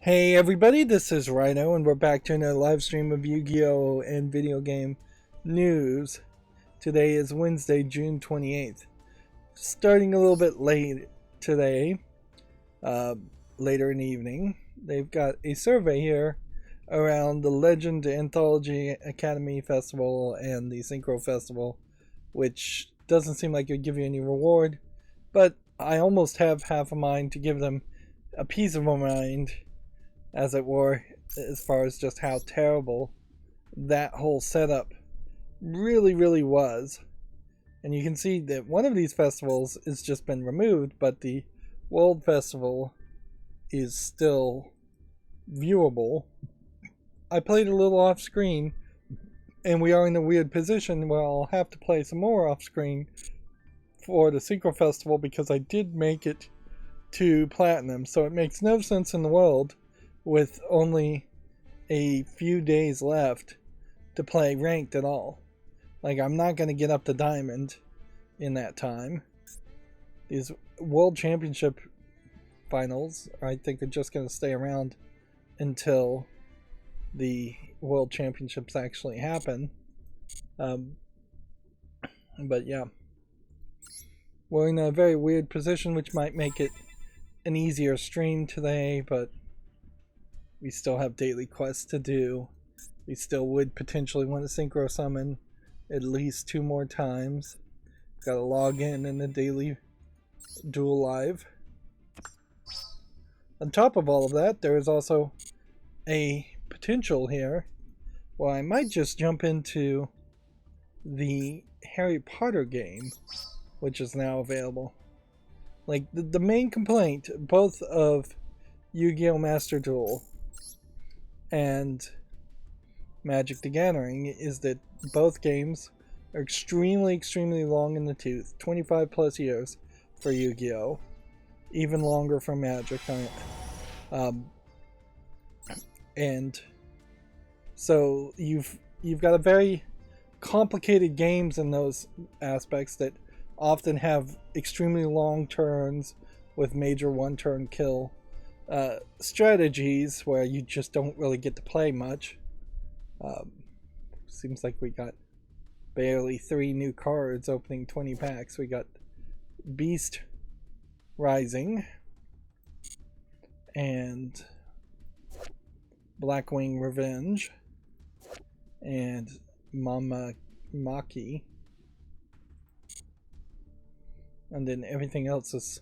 Hey everybody, this is Rydo, and we're back to another live stream of Yu-Gi-Oh! And video game news. Today is Wednesday, June 28th. Starting a little bit late today, later in the evening, they've got a survey here around the Legend Anthology Academy Festival and the Synchro Festival, which doesn't seem like it would give you any reward, but I almost have half a mind to give them a piece of my mind, as it were, as far as just how terrible that whole setup really was. And you can see that one of these festivals has just been removed, but the World Festival is still viewable. I played a little off screen, and we are in a weird position where I'll have to play some more off screen for the Synchro Festival because I did make it to Platinum, so it makes no sense in the world with only a few days left to play ranked at all. Like, I'm not going to get up to Diamond in that time. These World Championship finals, I think, are just going to stay around until the World Championships actually happen. But yeah, we're in a very weird position, which might make it an easier stream today, but we still have daily quests to do. We still would potentially want to synchro summon at least 2 more times. Gotta log in the daily Duel Live. On top of all of that, there is also a potential here where I might just jump into the Harry Potter game, which is now available. Like, the main complaint, both of Yu-Gi-Oh! Master Duel and Magic the Gathering, is that both games are extremely long in the tooth. 25 plus years for Yu-Gi-Oh! Even longer for Magic. And so you've got a very complicated games in those aspects that often have extremely long turns with major one-turn kill strategies where you just don't really get to play much. Seems like we got barely 3 new cards opening 20 packs. We got Beast Rising and Blackwing Revenge and Mama Maki, and then everything else is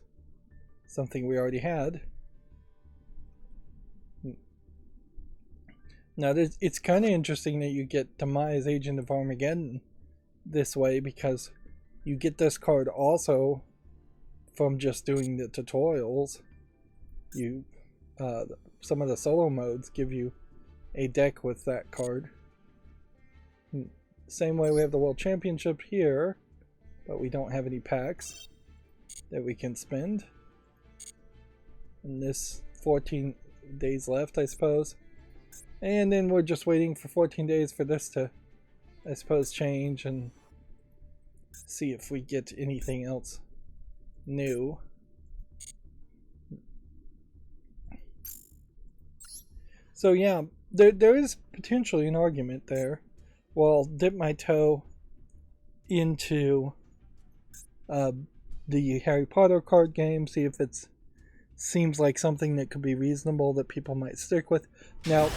something we already had. Now, it's kind of interesting that you get Demise Agent of Armageddon this way, because you get this card also from just doing the tutorials. You some of the solo modes give you a deck with that card. Same way we have the World Championship here, but we don't have any packs that we can spend. And this 14 days left, I suppose. And then we're just waiting for 14 days for this to, I suppose, change and see if we get anything else new. So yeah, there is potentially an argument there. Well, dip my toe into the Harry Potter card game, see if it seems like something that could be reasonable that people might stick with. Now,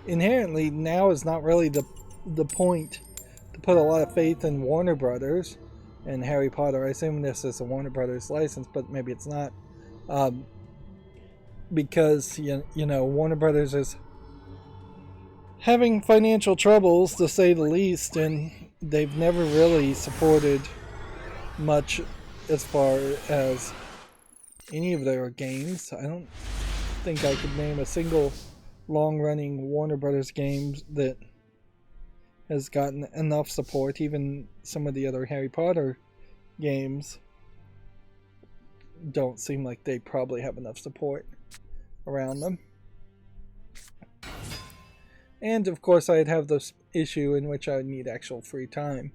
inherently, now is not really the point to put a lot of faith in Warner Brothers and Harry Potter. I assume this is a Warner Brothers license, but maybe it's not. Because, you know, Warner Brothers is having financial troubles, to say the least, and they've never really supported much as far as any of their games. I don't think I could name a single long-running Warner Brothers game that has gotten enough support. Even some of the other Harry Potter games don't seem like they probably have enough support around them. And of course, I'd have this issue in which I would need actual free time.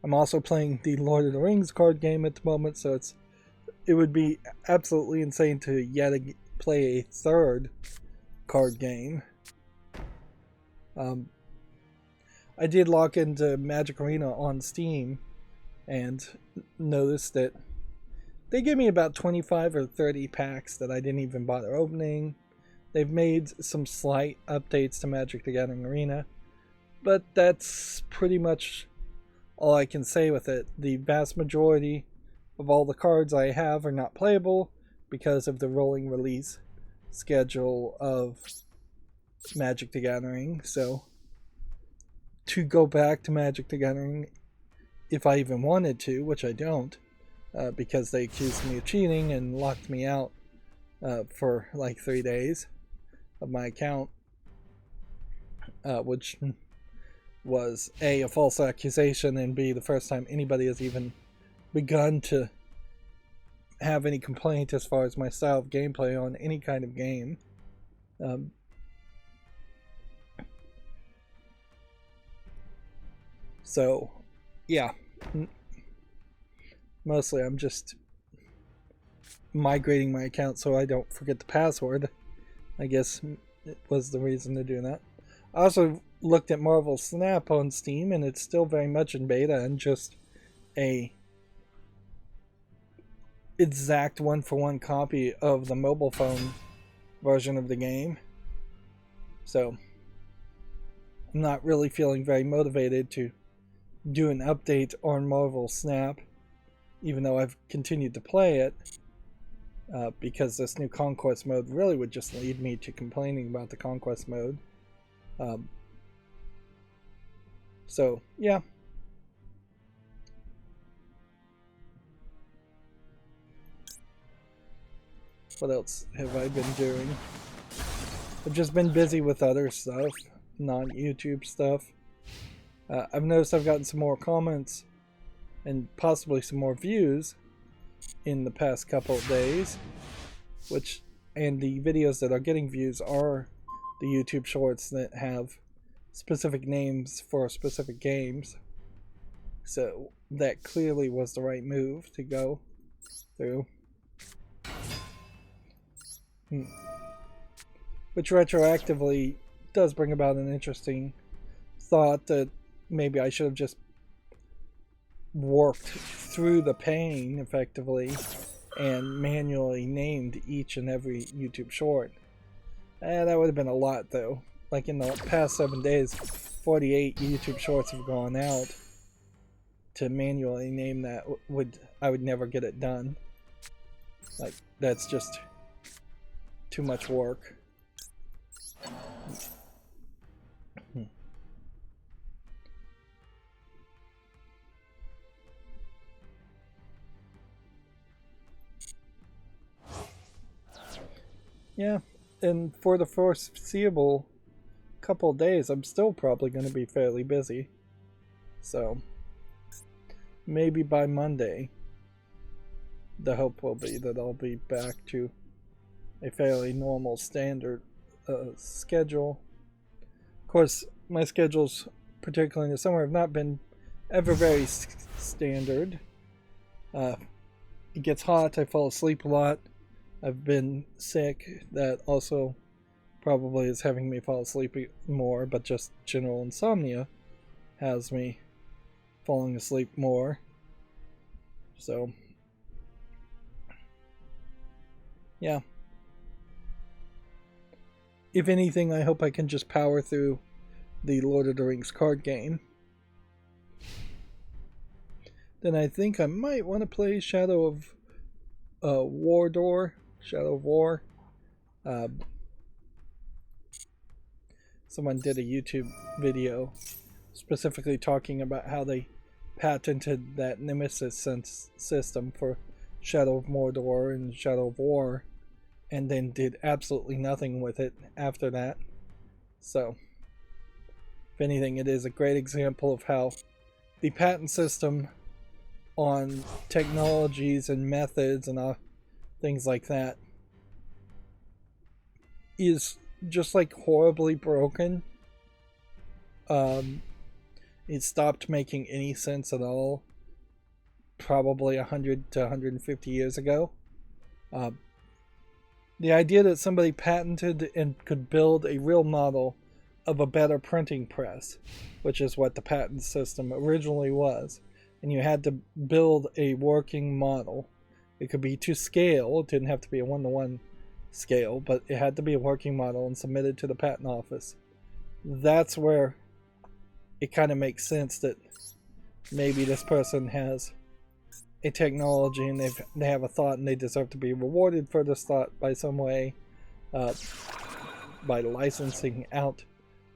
I'm also playing the Lord of the Rings card game at the moment, so it would be absolutely insane to yet play a third card game. I did log into Magic Arena on Steam and noticed that they gave me about 25 or 30 packs that I didn't even bother opening. They've made some slight updates to Magic the Gathering Arena, but that's pretty much all I can say with it. The vast majority of all the cards I have are not playable because of the rolling release schedule of Magic the Gathering. So to go back to Magic the Gathering, if I even wanted to, which I don't, because they accused me of cheating and locked me out for like 3 days of my account, which was A, a false accusation, and B, the first time anybody has even begun to have any complaint as far as my style of gameplay on any kind of game. So, yeah. Mostly I'm just migrating my account so I don't forget the password. I guess it was the reason to do that. I also looked at Marvel Snap on Steam, and it's still very much in beta and just a exact one-for-one copy of the mobile phone version of the game. So I'm not really feeling very motivated to do an update on Marvel Snap, even though I've continued to play it, because this new Conquest mode really would just lead me to complaining about the Conquest mode. So, yeah. What else have I been doing? I've just been busy with other stuff, non-YouTube stuff. I've noticed I've gotten some more comments and possibly some more views in the past couple of days, and the videos that are getting views are the YouTube shorts that have specific names for specific games. So that clearly was the right move to go through. Which retroactively does bring about an interesting thought that maybe I should have just worked through the pain effectively and manually named each and every YouTube short. That would have been a lot, though. Like in the past 7 days, 48 YouTube shorts have gone out. To manually name that, I would never get it done. Like, that's just too much work. Yeah, and for the foreseeable couple of days, I'm still probably going to be fairly busy. So, maybe by Monday, the hope will be that I'll be back to a fairly normal standard schedule. Of course, my schedules, particularly in the summer, have not been ever very standard. It gets hot, I fall asleep a lot. I've been sick, that also probably is having me fall asleep more, but just general insomnia has me falling asleep more. So, yeah. If anything, I hope I can just power through the Lord of the Rings card game. Then I think I might want to play Shadow of Shadow of War. Someone did a YouTube video specifically talking about how they patented that Nemesis system for Shadow of Mordor and Shadow of War, and then did absolutely nothing with it after that. So, if anything, it is a great example of how the patent system on technologies and methods and things like that is just like horribly broken. It stopped making any sense at all probably 100 to 150 years ago. The idea that somebody patented and could build a real model of a better printing press, which is what the patent system originally was, and you had to build a working model. It could be to scale, it didn't have to be a one-to-one scale, but it had to be a working model and submitted to the patent office. That's where it kind of makes sense that maybe this person has a technology and they have a thought and they deserve to be rewarded for this thought by some way, by licensing out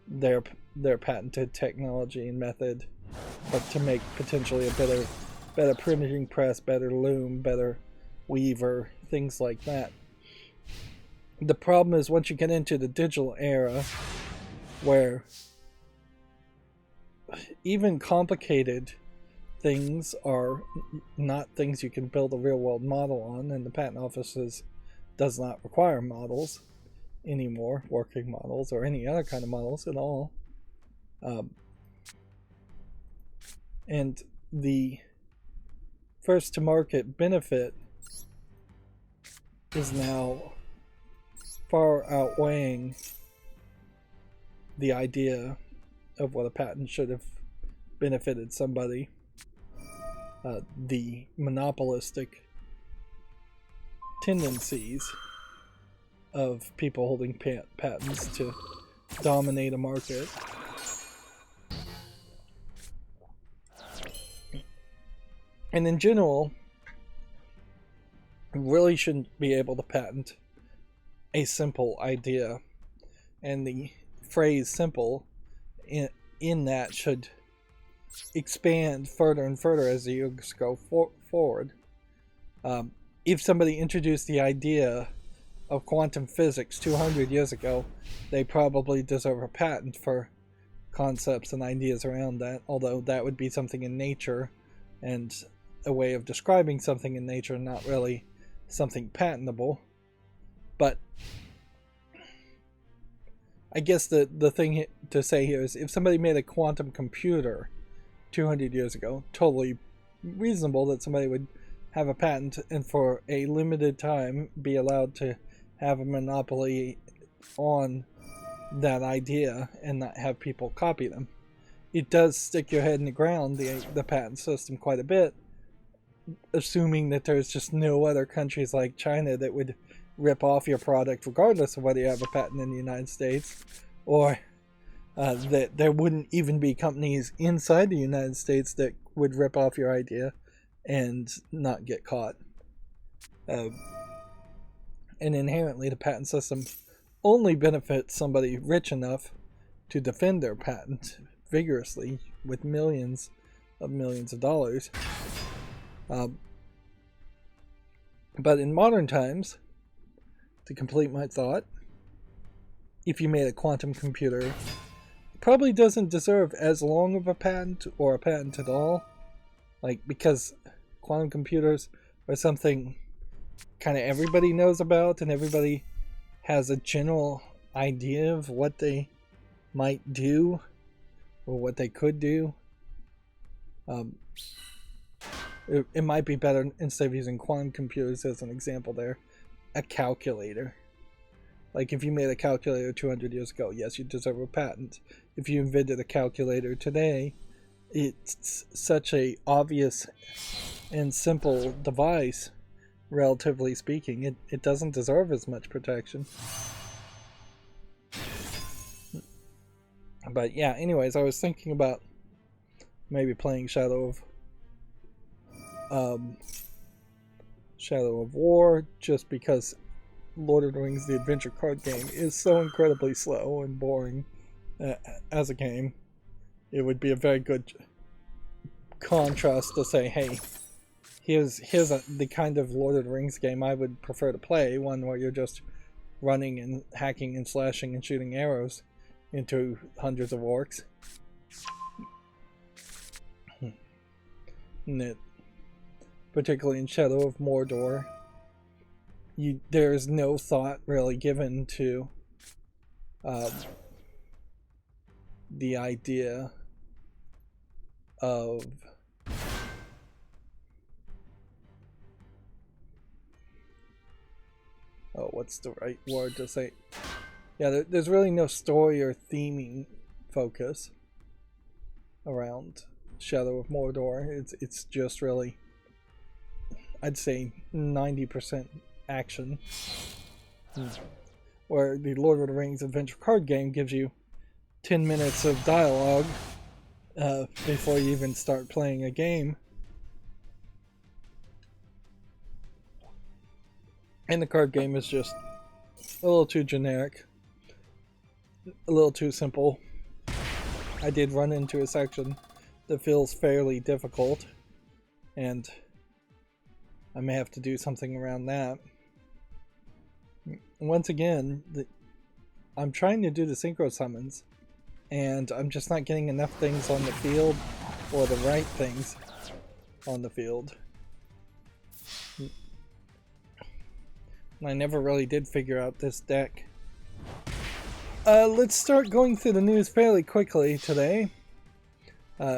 their patented technology and method, but to make potentially a better printing press, better loom, better weaver, things like that. The problem is once you get into the digital era, where even complicated things are not things you can build a real world model on, and the patent office does not require models anymore, working models or any other kind of models at all. And the first to market benefit is now far outweighing the idea of what a patent should have benefited somebody. The monopolistic tendencies of people holding patents to dominate a market. And in general, you really shouldn't be able to patent a simple idea. And the phrase simple in that should expand further and further as the years go forward. If somebody introduced the idea of quantum physics 200 years ago, they probably deserve a patent for concepts and ideas around that, although that would be something in nature and a way of describing something in nature, not really something patentable. But I guess the thing to say here is if somebody made a quantum computer 200 years ago, totally reasonable that somebody would have a patent and for a limited time be allowed to have a monopoly on that idea and not have people copy them. It does stick your head in the ground, the patent system, quite a bit, assuming that there's just no other countries like China that would rip off your product regardless of whether you have a patent in the United States, or that there wouldn't even be companies inside the United States that would rip off your idea and not get caught. And inherently the patent system only benefits somebody rich enough to defend their patent vigorously with millions of dollars. But in modern times, to complete my thought, if you made a quantum computer, it probably doesn't deserve as long of a patent or a patent at all, because quantum computers are something kind of everybody knows about and everybody has a general idea of what they might do or what they could do. It might be better, instead of using quantum computers as an example there, a calculator. Like if you made a calculator 200 years ago, yes, you deserve a patent. If you invented a calculator today, it's such a obvious and simple device, relatively speaking, it doesn't deserve as much protection. But yeah, anyways, I was thinking about maybe playing Shadow of War, just because Lord of the Rings, the adventure card game, is so incredibly slow and boring as a game. It would be a very good contrast to say, hey, here's the kind of Lord of the Rings game I would prefer to play, one where you're just running and hacking and slashing and shooting arrows into hundreds of orcs. And particularly in Shadow of Mordor, there's no thought really given to the idea of oh, what's the right word to say? Yeah, there's really no story or theming focus around Shadow of Mordor. It's just really, I'd say 90% action. Where the Lord of the Rings adventure card game gives you 10 minutes of dialogue before you even start playing a game. And the card game is just a little too generic, a little too simple. I did run into a section that feels fairly difficult, and I may have to do something around that. Once again, I'm trying to do the synchro summons, and I'm just not getting enough things on the field, or the right things on the field. I never really did figure out this deck. Let's start going through the news fairly quickly today,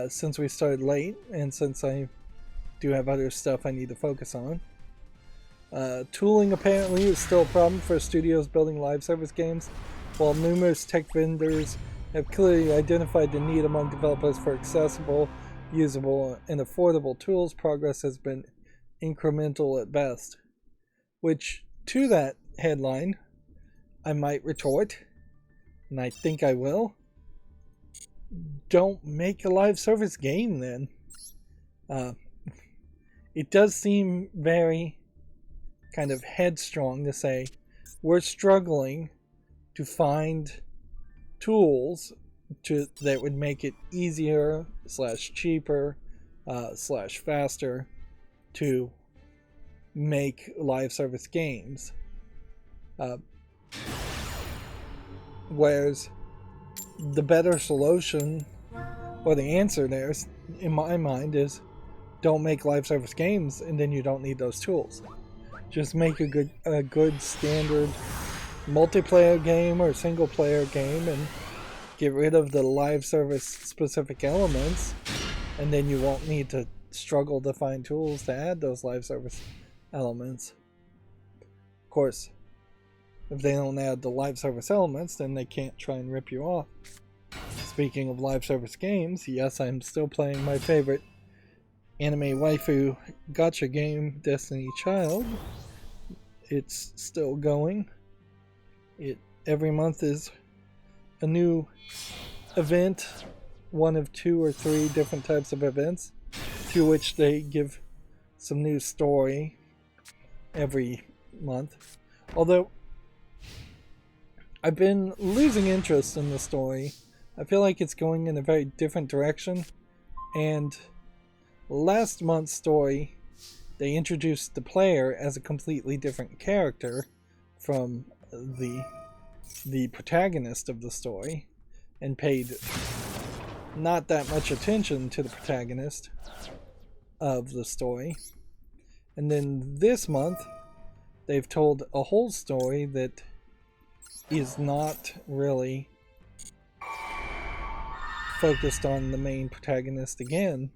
since we started late, and since I do have other stuff I need to focus on. Tooling apparently is still a problem for studios building live service games. While numerous tech vendors have clearly identified the need among developers for accessible, usable, and affordable tools, progress has been incremental at best. Which, to that headline, I might retort, and I think I will, don't make a live service game then. It does seem very kind of headstrong to say we're struggling to find tools that would make it easier / cheaper / faster to make live service games. Whereas the better solution, or the answer there, in my mind, is don't make live service games, and then you don't need those tools. Just make a good standard multiplayer game or single player game, and get rid of the live service specific elements, and then you won't need to struggle to find tools to add those live service elements. Of course, if they don't add the live service elements, then they can't try and rip you off. Speaking of live service games, yes, I'm still playing my favorite anime waifu gacha game, Destiny Child. It's still going. Every month is a new event, one of 2 or 3 different types of events, to which they give some new story every month. Although I've been losing interest in the story. I feel like it's going in a very different direction, and last month's story, they introduced the player as a completely different character from the protagonist of the story, and paid not that much attention to the protagonist of the story. And then this month, they've told a whole story that is not really focused on the main protagonist again.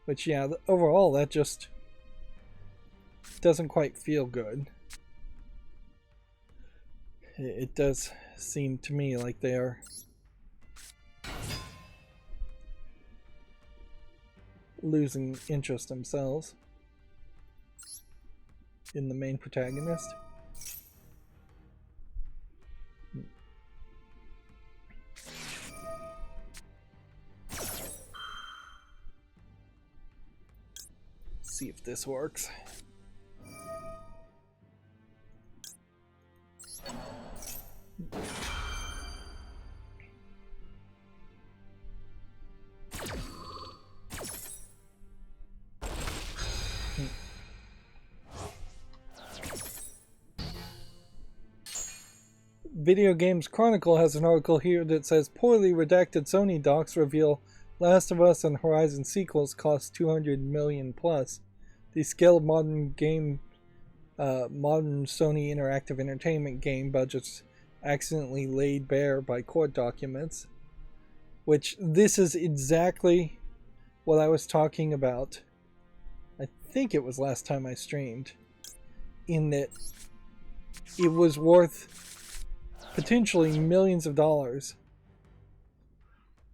Which, yeah, overall, that just doesn't quite feel good. It does seem to me like they are losing interest themselves in the main protagonist. See if this works. Video Games Chronicle has an article here that says poorly redacted Sony docs reveal Last of Us and Horizon sequels cost $200 million plus. The scale of modern Sony interactive entertainment game budgets accidentally laid bare by court documents. Which, this is exactly what I was talking about I think it was last time I streamed, in that it was worth potentially millions of dollars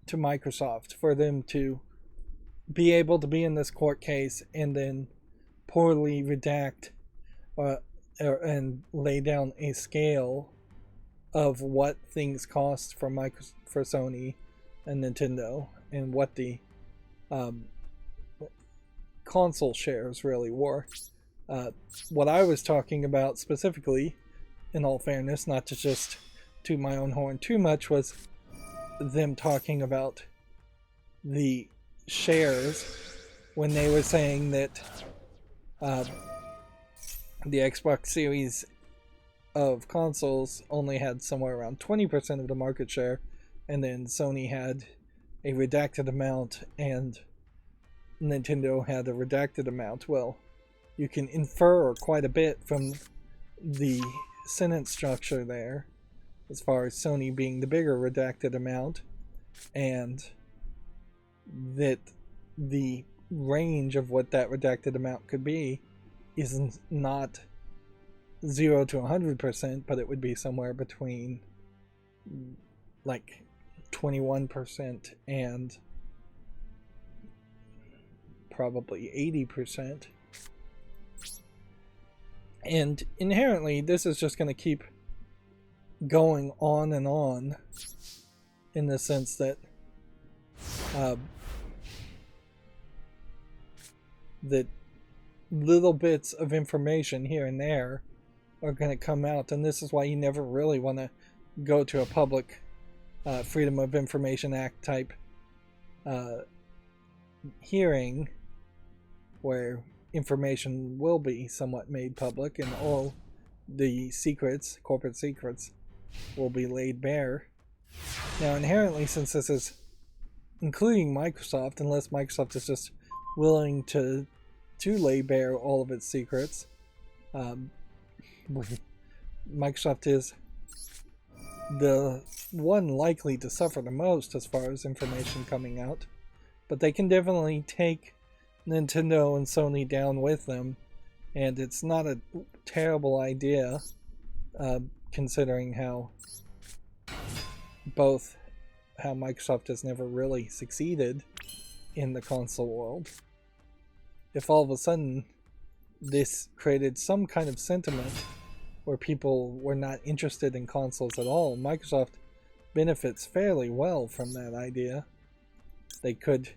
to Microsoft for them to be able to be in this court case and then poorly redact and lay down a scale of what things cost for Sony and Nintendo, and what the console shares really were. What I was talking about specifically, in all fairness, not to just toot my own horn too much, was them talking about the shares when they were saying that the Xbox Series of consoles only had somewhere around 20% of the market share, and then Sony had a redacted amount and Nintendo had a redacted amount. Well, you can infer quite a bit from the sentence structure there, as far as Sony being the bigger redacted amount, and that the range of what that redacted amount could be is not 0 to 100%, but it would be somewhere between like 21% and probably 80%. And inherently, this is just going to keep going on and on, in the sense that that little bits of information here and there are going to come out, and this is why you never really want to go to a public Freedom of Information Act type hearing where information will be somewhat made public and all the secrets, corporate secrets, will be laid bare. Now, inherently, since this is including Microsoft, unless Microsoft is just willing to lay bare all of its secrets, Microsoft is the one likely to suffer the most as far as information coming out, but they can definitely take Nintendo and Sony down with them, and it's not a terrible idea, considering how Microsoft has never really succeeded in the console world. If all of a sudden this created some kind of sentiment where people were not interested in consoles at all, Microsoft benefits fairly well from that idea. They could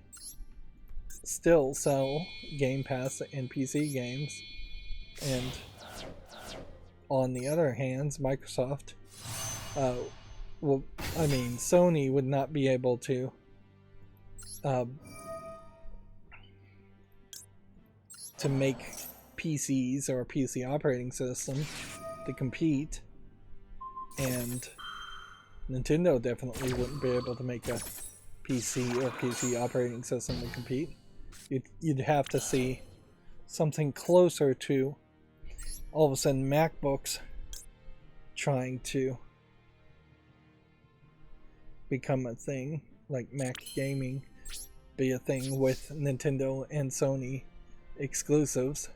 still sell Game Pass and PC games, and on the other hand, Microsoft, Sony would not be able to make PCs or a PC operating system to compete, and Nintendo definitely wouldn't be able to make a PC or PC operating system to compete. You'd have to see something closer to all of a sudden MacBooks trying to become a thing, like Mac gaming be a thing with Nintendo and Sony exclusives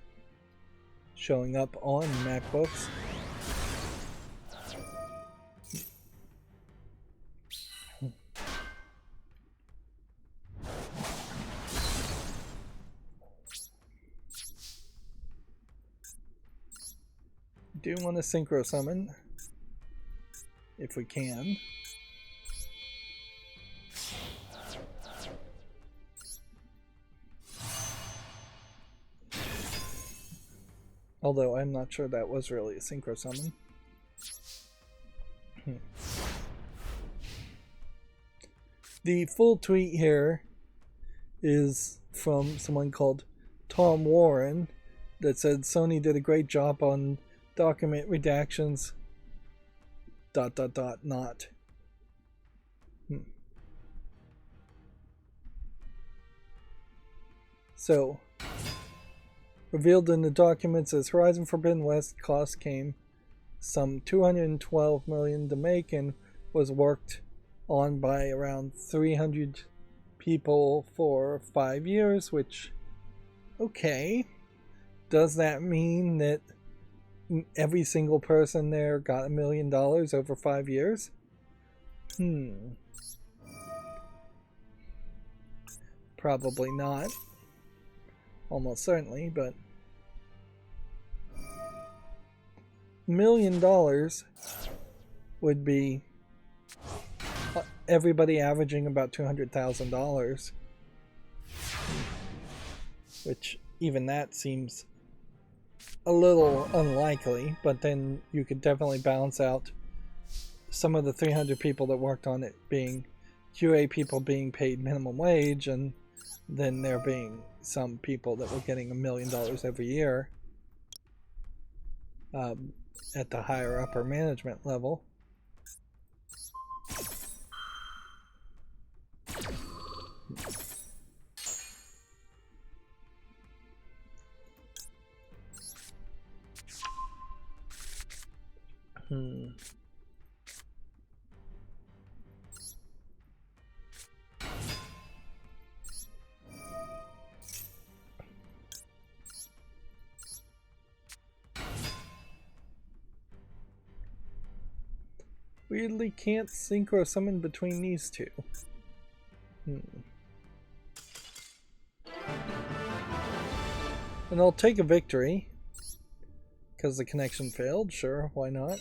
showing up on MacBooks. Do want to synchro summon if we can. Although I'm not sure that was really a synchro summon. The full tweet here is from someone called Tom Warren that said Sony did a great job on document redactions ... not. So, revealed in the documents as Horizon Forbidden West cost came some $212 million to make and was worked on by around 300 people for 5 years, which Okay. Does that mean that every single person there got $1 million over 5 years? Probably not. Almost certainly, but $1 million would be everybody averaging about $200,000, which even that seems a little unlikely, but then you could definitely balance out some of the 300 people that worked on it being QA people being paid minimum wage, and then there being some people that were getting $1 million every year at the higher upper management level. Weirdly can't synchro summon between these two. And I'll take a victory because the connection failed. Sure, why not?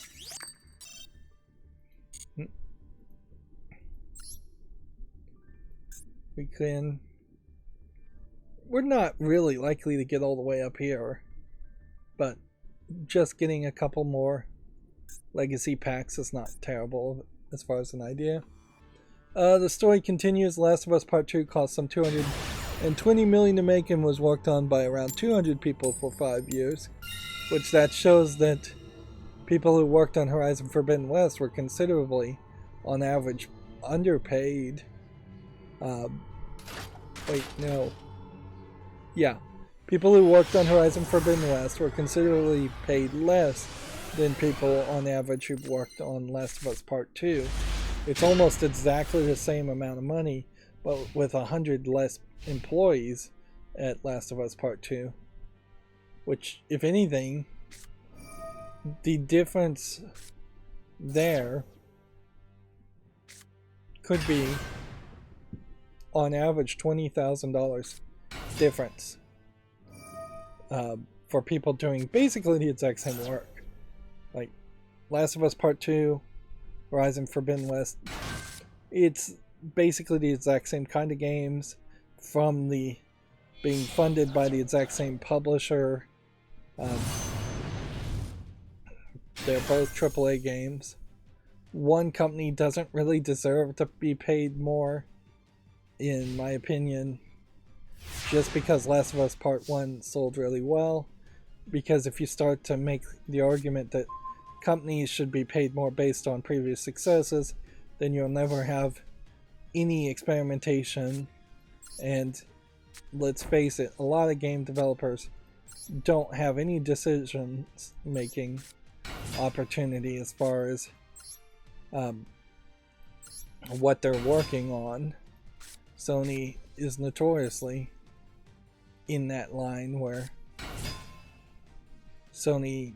We can... We're not really likely to get all the way up here, but just getting a couple more legacy packs is not terrible as far as an idea. The story continues. Last of Us Part 2 cost some $220 million to make and was worked on by around 200 people for 5 years, which that shows that people who worked on Horizon Forbidden West were considerably, on average, underpaid. Wait, no. Yeah. People who worked on Horizon Forbidden West were considerably paid less than people on average who worked on Last of Us Part 2. It's almost exactly the same amount of money, but with 100 less employees at Last of Us Part 2. Which, if anything, the difference there could be, on average, $20,000 difference for people doing basically the exact same work. Like Last of Us Part 2, Horizon Forbidden West, it's basically the exact same kind of games from the being funded by the exact same publisher. They're both AAA games. One company doesn't really deserve to be paid more, in my opinion, just because Last of Us Part 1 sold really well. Because if you start to make the argument that companies should be paid more based on previous successes, then you'll never have any experimentation. And let's face it, a lot of game developers don't have any decisions making opportunity as far as what they're working on. Sony is notoriously in that line where Sony,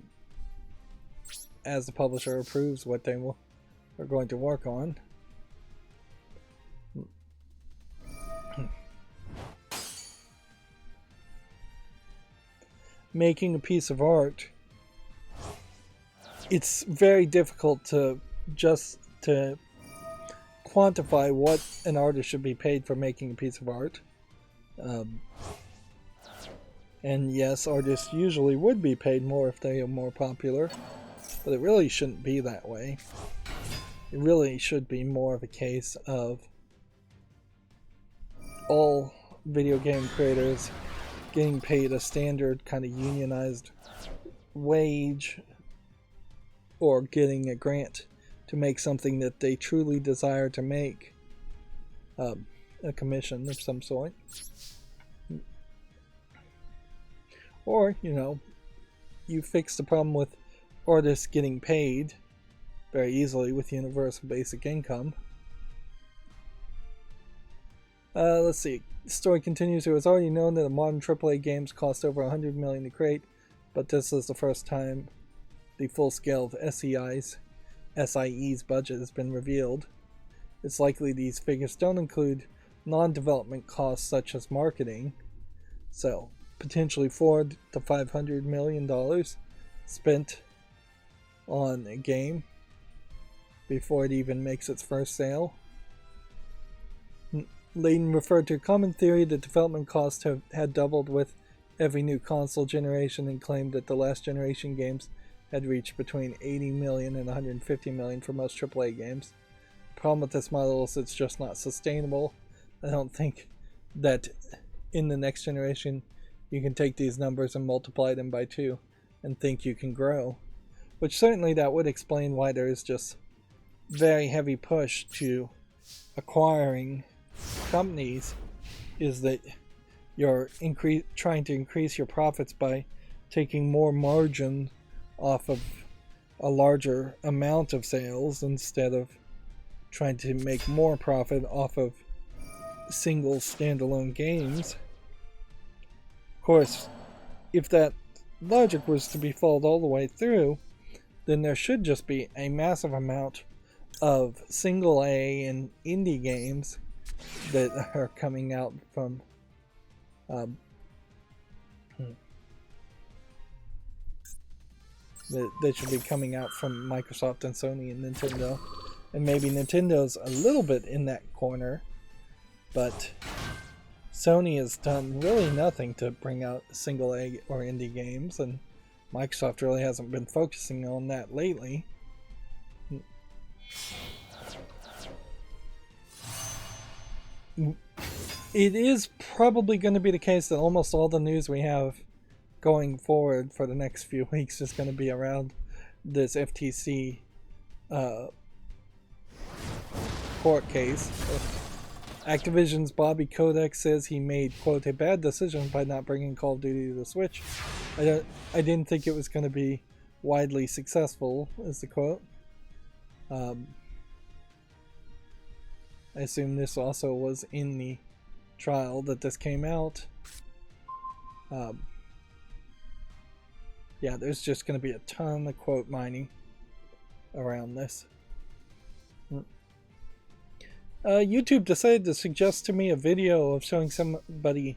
as the publisher, approves what they are going to work on. Making a piece of art, it's very difficult to quantify what an artist should be paid for making a piece of art. And yes, artists usually would be paid more if they are more popular, but it really shouldn't be that way. It really should be more of a case of all video game creators getting paid a standard kind of unionized wage, or getting a grant to make something that they truly desire to make, a commission of some sort. Or, you know, you fix the problem with artists getting paid very easily with universal basic income. Let's see. The story continues. It was already known that the modern AAA games cost over $100 million to create, but this is the first time the full scale of SIE's budget has been revealed. It's likely these figures don't include non-development costs such as marketing, so potentially $400 to $500 million spent on a game before it even makes its first sale. Layden referred to a common theory that development costs had doubled with every new console generation and claimed that the last generation games had reached between $80 million and $150 million for most AAA games. The problem with this model is it's just not sustainable. I don't think that in the next generation you can take these numbers and multiply them by 2 and think you can grow. Which certainly that would explain why there is just very heavy push to acquiring companies, is that you're trying to increase your profits by taking more margin off of a larger amount of sales instead of trying to make more profit off of single standalone games. Of course, if that logic was to be followed all the way through, then there should just be a massive amount of single A and indie games that are coming out from that should be coming out from Microsoft and Sony and Nintendo. And maybe Nintendo's a little bit in that corner, but Sony has done really nothing to bring out single A or indie games, and Microsoft really hasn't been focusing on that lately. It is probably going to be the case that almost all the news we have going forward for the next few weeks is going to be around this FTC court case. Activision's Bobby Kotick says he made, quote, a bad decision by not bringing Call of Duty to the Switch. I didn't think it was going to be widely successful, is the quote. I assume this also was in the trial that this came out. Yeah, there's just going to be a ton of quote mining around this. YouTube decided to suggest to me a video of showing somebody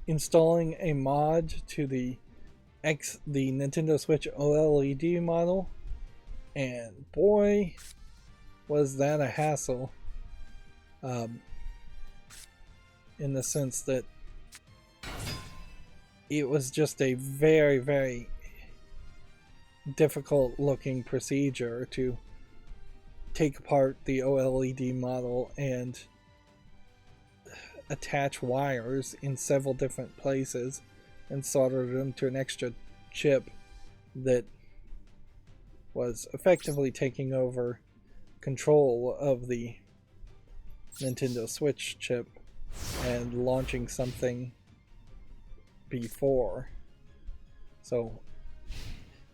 installing a mod to the Nintendo Switch OLED model, and boy, was that a hassle. In the sense that it was just a very, very difficult looking procedure to take apart the OLED model and attach wires in several different places and solder them to an extra chip that was effectively taking over control of the Nintendo Switch chip and launching something before. So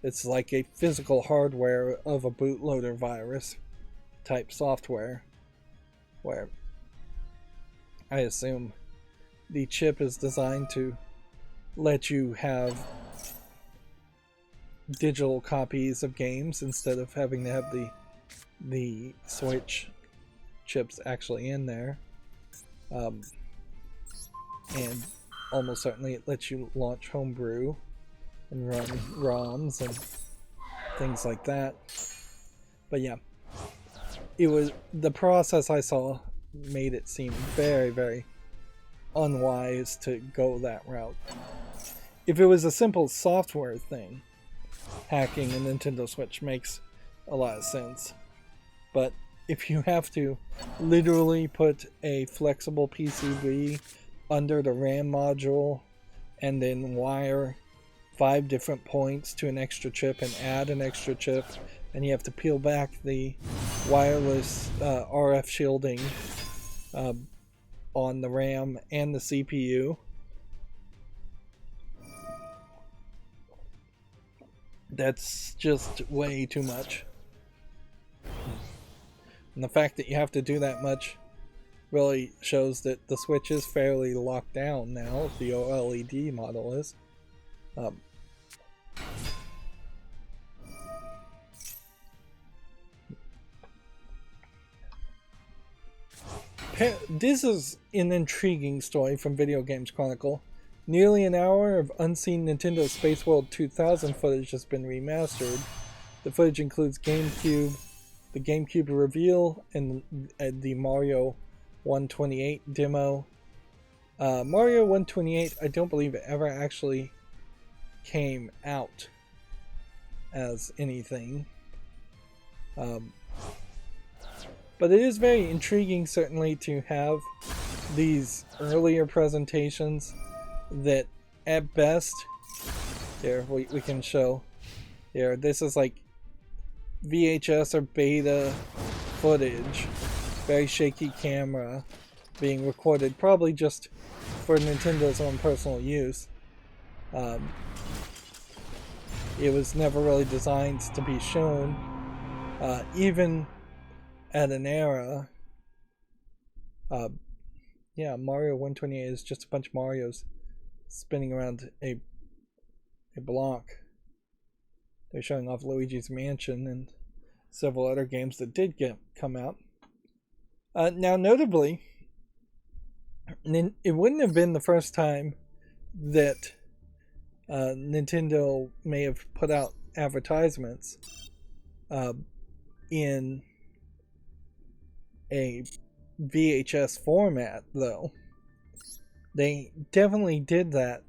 it's like a physical hardware of a bootloader virus type software, where I assume the chip is designed to let you have digital copies of games instead of having to have the Switch chips actually in there. And almost certainly it lets you launch homebrew and run ROMs and things like that. But yeah, it was the process I saw made it seem very, very unwise to go that route. If it was a simple software thing, hacking a Nintendo Switch makes a lot of sense. But if you have to literally put a flexible PCB under the RAM module and then wire 5 different points to an extra chip and add an extra chip, and you have to peel back the wireless RF shielding on the RAM and the CPU, that's just way too much. And the fact that you have to do that much really shows that the Switch is fairly locked down now. The OLED model is. This is an intriguing story from Video Games Chronicle. Nearly an hour of unseen Nintendo Space World 2000 footage has been remastered. The footage includes the GameCube reveal, and the Mario 128 demo. Mario 128, I don't believe it ever actually came out as anything. But it is very intriguing, certainly, to have these earlier presentations that, at best, here, we can show. Here, this is like VHS or beta footage. Very shaky camera being recorded, probably just for Nintendo's own personal use. It was never really designed to be shown, even at an era. Yeah, Mario 128 is just a bunch of Marios spinning around a block. They're showing off Luigi's Mansion and several other games that did come out. Now, notably, it wouldn't have been the first time that Nintendo may have put out advertisements in a VHS format, though. They definitely did that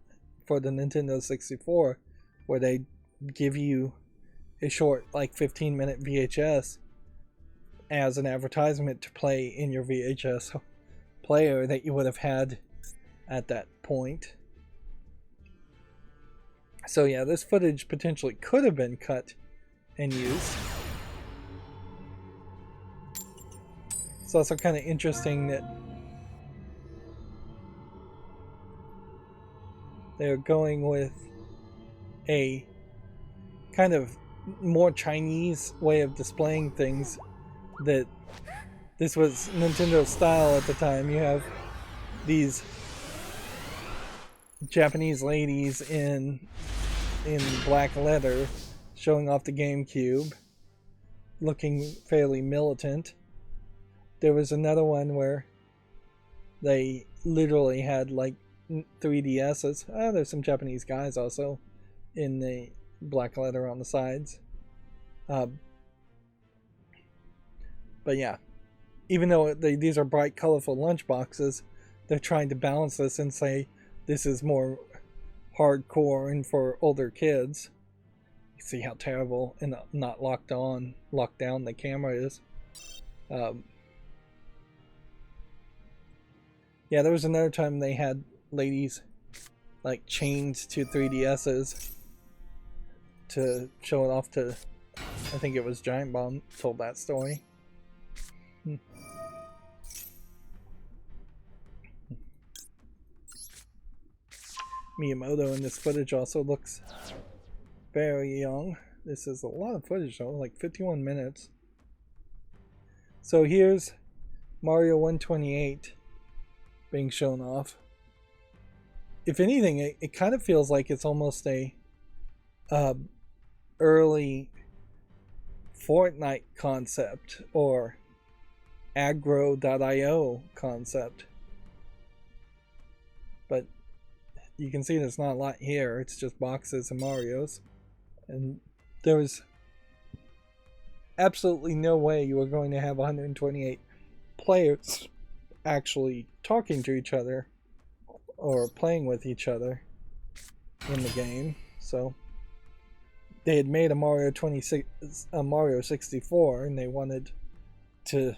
for the Nintendo 64, where they give you a short, like 15-minute VHS as an advertisement to play in your VHS player that you would have had at that point. So yeah, this footage potentially could have been cut and used. It's also kind of interesting that they're going with a kind of more Chinese way of displaying things, that this was Nintendo style at the time. You have these Japanese ladies in black leather showing off the GameCube, looking fairly militant. There was another one where they literally had like 3DSs. There's some Japanese guys also in the black leather on the sides. But yeah, even though these are bright, colorful lunchboxes, they're trying to balance this and say this is more hardcore and for older kids. You see how terrible and not locked down the camera is. Yeah, there was another time they had ladies like chained to 3DSs to show it off to, I think it was Giant Bomb told that story. Miyamoto in this footage also looks very young. This is a lot of footage though, like 51 minutes. So here's Mario 128 being shown off. If anything, it kind of feels like it's almost a early Fortnite concept or aggro.io concept. But you can see there's not a lot here. It's just boxes and Marios. And there was absolutely no way you were going to have 128 players actually talking to each other or playing with each other in the game. So they had made a Mario 64, and they wanted to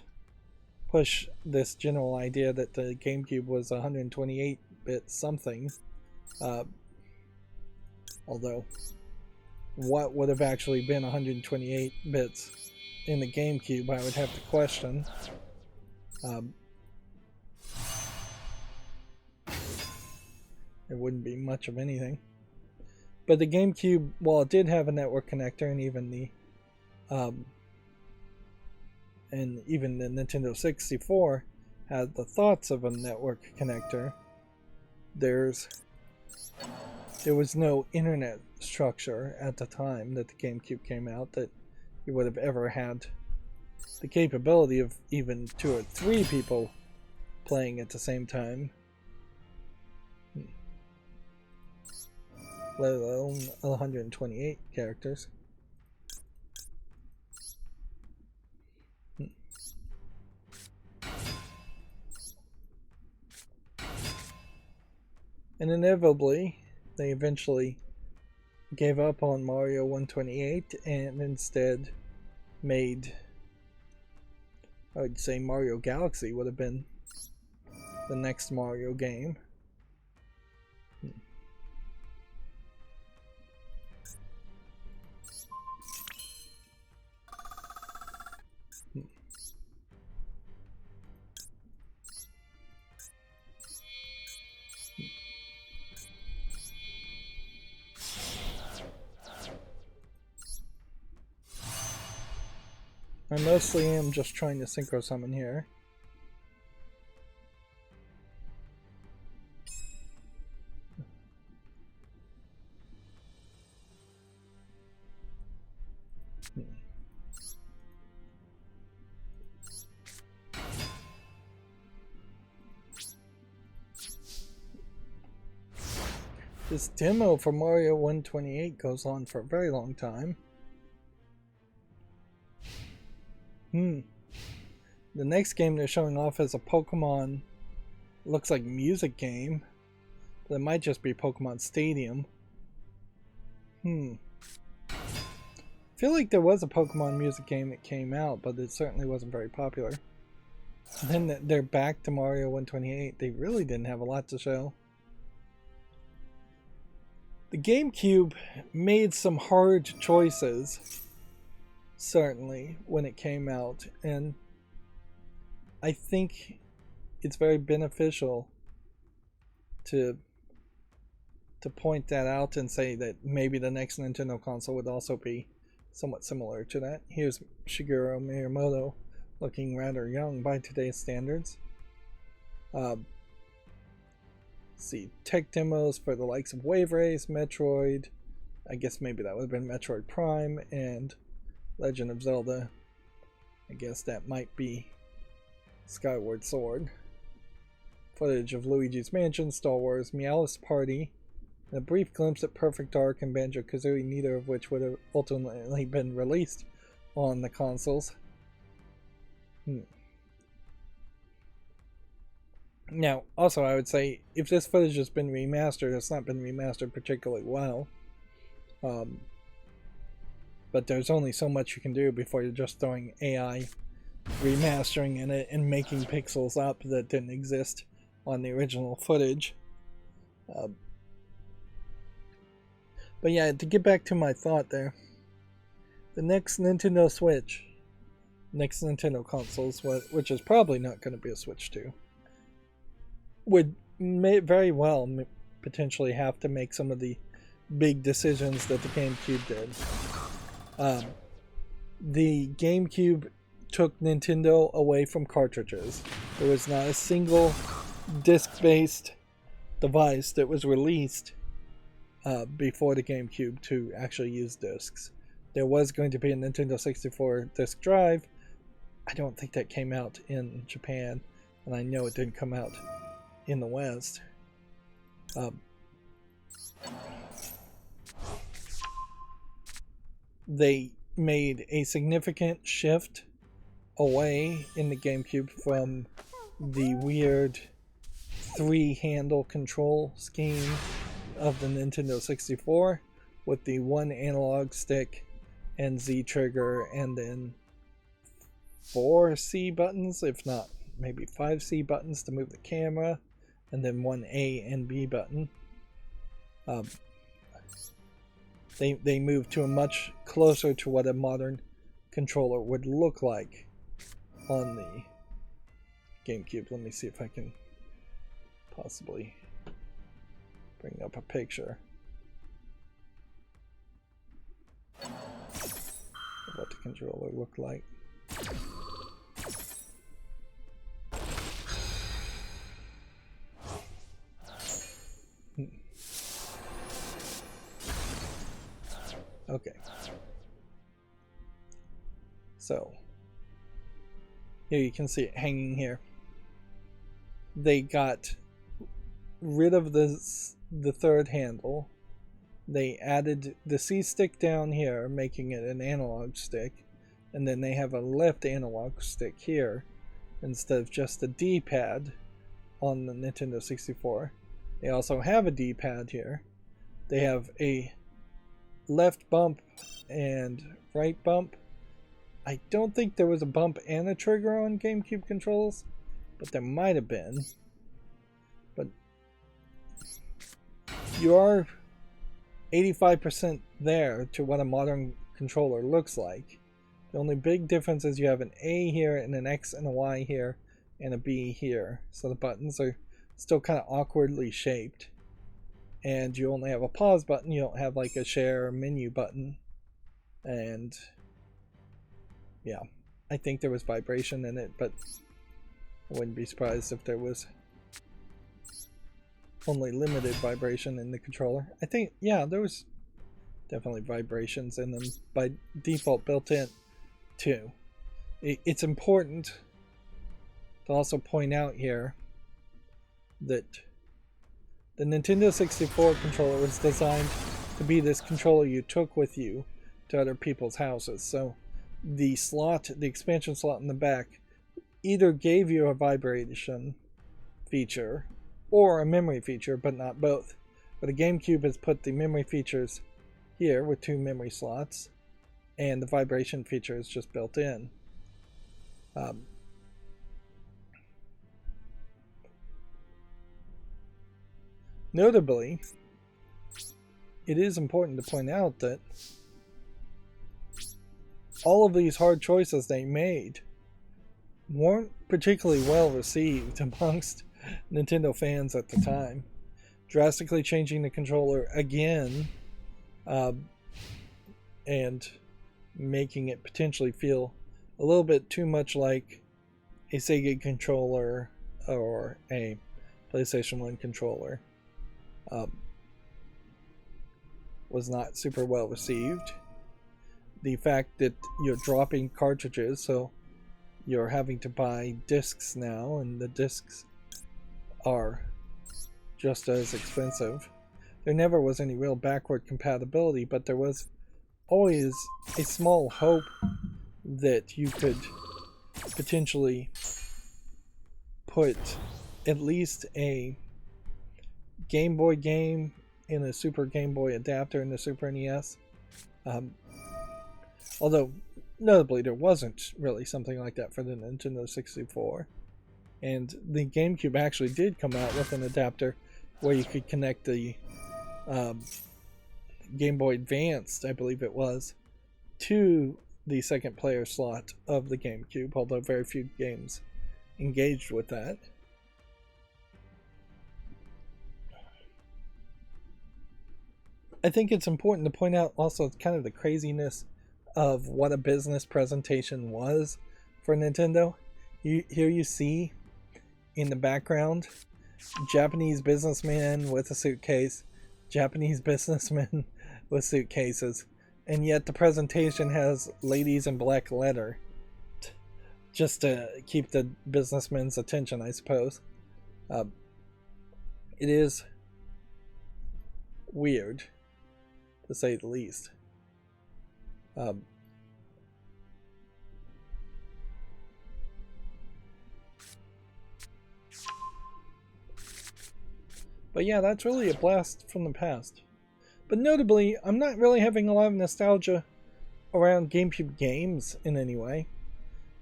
push this general idea that the GameCube was 128-bit something. Although, what would have actually been 128 bits in the GameCube, I would have to question. It wouldn't be much of anything. But the GameCube, while it did have a network connector, and even the Nintendo 64, had the thoughts of a network connector. There was no internet structure at the time that the GameCube came out that you would have ever had the capability of even 2 or 3 people playing at the same time. Let alone 128 characters. And inevitably, they eventually gave up on Mario 128 and instead made, I would say, Mario Galaxy would have been the next Mario game. I mostly am just trying to synchro summon here. This demo for Mario 128 goes on for a very long time. The next game they're showing off is a Pokemon, looks like music game, but it might just be Pokemon Stadium. I feel like there was a Pokemon music game that came out, but it certainly wasn't very popular. And then they're back to Mario 128. They really didn't have a lot to show. The GameCube made some hard choices, certainly, when it came out, and I think it's very beneficial to point that out and say that maybe the next Nintendo console would also be somewhat similar to that. Here's Shigeru Miyamoto, looking rather young by today's standards. See, tech demos for the likes of Wave Race, Metroid, I guess maybe that would have been Metroid Prime, and Legend of Zelda. I guess that might be Skyward Sword. Footage of Luigi's Mansion, Star Wars, Meowth's Party, and a brief glimpse at Perfect Dark and Banjo-Kazooie, neither of which would have ultimately been released on the consoles. Now, also I would say, if this footage has been remastered, it's not been remastered particularly well. But there's only so much you can do before you're just throwing AI remastering in it and making pixels up that didn't exist on the original footage. But yeah, to get back to my thought there, the next Nintendo Switch, next Nintendo consoles, which is probably not going to be a Switch 2, would very well potentially have to make some of the big decisions that the GameCube did. The GameCube took Nintendo away from cartridges. There was not a single disc-based device that was released before the GameCube to actually use discs. There was going to be a Nintendo 64 disc drive. I don't think that came out in Japan, and I know it didn't come out in the West. They made a significant shift away in the GameCube from the weird 3-handle control scheme of the Nintendo 64 with the 1 analog stick and Z trigger and then 4 C buttons, if not maybe 5 C buttons to move the camera, and then 1 A and B button. They moved to a much closer to what a modern controller would look like on the GameCube. Let me see if I can possibly bring up a picture of what the controller looked like. Okay. So, here you can see it hanging here. They got rid of the third handle. They added the C stick down here, making it an analog stick. And then they have a left analog stick here instead of just a D-pad on the Nintendo 64. They also have a D-pad here. They have a left bump and right bump. I don't think there was a bump and a trigger on GameCube controls, but there might have been. But you are 85% there to what a modern controller looks like. The only big difference is you have an A here and an X and a Y here and a B here. So the buttons are still kind of awkwardly shaped. And you only have a pause button. You don't have like a share or menu button. And yeah, I think there was vibration in it, but I wouldn't be surprised if there was only limited vibration in the controller. I think, yeah, there was definitely vibrations in them by default built in too. It's important to also point out here that the Nintendo 64 controller was designed to be this controller you took with you to other people's houses. So the slot, the expansion slot in the back, either gave you a vibration feature or a memory feature, but not both. But the GameCube has put the memory features here with 2 memory slots, and the vibration feature is just built in. Notably, it is important to point out that all of these hard choices they made weren't particularly well received amongst Nintendo fans at the time. Drastically changing the controller again, and making it potentially feel a little bit too much like a Sega controller or a PlayStation 1 controller, was not super well received. The fact that you're dropping cartridges, so you're having to buy discs now, and the discs are just as expensive. There never was any real backward compatibility, but there was always a small hope that you could potentially put at least a Game Boy game in a Super Game Boy adapter in the Super NES. Although, notably, there wasn't really something like that for the Nintendo 64. And the GameCube actually did come out with an adapter where you could connect the Game Boy Advanced, I believe it was, to the second player slot of the GameCube, although very few games engaged with that. I think it's important to point out also kind of the craziness of what a business presentation was for Nintendo. Here you see in the background Japanese businessmen with a suitcase, Japanese businessmen with suitcases, and yet the presentation has ladies in black leather just to keep the businessmen's attention, I suppose. It is weird, to say the least. But yeah, that's really a blast from the past. But notably, I'm not really having a lot of nostalgia around GameCube games in any way,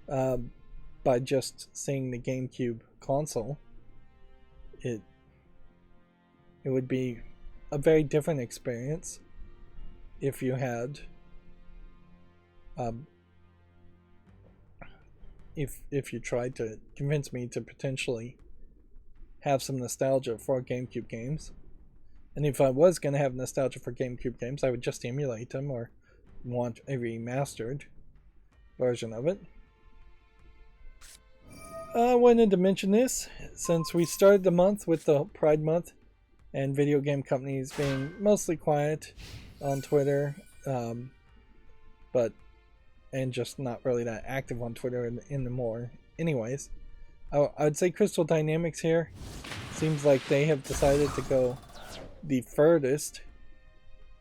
by just seeing the GameCube console. It would be a very different experience if you had if you tried to convince me to potentially have some nostalgia for GameCube games. And if I was going to have nostalgia for GameCube games, I would just emulate them or want a remastered version of it. I wanted to mention this since we started the month with the Pride Month and video game companies being mostly quiet on Twitter but and just not really that active on Twitter anymore. Anyways, I'd say Crystal Dynamics here seems like they have decided to go the furthest,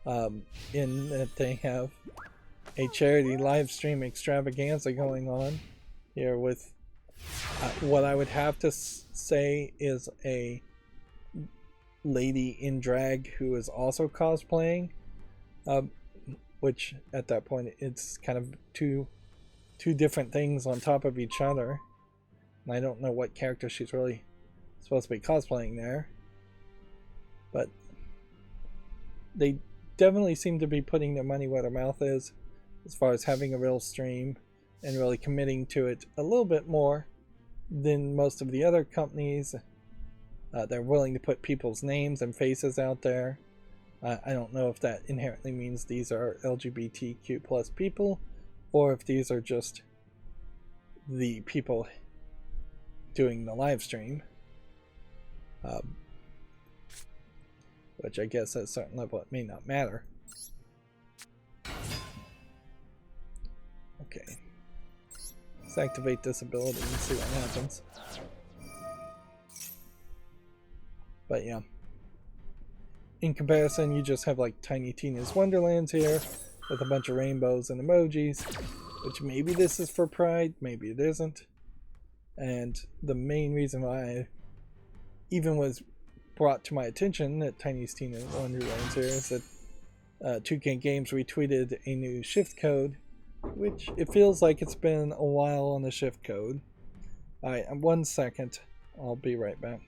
in that they have a charity live stream extravaganza going on here with what I would have to say is a lady in drag who is also cosplaying, which at that point it's kind of two different things on top of each other. And I don't know what character she's really supposed to be cosplaying there, but they definitely seem to be putting their money where their mouth is as far as having a real stream and really committing to it a little bit more than most of the other companies. They're willing to put people's names and faces out there. I don't know if that inherently means these are LGBTQ plus people, or if these are just the people doing the live stream. Which I guess at a certain level it may not matter. Okay. Let's activate this ability and see what happens. But yeah. In comparison, you just have like Tiny Tina's Wonderlands here with a bunch of rainbows and emojis, which maybe this is for Pride, maybe it isn't. And the main reason why I even was brought to my attention that Tiny Tina's Wonderlands here is that 2K Games retweeted a new shift code, which it feels like it's been a while on the shift code. Alright, 1 second, I'll be right back.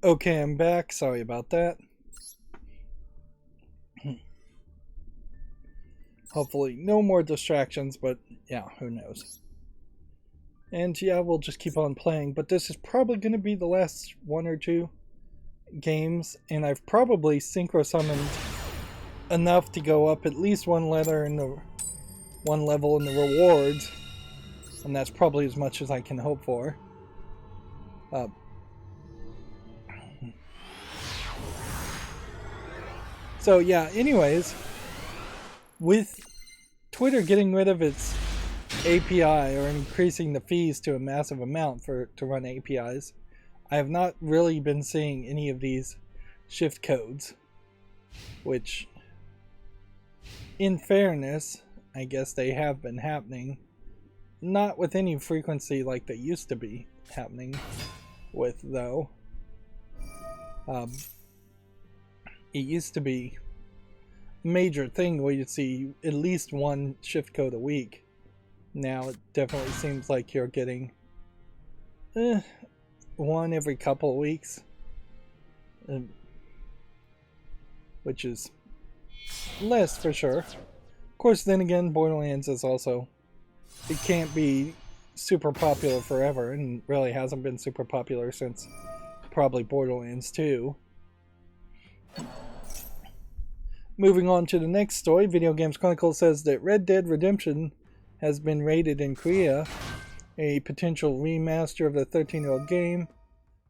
Okay, I'm back. Sorry about that. Hopefully no more distractions, but yeah, who knows. And yeah, we'll just keep on playing, but this is probably going to be the last one or two games, and I've probably synchro summoned enough to go up at least one letter in the one level in the rewards, and that's probably as much as I can hope for. So yeah, anyways, with Twitter getting rid of its API or increasing the fees to a massive amount to run APIs, I have not really been seeing any of these shift codes, which, in fairness, I guess they have been happening, not with any frequency like they used to be happening with, though. It used to be a major thing where you'd see at least one shift code a week. Now it definitely seems like you're getting one every couple of weeks, which is less for sure. Of course, then again, Borderlands is also, it can't be super popular forever, and really hasn't been super popular since probably Borderlands 2. Moving on to the next story, Video Games Chronicle says that Red Dead Redemption has been raided in Korea. A potential remaster of the 13-year-old game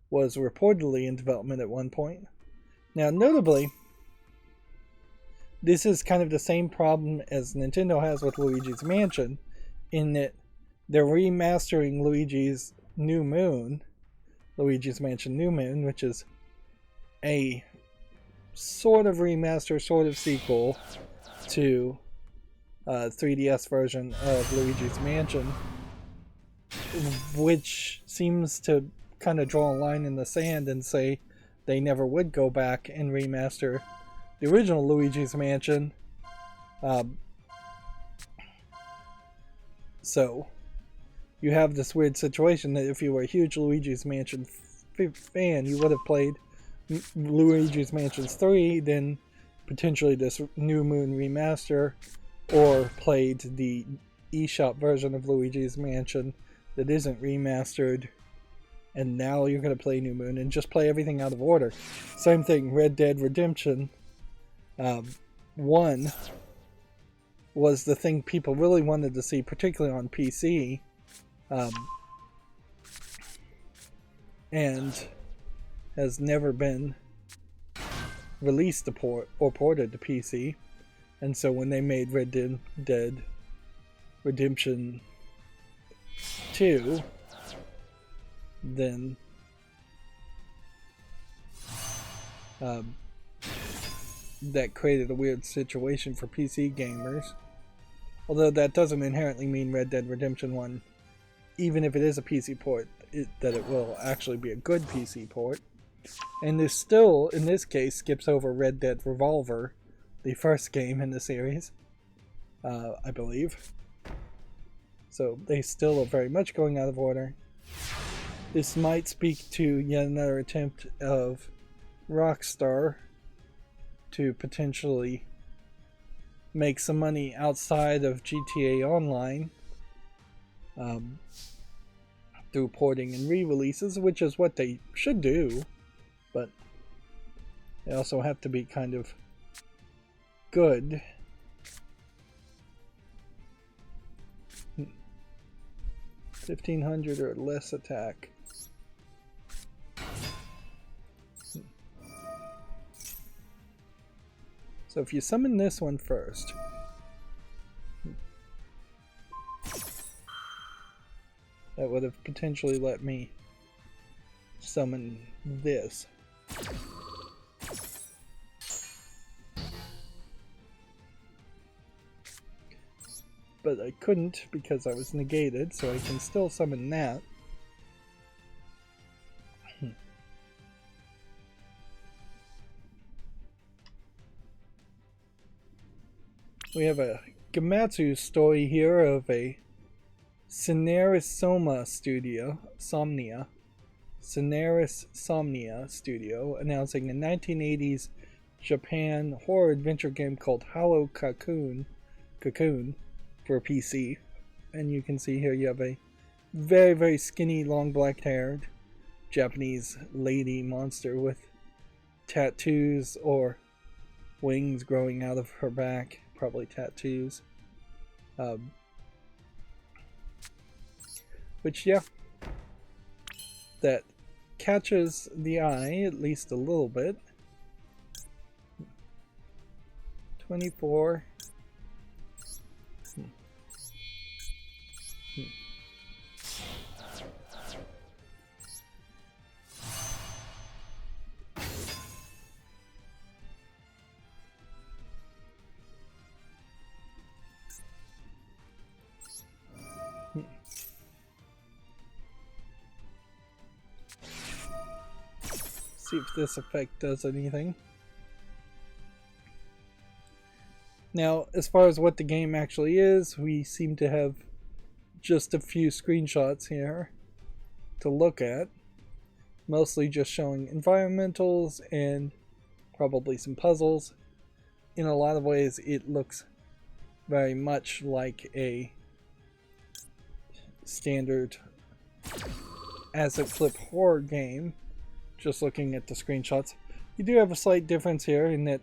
was reportedly in development at one point. Now, notably, this is kind of the same problem as Nintendo has with Luigi's Mansion, in that they're remastering Luigi's Mansion New Moon, which is a sort of remaster, sort of sequel to 3DS version of Luigi's Mansion, which seems to kind of draw a line in the sand and say they never would go back and remaster the original Luigi's Mansion. So you have this weird situation that if you were a huge Luigi's Mansion fan, you would have played Luigi's Mansion 3, then potentially this New Moon remaster, or played the eShop version of Luigi's Mansion that isn't remastered, and now you're going to play New Moon and just play everything out of order. Same thing, Red Dead Redemption 1 was the thing people really wanted to see, particularly on PC, and has never been released to port or ported to PC. And so when they made Red Dead Redemption 2, then that created a weird situation for PC gamers. Although that doesn't inherently mean Red Dead Redemption 1, even if it is a PC port, that it will actually be a good PC port. And this still, in this case, skips over Red Dead Revolver, the first game in the series, I believe. So they still are very much going out of order. This might speak to yet another attempt of Rockstar to potentially make some money outside of GTA Online through porting and re-releases, which is what they should do, but they also have to be kind of good. 1500 or less attack. So if you summon this one first, that would have potentially let me summon this. But I couldn't because I was negated, so I can still summon that. We have a Gamatsu story here of a Cinerasoma studio, Somnia, Scenaris Somnia studio announcing a 1980s Japan horror adventure game called Hollow Cocoon for PC. And you can see here you have a very, very skinny, long black haired Japanese lady monster with tattoos or wings growing out of her back, probably tattoos. Which, yeah, that catches the eye at least a little bit. 24. See if this effect does anything. Now, as far as what the game actually is, we seem to have just a few screenshots here to look at. Mostly just showing environmentals and probably some puzzles. In a lot of ways, it looks very much like a standard asset flip horror game. Just looking at the screenshots, you do have a slight difference here in that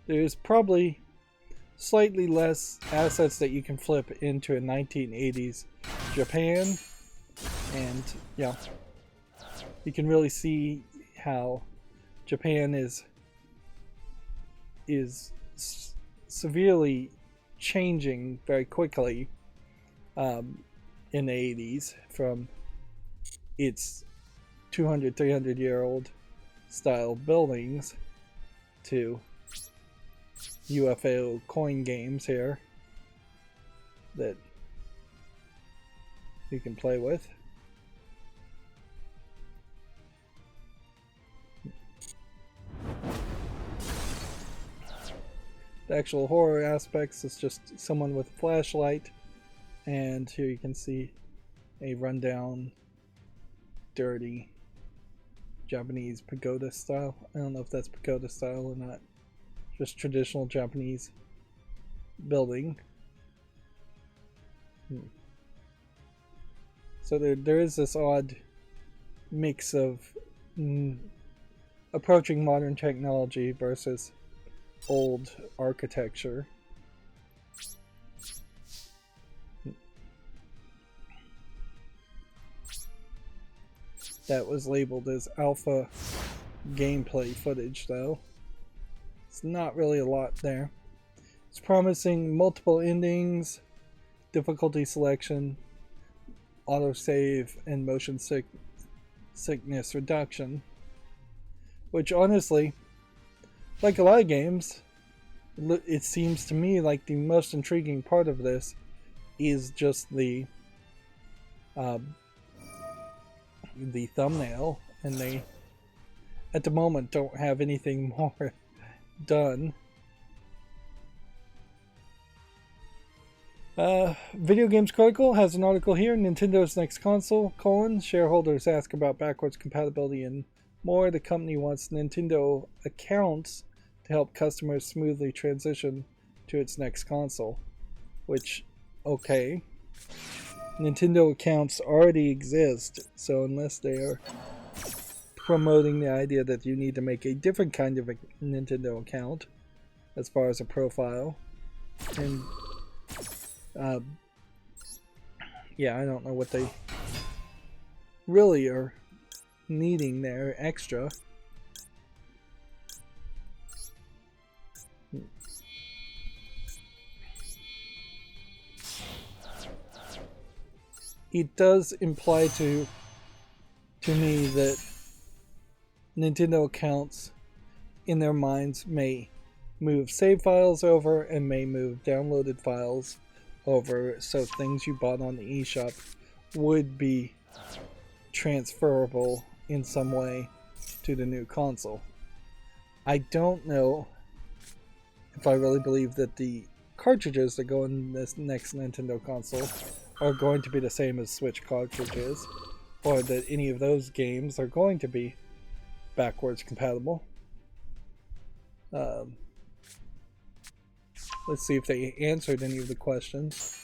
there's probably slightly less assets that you can flip into a 1980s Japan, and yeah, you can really see how Japan is severely changing very quickly in the 80s from its 200, 300-year-old style buildings to UFO coin games here that you can play with. The actual horror aspects is just someone with a flashlight, and here you can see a rundown, dirty Japanese pagoda style. I don't know if that's pagoda style or not. Just traditional Japanese building. So there is this odd mix of approaching modern technology versus old architecture. That was labeled as alpha gameplay footage, though. It's not really a lot there. It's promising multiple endings, difficulty selection, autosave, and motion sickness reduction. Which, honestly, like a lot of games, it seems to me like the most intriguing part of this is just the thumbnail, and they at the moment don't have anything more done. Video Games Chronicle has an article here. Nintendo's next console, shareholders ask about backwards compatibility and more. The company wants Nintendo accounts to help customers smoothly transition to its next console. Which, okay. Nintendo accounts already exist, so unless they are promoting the idea that you need to make a different kind of a Nintendo account as far as a profile, and yeah, I don't know what they really are needing there extra. It does imply to me that Nintendo accounts in their minds may move save files over and may move downloaded files over, so things you bought on the eShop would be transferable in some way to the new console. I don't know if I really believe that the cartridges that go in this next Nintendo console are going to be the same as Switch cartridges. or that any of those games are going to be backwards compatible. Let's see if they answered any of the questions.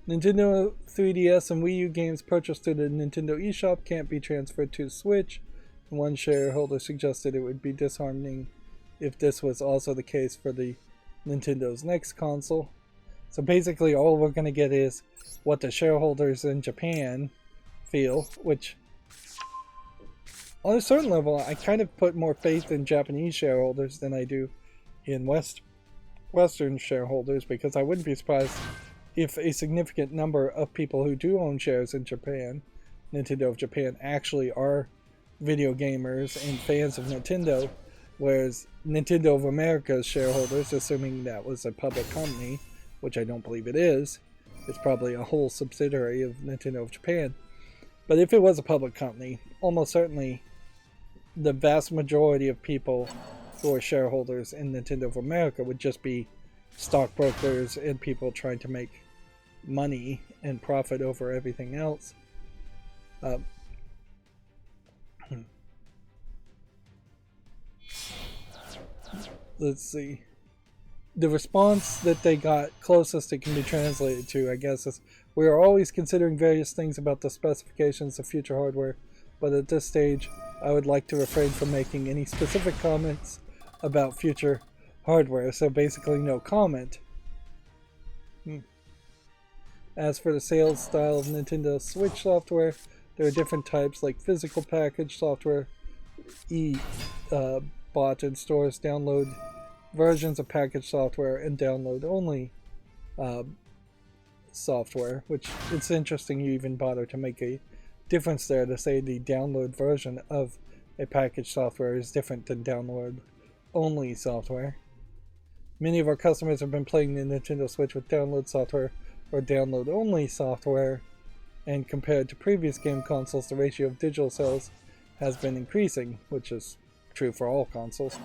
Nintendo 3DS and Wii U games purchased through the Nintendo eShop can't be transferred to Switch. One shareholder suggested it would be disheartening if this was also the case for the Nintendo's next console. So basically all we're going to get is what the shareholders in Japan feel, which on a certain level I kind of put more faith in Japanese shareholders than I do in Western shareholders, because I wouldn't be surprised if a significant number of people who do own shares in Japan, Nintendo of Japan, actually are video gamers and fans of Nintendo, whereas Nintendo of America's shareholders, assuming that was a public company, which I don't believe it is, it's probably a whole subsidiary of Nintendo of Japan, but if it was a public company, almost certainly the vast majority of people who are shareholders in Nintendo of America would just be stockbrokers and people trying to make money and profit over everything else. Let's see. The response that they got closest it can be translated to, I guess, is we are always considering various things about the specifications of future hardware, but at this stage I would like to refrain from making any specific comments about future hardware, so basically no comment. As for the sales style of Nintendo Switch software, there are different types like physical package software, bought in stores, download versions of package software, and download only software, which it's interesting you even bother to make a difference there to say the download version of a package software is different than download only software. Many of our customers have been playing the Nintendo Switch with download software or download only software, and compared to previous game consoles, the ratio of digital sales has been increasing, which is true for all consoles.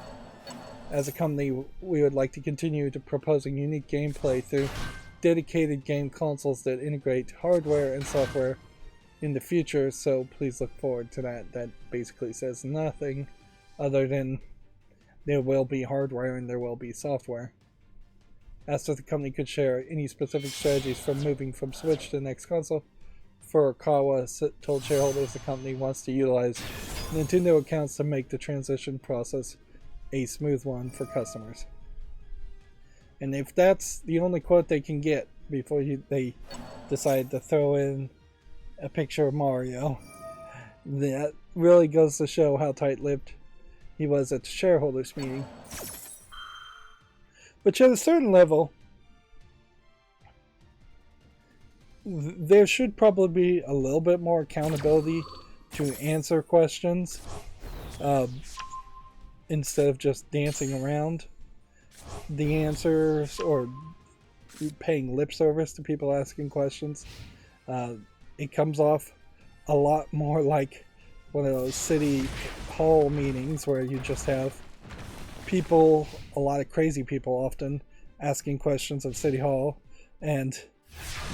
As a company, we would like to continue to proposing unique gameplay through dedicated game consoles that integrate hardware and software in the future, so please look forward to that. That basically says nothing other than there will be hardware and there will be software. Asked if the company could share any specific strategies for moving from Switch to the next console, Furukawa told shareholders the company wants to utilize Nintendo accounts to make the transition process a smooth one for customers. And if that's the only quote they can get before they decide to throw in a picture of Mario, that really goes to show how tight-lipped he was at the shareholders meeting. But at a certain level, there should probably be a little bit more accountability to answer questions instead of just dancing around the answers or paying lip service to people asking questions. It comes off a lot more like one of those city hall meetings where you just have people, a lot of crazy people often, asking questions at City Hall, and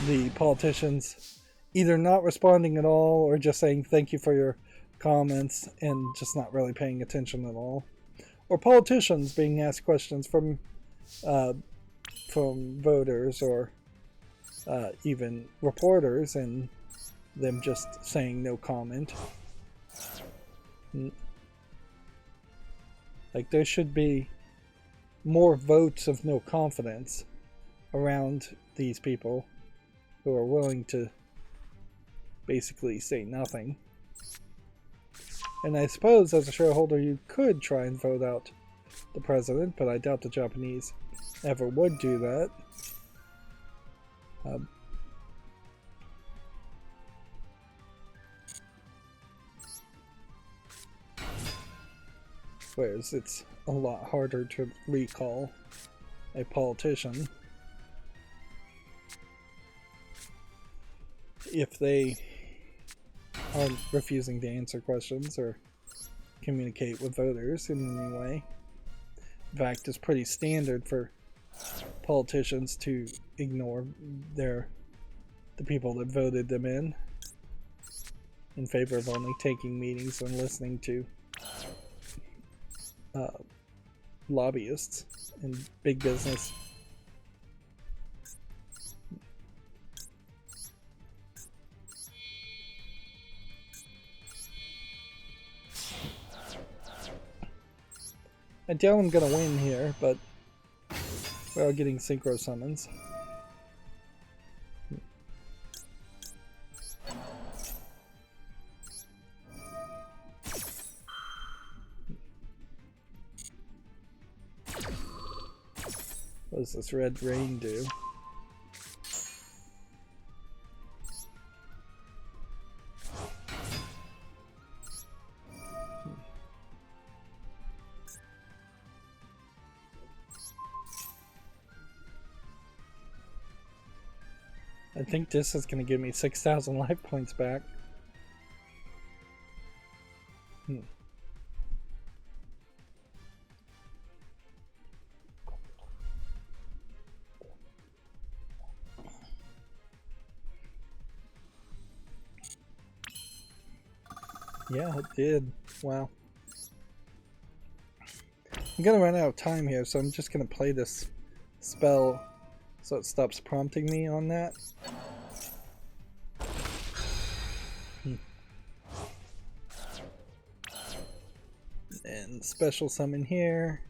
the politicians either not responding at all or just saying thank you for your comments and just not really paying attention at all. Or politicians being asked questions from voters or even reporters and them just saying no comment. Like, there should be more votes of no confidence around these people who are willing to basically say nothing. And I suppose as a shareholder you could try and vote out the president, but I doubt the Japanese ever would do that. Whereas it's a lot harder to recall a politician if they are refusing to answer questions or communicate with voters in any way. In fact, it's pretty standard for politicians to ignore the people that voted them in favor of only taking meetings and listening to lobbyists and big business. I doubt I'm gonna win here, but we are getting synchro summons. What does this red rain do? I think this is going to give me 6,000 life points back. Yeah, it did. Wow. I'm gonna run out of time here, so I'm just gonna play this spell so it stops prompting me on that. And special summon here.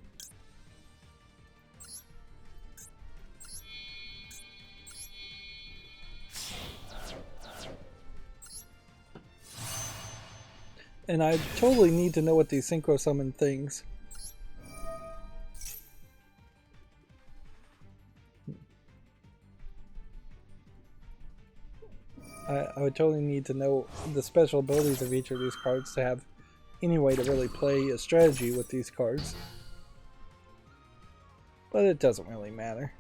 And I totally need to know what these synchro summon things. I would totally need to know the special abilities of each of these cards to have any way to really play a strategy with these cards. But it doesn't really matter.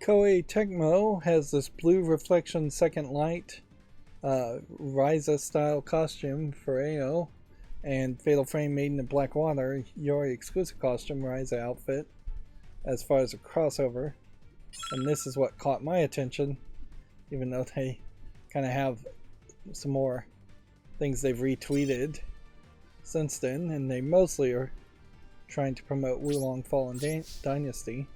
Koei Tecmo has this blue reflection second light Ryza style costume for AO, and Fatal Frame Maiden in Black Water Yori exclusive costume Ryza outfit as far as a crossover. And this is what caught my attention, even though they kind of have some more things they've retweeted since then, and they mostly are trying to promote Wulong Fallen Dynasty.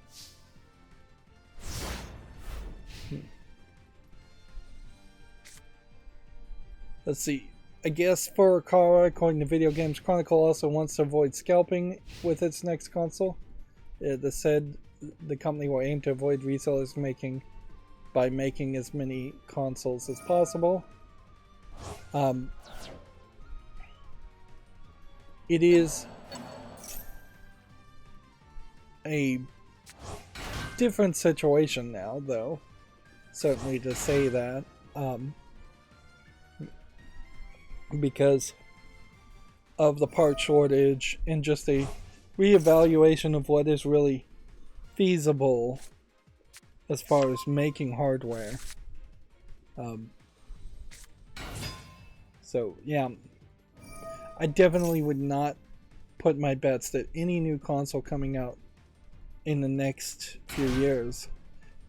Let's see. I guess for Kara, according to Video Games Chronicle, also wants to avoid scalping with its next console. They said the company will aim to avoid resellers by making as many consoles as possible. It is a different situation now, though, certainly to say that, because of the part shortage and just a reevaluation of what is really feasible as far as making hardware. So yeah, I definitely would not put my bets that any new console coming out in the next few years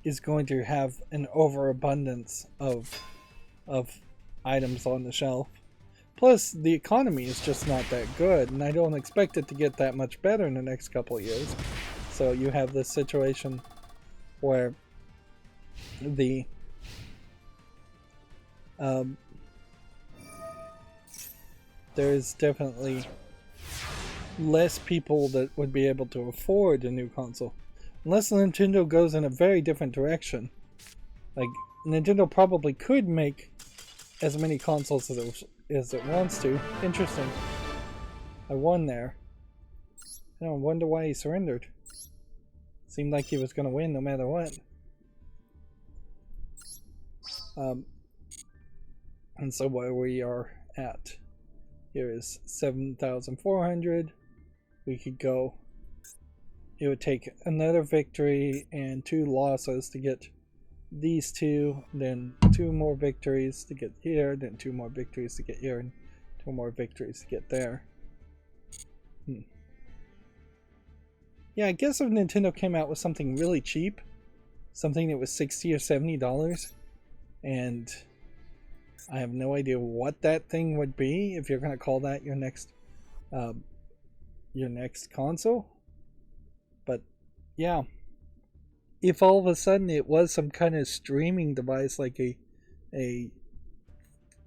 is going to have an overabundance of items on the shelf. Plus, the economy is just not that good, and I don't expect it to get that much better in the next couple of years. So you have this situation where there's definitely less people that would be able to afford a new console. Unless Nintendo goes in a very different direction. Like, Nintendo probably could make as many consoles as it wants to. Interesting. I won there. I don't wonder why he surrendered. Seemed like he was going to win no matter what. And so where we are at here is 7,400. We could go, it would take another victory and 2 losses to get these 2, then 2 more victories to get here, then 2 more victories to get here, and 2 more victories to get there. Yeah, I guess if Nintendo came out with something really cheap, something that was $60 or $70, and I have no idea what that thing would be, if you're going to call that your next console. But yeah, if all of a sudden it was some kind of streaming device like a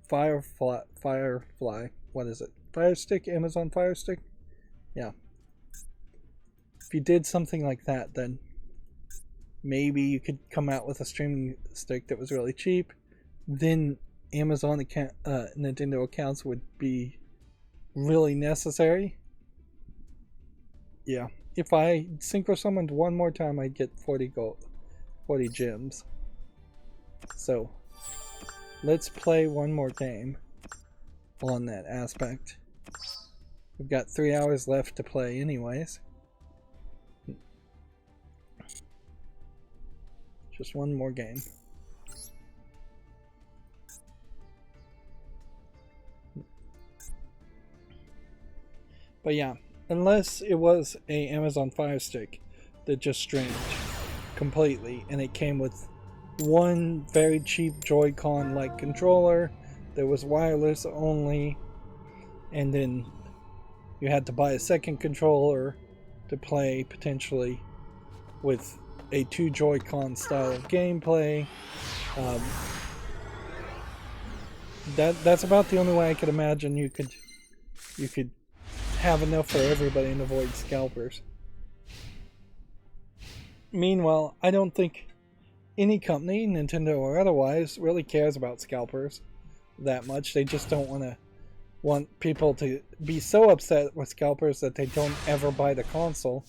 Firefly, what is it? Fire Stick, Amazon Fire Stick? Yeah. If you did something like that, then maybe you could come out with a streaming stick that was really cheap. Then Amazon account, Nintendo accounts would be really necessary. Yeah. If I synchro summoned one more time, I'd get 40 gems. So let's play one more game on that aspect. We've got 3 hours left to play anyways. Just one more game. But yeah, unless it was a Amazon Fire Stick that just streamed completely and it came with one very cheap Joy-Con like controller that was wireless only, and then you had to buy a second controller to play potentially with a 2 Joy-Con style of gameplay. That's about the only way I could imagine you could have enough for everybody and avoid scalpers. Meanwhile, I don't think any company, Nintendo or otherwise, really cares about scalpers that much. They just don't want people to be so upset with scalpers that they don't ever buy the console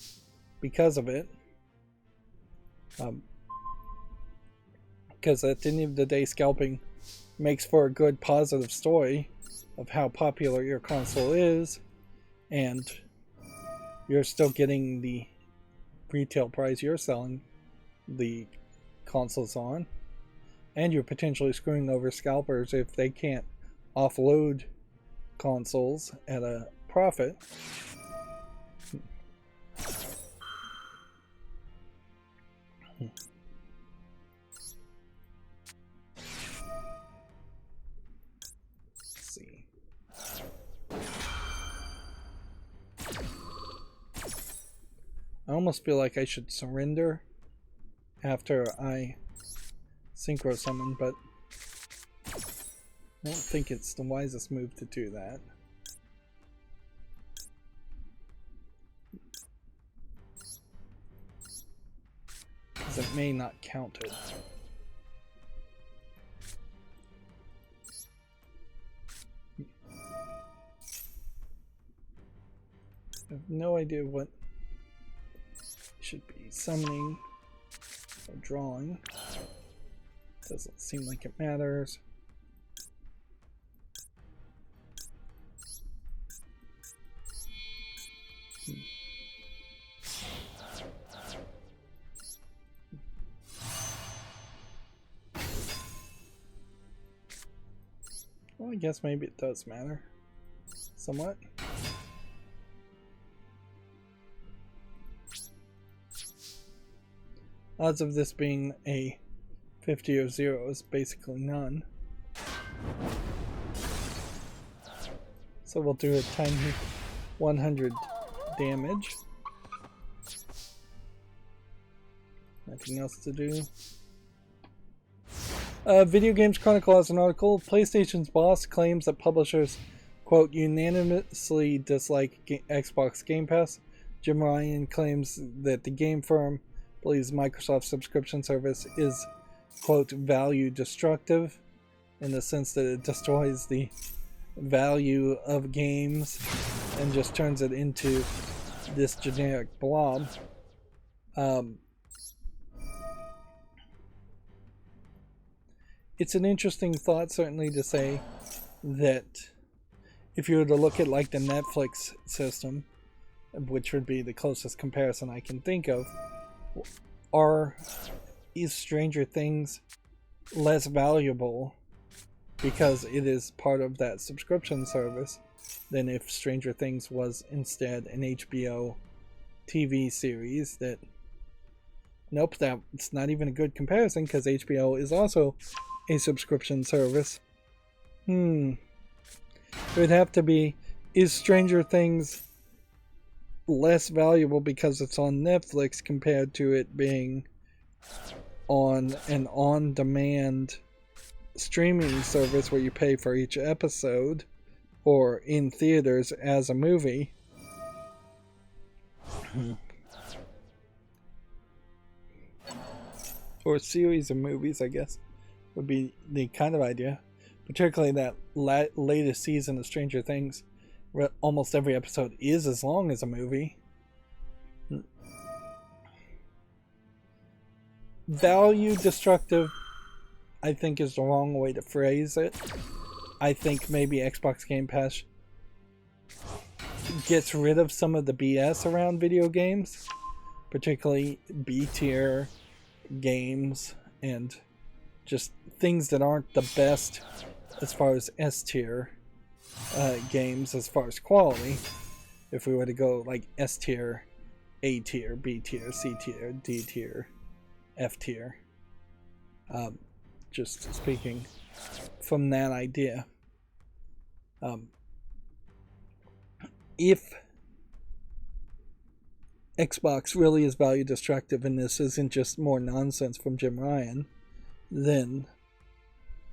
because of it. Because at the end of the day, scalping makes for a good positive story of how popular your console is, and you're still getting the retail price you're selling the consoles on, and you're potentially screwing over scalpers if they can't offload consoles at a profit. I almost feel like I should surrender after I synchro summon, but I don't think it's the wisest move to do that. Because it may not count it. I have no idea what should be summoning or drawing. Doesn't seem like it matters. Well, I guess maybe it does matter somewhat. Odds of this being a 50 or 0 is basically none. So we'll do a tiny 100 damage. Nothing else to do. Video Games Chronicle has an article. PlayStation's boss claims that publishers, quote, unanimously dislike Xbox Game Pass. Jim Ryan claims that the game firm believes Microsoft's subscription service is, quote, value destructive, in the sense that it destroys the value of games and just turns it into this generic blob. it's an interesting thought, certainly, to say that if you were to look at like the Netflix system, which would be the closest comparison I can think of, is Stranger Things less valuable because it is part of that subscription service than if Stranger Things was instead an HBO TV series? That nope, that's not even a good comparison because HBO is also a subscription service. It would have to be, is Stranger Things less valuable because it's on Netflix compared to it being on an on-demand streaming service where you pay for each episode, or in theaters as a movie? Or a series of movies, I guess, would be the kind of idea. Particularly that latest season of Stranger Things, where almost every episode is as long as a movie. Value destructive, I think, is the wrong way to phrase it. I think maybe Xbox Game Pass gets rid of some of the BS around video games, particularly B-tier games and just things that aren't the best as far as S-tier games as far as quality. If we were to go like S-tier, A-tier, B-tier, C-tier, D-tier, F-tier, just speaking from that idea. If Xbox really is value destructive and this isn't just more nonsense from Jim Ryan, then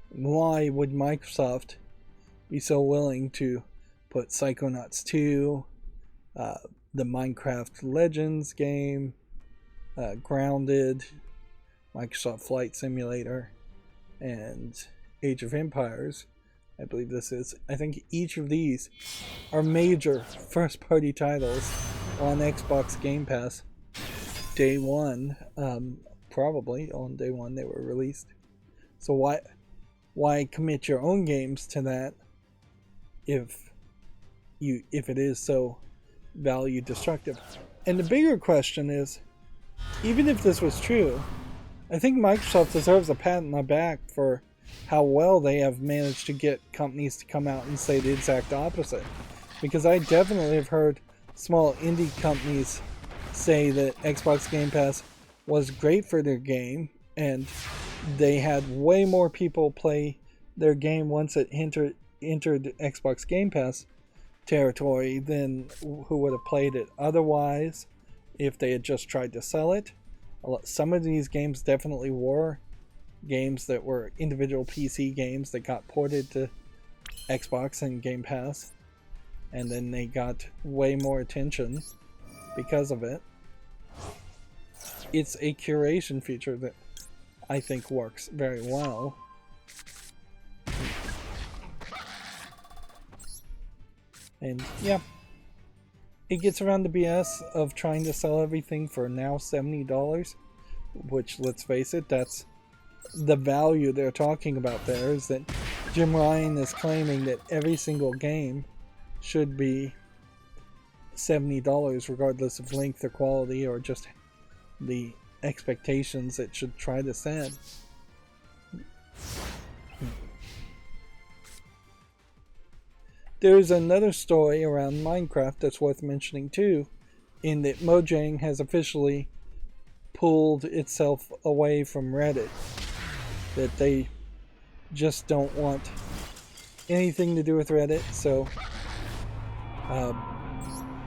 why would Microsoft be so willing to put Psychonauts 2, the Minecraft Legends game, Grounded, Microsoft Flight Simulator, and Age of Empires, I believe this is. I think each of these are major first-party titles on Xbox Game Pass day one. Probably on day one they were released. So why commit your own games to that if it is so value destructive? And the bigger question is, even if this was true, I think Microsoft deserves a pat on the back for how well they have managed to get companies to come out and say the exact opposite. Because I definitely have heard small indie companies say that Xbox Game Pass was great for their game, and they had way more people play their game once it entered Xbox Game Pass territory than who would have played it otherwise if they had just tried to sell it. Some of these games definitely were games that were individual PC games that got ported to Xbox and Game Pass, and then they got way more attention because of it. It's a curation feature that I think works very well. And yeah, it gets around the BS of trying to sell everything for now $70, which, let's face it, that's the value they're talking about there, is that Jim Ryan is claiming that every single game should be $70 regardless of length or quality or just the expectations it should try to set. There's another story around Minecraft that's worth mentioning too, in that Mojang has officially pulled itself away from Reddit. That they just don't want anything to do with Reddit, so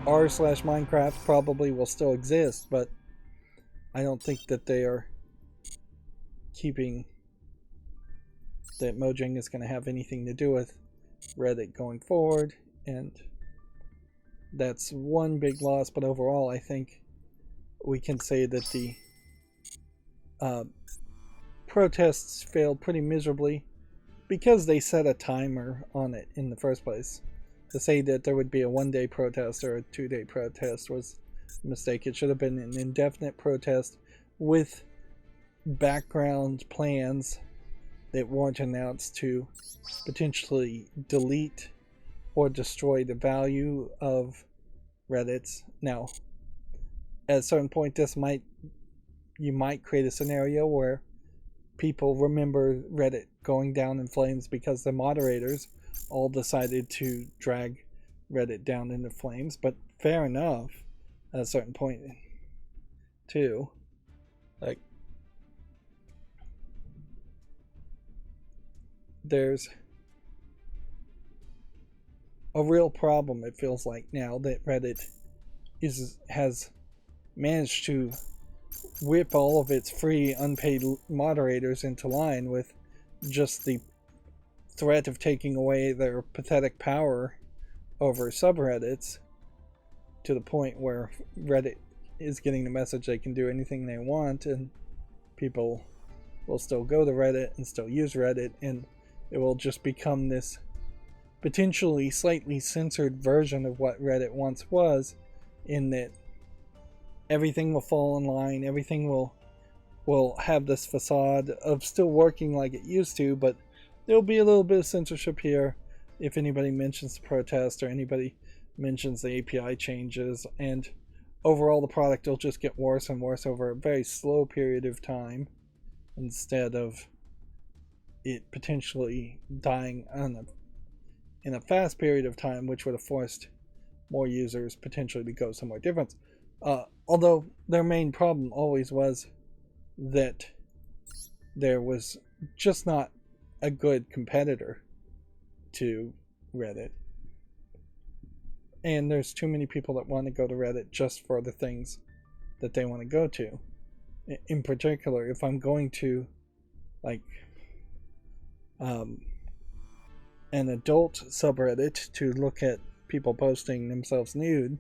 r/Minecraft probably will still exist, but I don't think that they are keeping that Mojang is going to have anything to do with Reddit going forward, and that's one big loss. But overall, I think we can say that the protests failed pretty miserably because they set a timer on it in the first place. To say that there would be a one-day protest or a two-day protest was a mistake. It should have been an indefinite protest with background plans that weren't announced to potentially delete or destroy the value of Reddits. Now, at a certain point, you might create a scenario where people remember Reddit going down in flames because the moderators all decided to drag Reddit down into flames. But fair enough, at a certain point, too. Like, there's a real problem, it feels like, now that Reddit has managed to whip all of its free unpaid moderators into line with just the threat of taking away their pathetic power over subreddits, to the point where Reddit is getting the message they can do anything they want, and people will still go to Reddit and still use Reddit, and it will just become this potentially slightly censored version of what Reddit once was, in that everything will fall in line, everything will have this facade of still working like it used to, but there'll be a little bit of censorship here if anybody mentions the protest or anybody mentions the API changes, and overall the product will just get worse and worse over a very slow period of time, instead of it potentially dying in a fast period of time, which would have forced more users potentially to go somewhere different. Although their main problem always was that there was just not a good competitor to Reddit. And there's too many people that want to go to Reddit just for the things that they want to go to. In particular, if I'm going to, like, an adult subreddit to look at people posting themselves nude,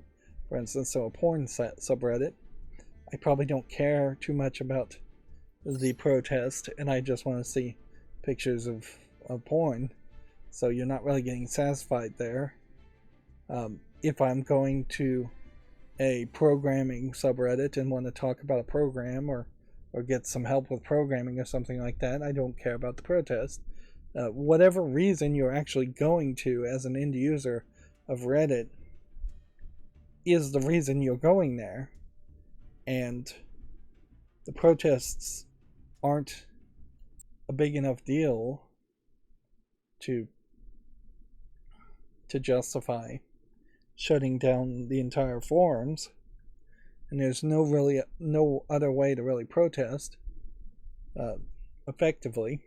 for instance, so a porn subreddit, I probably don't care too much about the protest, and I just want to see pictures of porn. So you're not really getting satisfied there. If I'm going to a programming subreddit and want to talk about a program or get some help with programming or something like that, I don't care about the protest. Whatever reason you're actually going to as an end user of Reddit is the reason you're going there, and the protests aren't a big enough deal to justify shutting down the entire forums, and there's no other way to really protest effectively.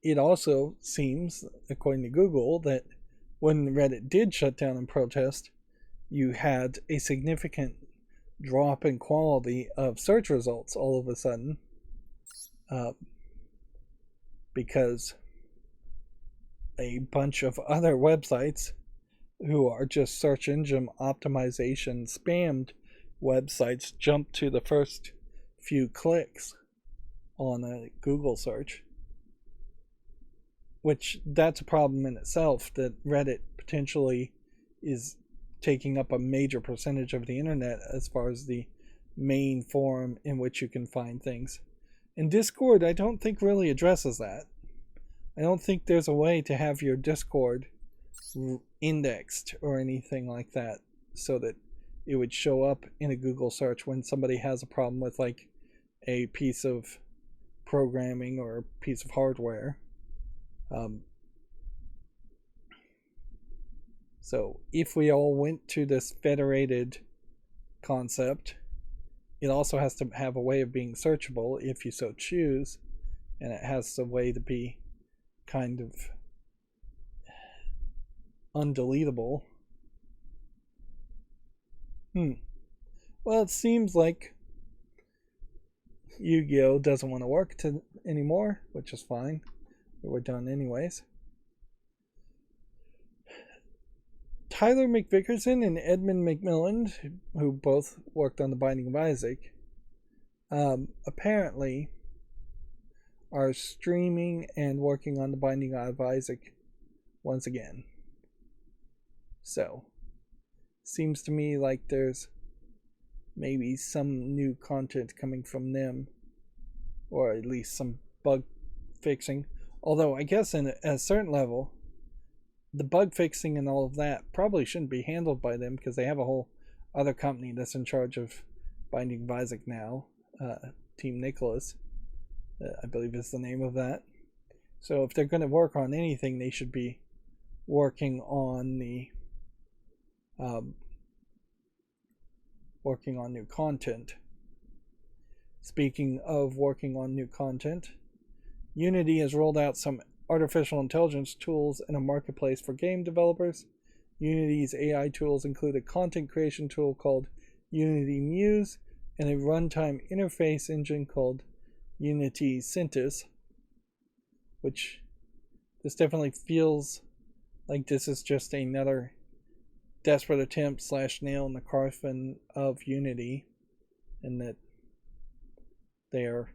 It also seems, according to Google, that when Reddit did shut down in protest, you had a significant drop in quality of search results all of a sudden, because a bunch of other websites who are just search engine optimization spammed websites jumped to the first few clicks on a Google search, which that's a problem in itself, that Reddit potentially is taking up a major percentage of the internet as far as the main forum in which you can find things. And Discord, I don't think really addresses that. I don't think there's a way to have your Discord indexed or anything like that so that it would show up in a Google search when somebody has a problem with, like, a piece of programming or a piece of hardware. So if we all went to this federated concept, it also has to have a way of being searchable if you so choose, and it has a way to be kind of undeletable. Well, it seems like Yu-Gi-Oh! Doesn't want to work anymore, which is fine. We're done anyways. Tyler McVickerson and Edmund McMillan, who both worked on The Binding of Isaac, apparently are streaming and working on The Binding of Isaac once again. So, seems to me like there's maybe some new content coming from them, or at least some bug fixing. Although I guess at a certain level, the bug fixing and all of that probably shouldn't be handled by them, because they have a whole other company that's in charge of binding of Isaac now. Team Nicholas, I believe is the name of that. So if they're going to work on anything, they should be working on working on new content. Speaking of working on new content, Unity has rolled out some artificial intelligence tools in a marketplace for game developers. Unity's AI tools include a content creation tool called Unity Muse and a runtime interface engine called Unity Synthesis, which this definitely feels like this is just another desperate attempt / nail in the coffin of Unity, and that they are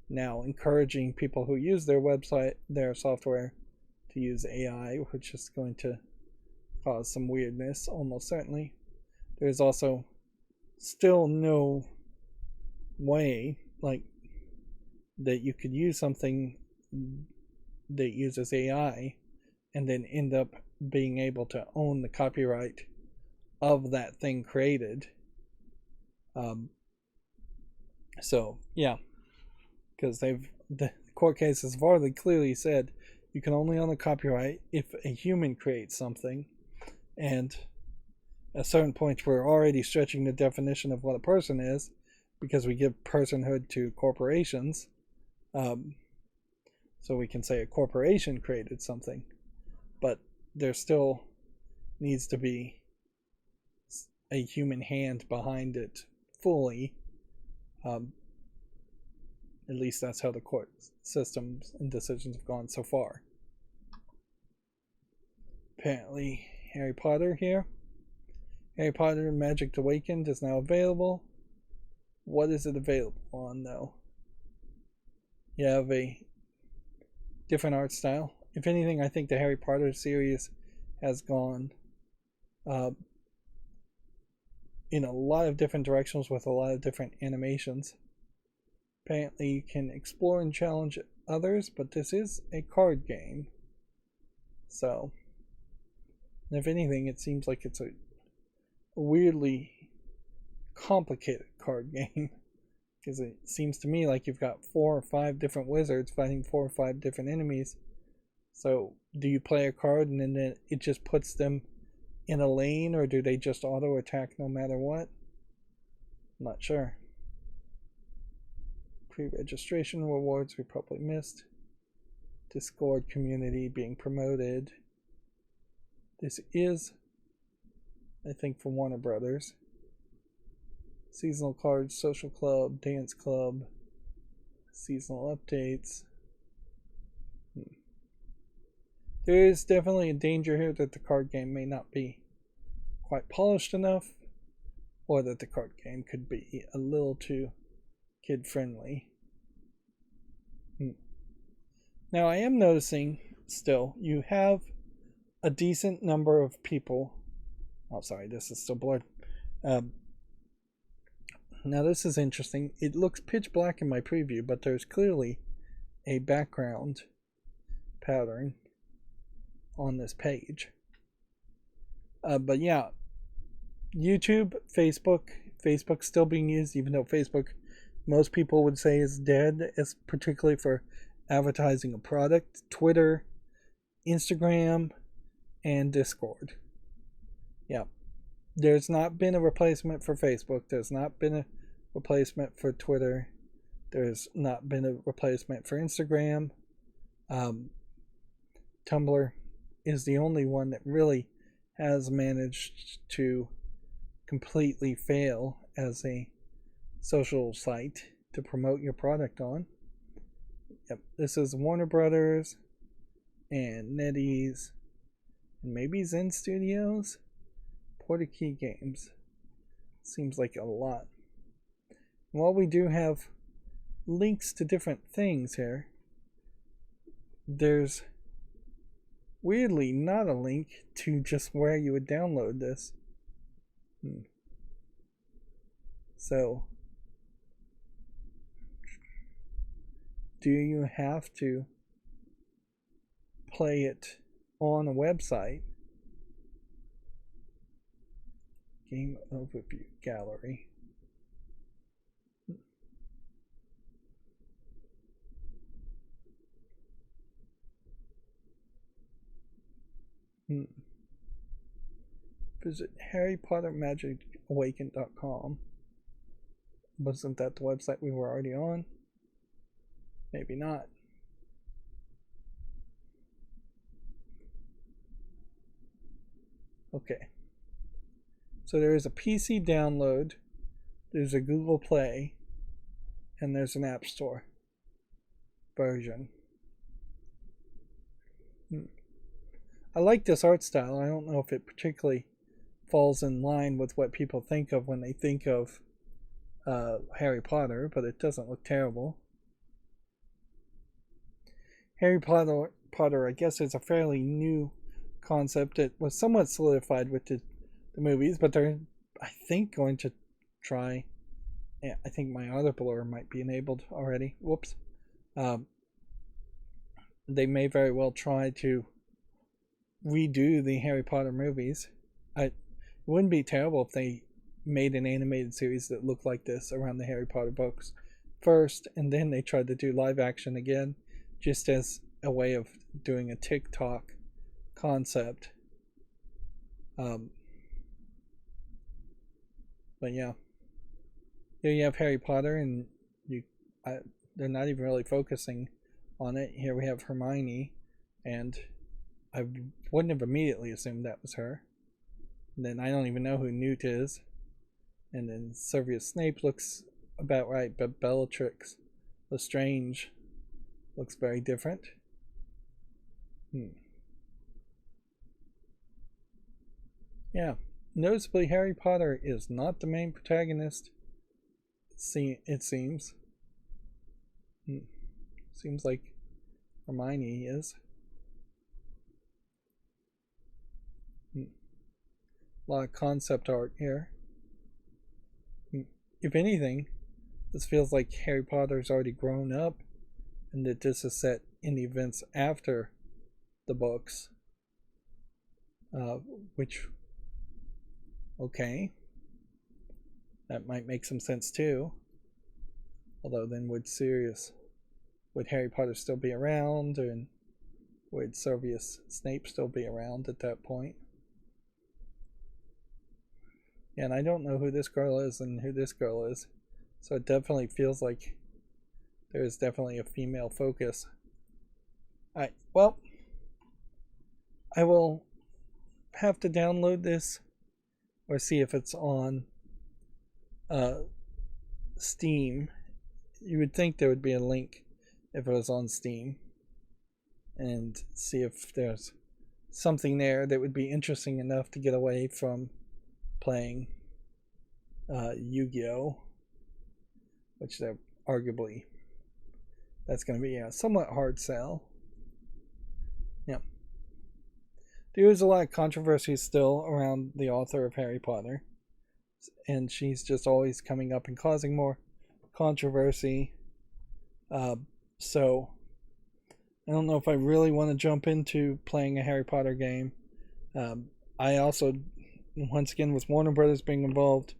now encouraging people who use their software, to use AI, which is going to cause some weirdness, almost certainly. There's also still no way, like, that you could use something that uses AI and then end up being able to own the copyright of that thing created. So yeah, because the court cases have already clearly said you can only own the copyright if a human creates something, and at a certain point we're already stretching the definition of what a person is, because we give personhood to corporations. So we can say a corporation created something, but there still needs to be a human hand behind it fully. At least that's how the court systems and decisions have gone so far. Apparently, Harry Potter here. Harry Potter Magic Awakened is now available. What is it available on, though? You have a different art style. If anything, I think the Harry Potter series has gone in a lot of different directions with a lot of different animations. Apparently you can explore and challenge others, but this is a card game. So, if anything, it seems like it's a weirdly complicated card game. Because it seems to me like you've got 4 or 5 different wizards fighting 4 or 5 different enemies. So, do you play a card and then it just puts them in a lane, or do they just auto attack no matter what? I'm not sure. Pre-registration rewards we probably missed. Discord community being promoted. This is, I think, for Warner Brothers. Seasonal cards, social club, dance club, seasonal updates. There is definitely a danger here that the card game may not be quite polished enough, or that the card game could be a little too kid friendly. Now I am noticing still you have a decent number of people. Oh, sorry, this is still blurred. Now this is interesting. It looks pitch black in my preview, but there's clearly a background pattern on this page. But yeah, YouTube, Facebook's still being used, even though Facebook, most people would say, is dead, as particularly for advertising a product. Twitter, Instagram, and Discord. Yeah. There's not been a replacement for Facebook. There's not been a replacement for Twitter. There's not been a replacement for Instagram. Tumblr is the only one that really has managed to completely fail as a social site to promote your product on. Yep, this is Warner Brothers and NetEase and maybe Zen Studios. Portakey Games. Seems like a lot. While we do have links to different things here, there's weirdly not a link to just where you would download this. So, do you have to play it on a website? Game overview gallery. Visit HarryPotterMagicAwakened.com. Wasn't that the website we were already on? Maybe not. Okay. So there is a PC download, there's a Google Play, and there's an App Store version. I like this art style. I don't know if it particularly falls in line with what people think of when they think of Harry Potter, but it doesn't look terrible. Harry Potter, I guess, is a fairly new concept. It was somewhat solidified with the movies, but they're, I think, going to try. Yeah, I think my autoblur might be enabled already. Whoops. They may very well try to redo the Harry Potter movies. It wouldn't be terrible if they made an animated series that looked like this around the Harry Potter books first, and then they tried to do live action again, just as a way of doing a TikTok concept. But yeah, here you have Harry Potter, and they're not even really focusing on it. Here we have Hermione, and I wouldn't have immediately assumed that was her. And then I don't even know who Newt is. And then Severus Snape looks about right, but Bellatrix Lestrange looks very different. Yeah, noticeably Harry Potter is not the main protagonist. It seems. Seems like Hermione is. A lot of concept art here. If anything, this feels like Harry Potter's already grown up, and that this is set in the events after the books. Which, okay, that might make some sense too. Although then would Harry Potter still be around, and would Severus Snape still be around at that point? Yeah, and I don't know who this girl is and who this girl is, so it definitely feels like there is definitely a female focus. Alright, well, I will have to download this or see if it's on Steam. You would think there would be a link if it was on Steam, and see if there's something there that would be interesting enough to get away from playing Yu-Gi-Oh, which they're arguably, that's going to be a somewhat hard sell. Yeah, there is a lot of controversy still around the author of Harry Potter, and she's just always coming up and causing more controversy. So I don't know if I really want to jump into playing a Harry Potter game. I also, once again, with Warner Brothers being involved,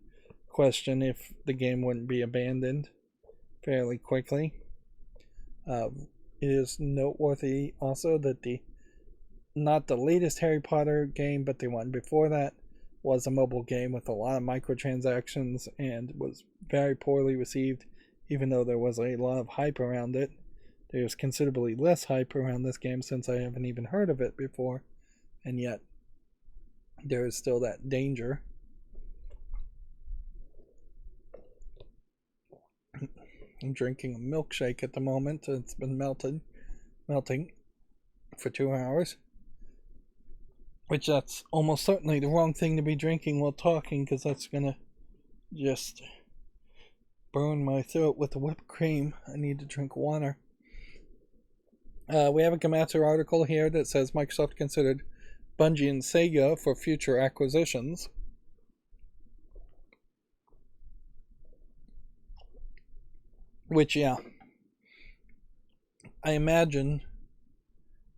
question if the game wouldn't be abandoned fairly quickly. It is noteworthy also that not the latest Harry Potter game, but the one before that was a mobile game with a lot of microtransactions and was very poorly received, even though there was a lot of hype around it. There's considerably less hype around this game since I haven't even heard of it before, and yet there is still that danger. I'm drinking a milkshake at the moment. It's been melting for 2 hours, which that's almost certainly the wrong thing to be drinking while talking, because that's gonna just burn my throat with the whipped cream. I need to drink water. We have a Komatsu article here that says Microsoft considered Bungie and Sega for future acquisitions. Which, yeah, I imagine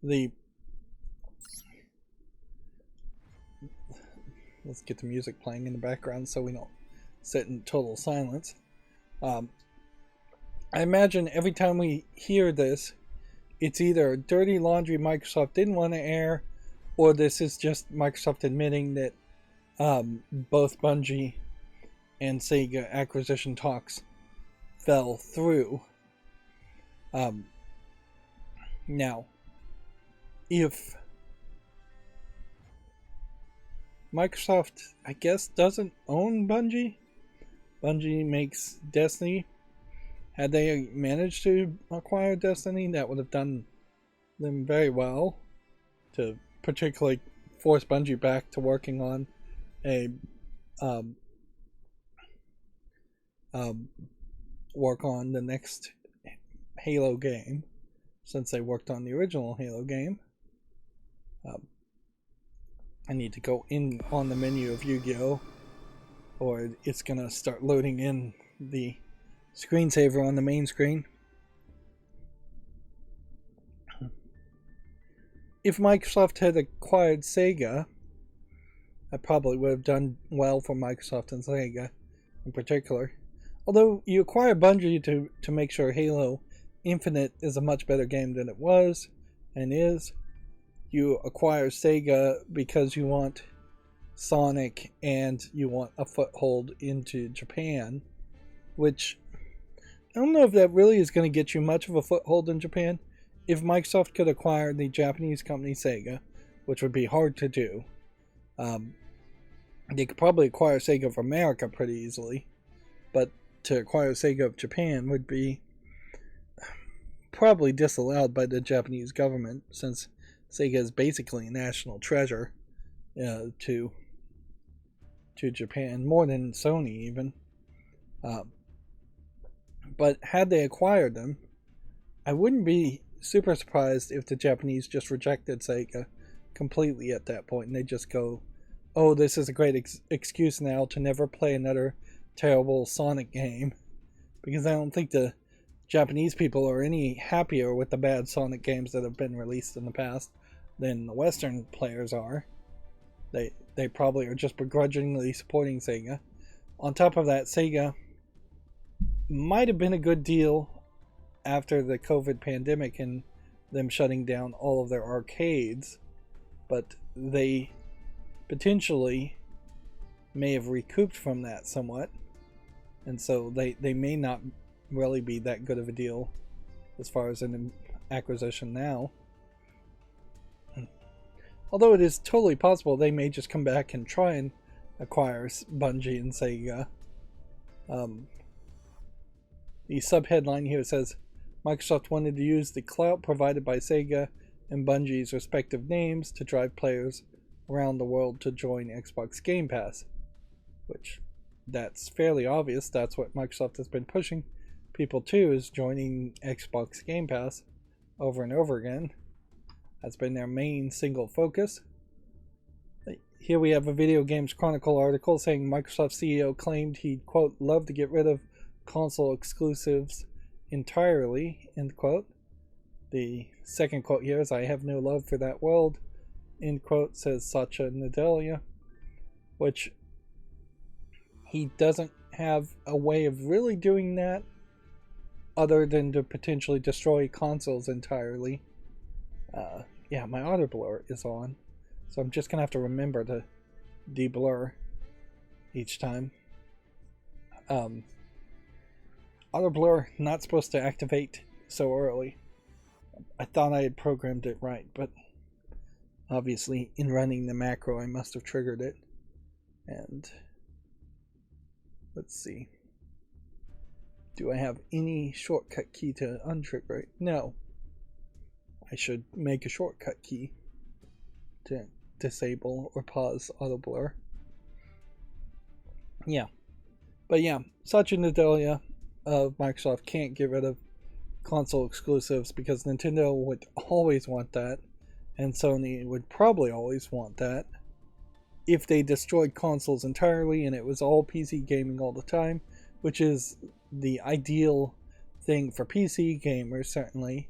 the... Let's get the music playing in the background so we don't sit in total silence. I imagine every time we hear this, it's either dirty laundry Microsoft didn't want to air, or this is just Microsoft admitting that both Bungie and Sega acquisition talks fell through. Now, if Microsoft, I guess, doesn't own Bungie, Bungie makes Destiny. Had they managed to acquire Destiny, that would have done them very well to particularly force Bungie back to working on a work on the next Halo game, since they worked on the original Halo game. I need to go in on the menu of Yu-Gi-Oh! Or it's gonna start loading in the screensaver on the main screen. If Microsoft had acquired Sega, I probably would have done well for Microsoft and Sega in particular. Although you acquire Bungie to make sure Halo Infinite is a much better game than it was and is. You acquire Sega because you want Sonic and you want a foothold into Japan, which I don't know if that really is going to get you much of a foothold in Japan. If Microsoft could acquire the Japanese company Sega, which would be hard to do, they could probably acquire Sega of America pretty easily, but to acquire Sega of Japan would be probably disallowed by the Japanese government, since Sega is basically a national treasure to Japan, more than Sony even. But had they acquired them, I wouldn't be super surprised if the Japanese just rejected Sega completely at that point, and they just go, oh, this is a great excuse now to never play another terrible Sonic game, because I don't think the Japanese people are any happier with the bad Sonic games that have been released in the past than the Western players are. They probably are just begrudgingly supporting Sega. On top of that, Sega might have been a good deal after the COVID pandemic and them shutting down all of their arcades, but they potentially may have recouped from that somewhat, and so they may not really be that good of a deal as far as an acquisition now. Although it is totally possible they may just come back and try and acquire Bungie and Sega. The subheadline here says, Microsoft wanted to use the clout provided by Sega and Bungie's respective names to drive players around the world to join Xbox Game Pass. Which, that's fairly obvious. That's what Microsoft has been pushing people to, is joining Xbox Game Pass over and over again. That's been their main single focus. Here we have a Video Games Chronicle article saying Microsoft CEO claimed he'd, quote, love to get rid of console exclusives entirely, end quote. The second quote here is, I have no love for that world, end quote, says Satya Nadella, which he doesn't have a way of really doing that other than to potentially destroy consoles entirely. Yeah, my auto blur is on, so I'm just gonna have to remember to de-blur each time. Auto blur not supposed to activate so early. I thought I had programmed it right, but obviously in running the macro I must have triggered it. And let's see, do I have any shortcut key to untrigger it? No. I should make a shortcut key to disable or pause auto blur. Yeah. But yeah, Satya Nadella of Microsoft can't get rid of console exclusives because Nintendo would always want that, and Sony would probably always want that if they destroyed consoles entirely and it was all PC gaming all the time, which is the ideal thing for PC gamers, certainly.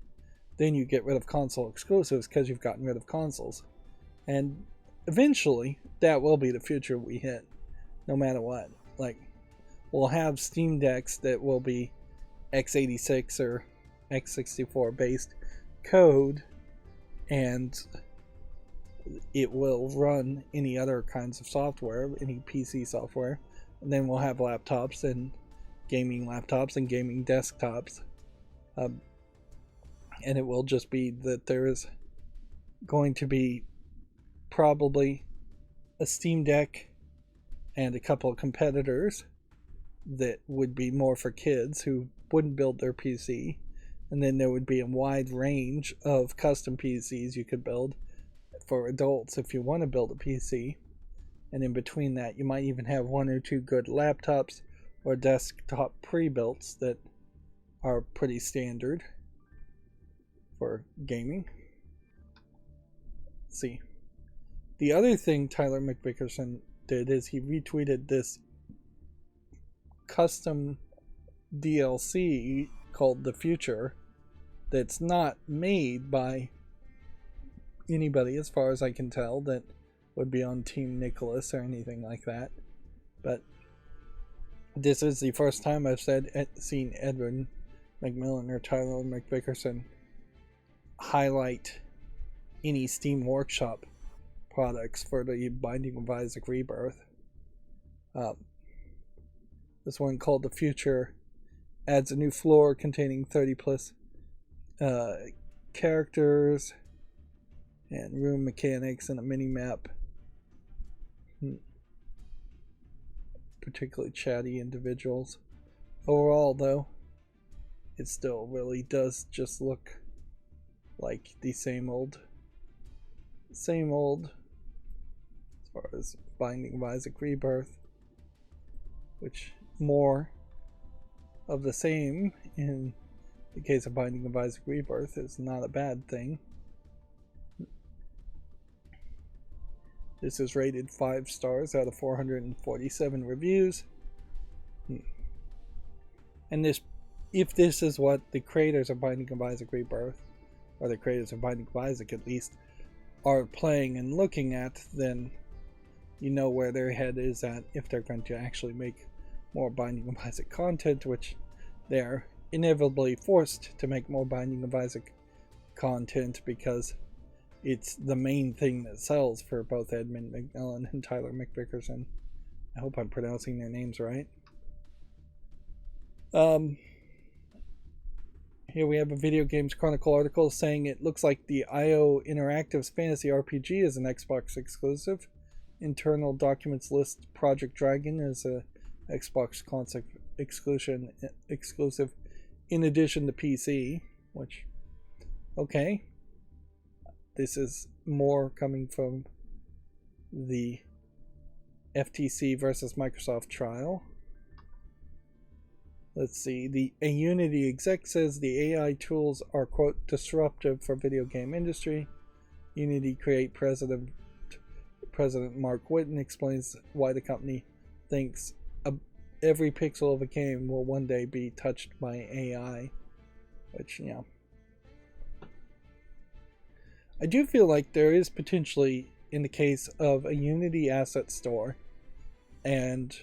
Then you get rid of console exclusives because you've gotten rid of consoles. And eventually, that will be the future we hit, no matter what. Like, we'll have Steam Decks that will be x86 or x64 based code, and it will run any other kinds of software, any PC software. And then we'll have laptops and gaming laptops and gaming desktops. And it will just be that there is going to be probably a Steam Deck and a couple of competitors that would be more for kids who wouldn't build their PC. And then there would be a wide range of custom PCs you could build for adults if you want to build a PC. And in between that, you might even have one or two good laptops or desktop pre-builts that are pretty standard for gaming. Let's see. The other thing Tyler McVickerson did is he retweeted this custom DLC called The Future that's not made by anybody, as far as I can tell, that would be on Team Nicholas or anything like that. But this is the first time I've seen Edwin McMillan or Tyler McVickerson highlight any Steam Workshop products for the Binding of Isaac Rebirth. This one, called The Future, adds a new floor containing 30 plus characters and room mechanics and a mini map. Particularly chatty individuals. Overall, though, it still really does just look like the same old as far as Binding of Isaac Rebirth, which more of the same in the case of Binding of Isaac Rebirth is not a bad thing. This is rated 5 stars out of 447 reviews. And if this is what the creators of Binding of Isaac Rebirth, or the creators of Binding of Isaac at least, are playing and looking at, then you know where their head is at if they're going to actually make more Binding of Isaac content, which they're inevitably forced to make more Binding of Isaac content because it's the main thing that sells for both Edmund McMillan and Tyler McVickerson. I hope I'm pronouncing their names right. Here we have a Video Games Chronicle article saying it looks like the IO Interactive's Fantasy RPG is an Xbox exclusive. Internal documents list Project Dragon as a Xbox console exclusive in addition to PC, which, okay. This is more coming from the FTC versus Microsoft trial. Let's see. A Unity exec says the AI tools are, quote, disruptive for video game industry. Unity Create President Mark Whitten explains why the company thinks every pixel of a game will one day be touched by AI, which, you know, I do feel like there is potentially, in the case of a Unity asset store and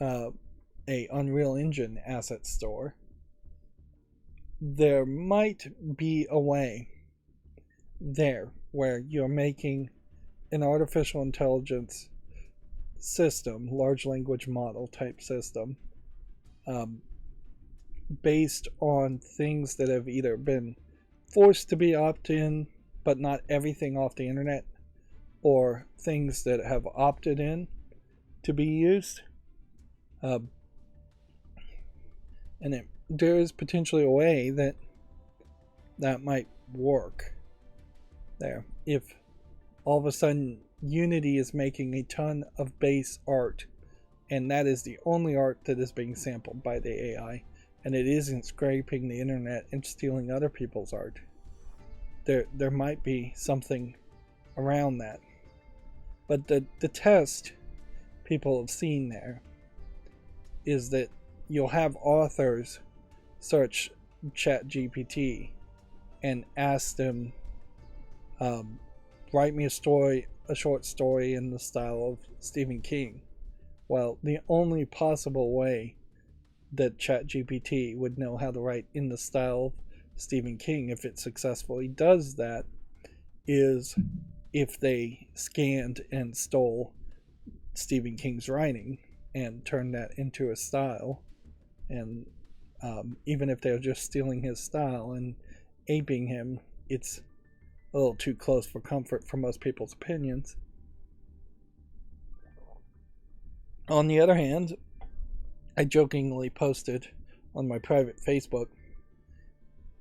a Unreal Engine asset store, there might be a way there where you're making an artificial intelligence system, large language model type system, based on things that have either been forced to be opt-in, but not everything off the internet, or things that have opted in to be used. And there is potentially a way that might work there. If all of a sudden Unity is making a ton of base art, and that is the only art that is being sampled by the AI, and it isn't scraping the internet and stealing other people's art, there might be something around that. But the test people have seen there is that you'll have authors search ChatGPT and asked him, write me a short story in the style of Stephen King. Well, the only possible way that ChatGPT would know how to write in the style of Stephen King, if it successfully does that, is if they scanned and stole Stephen King's writing and turned that into a style. And even if they're just stealing his style and aping him, it's a little too close for comfort for most people's opinions. On the other hand, I jokingly posted on my private Facebook,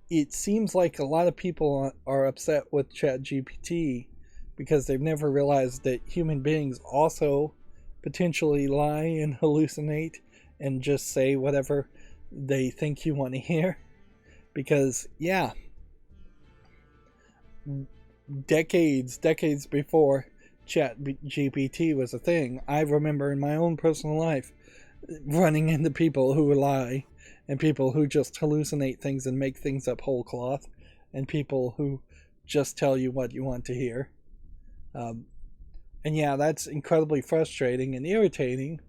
it seems like a lot of people are upset with ChatGPT because they've never realized that human beings also potentially lie and hallucinate and just say whatever they think you want to hear. Because, yeah, decades before ChatGPT was a thing, I remember in my own personal life running into people who lie, and people who just hallucinate things and make things up whole cloth, and people who just tell you what you want to hear. And yeah, that's incredibly frustrating and irritating,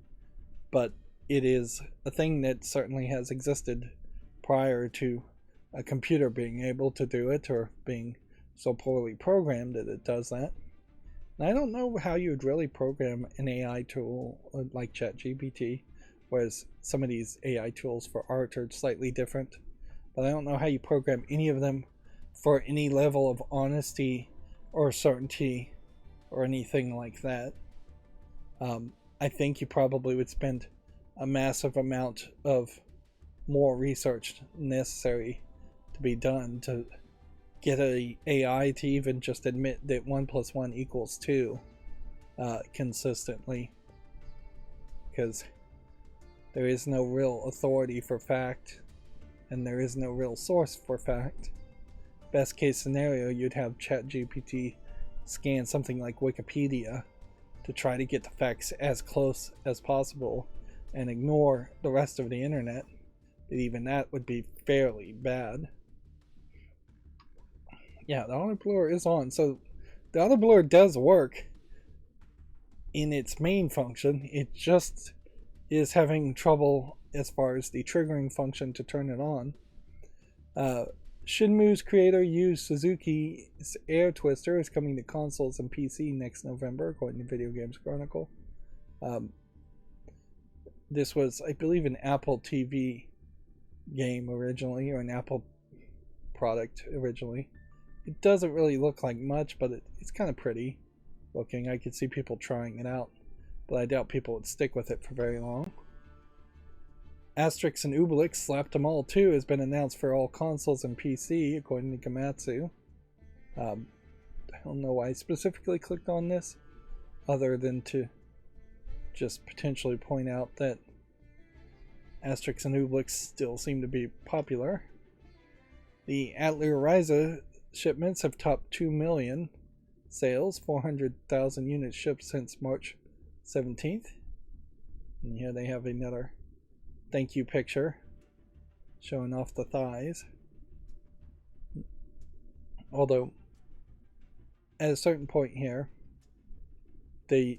but it is a thing that certainly has existed prior to a computer being able to do it, or being so poorly programmed that it does that. And I don't know how you would really program an AI tool like ChatGPT, whereas some of these AI tools for art are slightly different. But I don't know how you program any of them for any level of honesty or certainty or anything like that. I think you probably would spend a massive amount of more research necessary to be done to get a AI to even just admit that 1 + 1 = 2 consistently, because there is no real authority for fact, and there is no real source for fact. Best case scenario, you'd have ChatGPT scan something like Wikipedia to try to get the facts as close as possible and ignore the rest of the internet, but even that would be fairly bad. Yeah, the auto blur is on, so the auto blur does work in its main function. It just is having trouble as far as the triggering function to turn it on. Shenmue's creator Yu Suzuki's Air Twister is coming to consoles and PC next November, according to Video Games Chronicle. This was, I believe, an Apple TV game originally, or an Apple product originally. It doesn't really look like much, but it's kind of pretty looking. I could see people trying it out, but I doubt people would stick with it for very long. Asterix and Obelix Slapped 'Em All 2 has been announced for all consoles and PC, according to Gamatsu. I don't know why I specifically clicked on this, other than to just potentially point out that Asterix and Obelix still seem to be popular. The Atelier Ryza shipments have topped 2 million sales, 400,000 units shipped since March 17th. And here they have another thank you picture showing off the thighs. Although, at a certain point here, the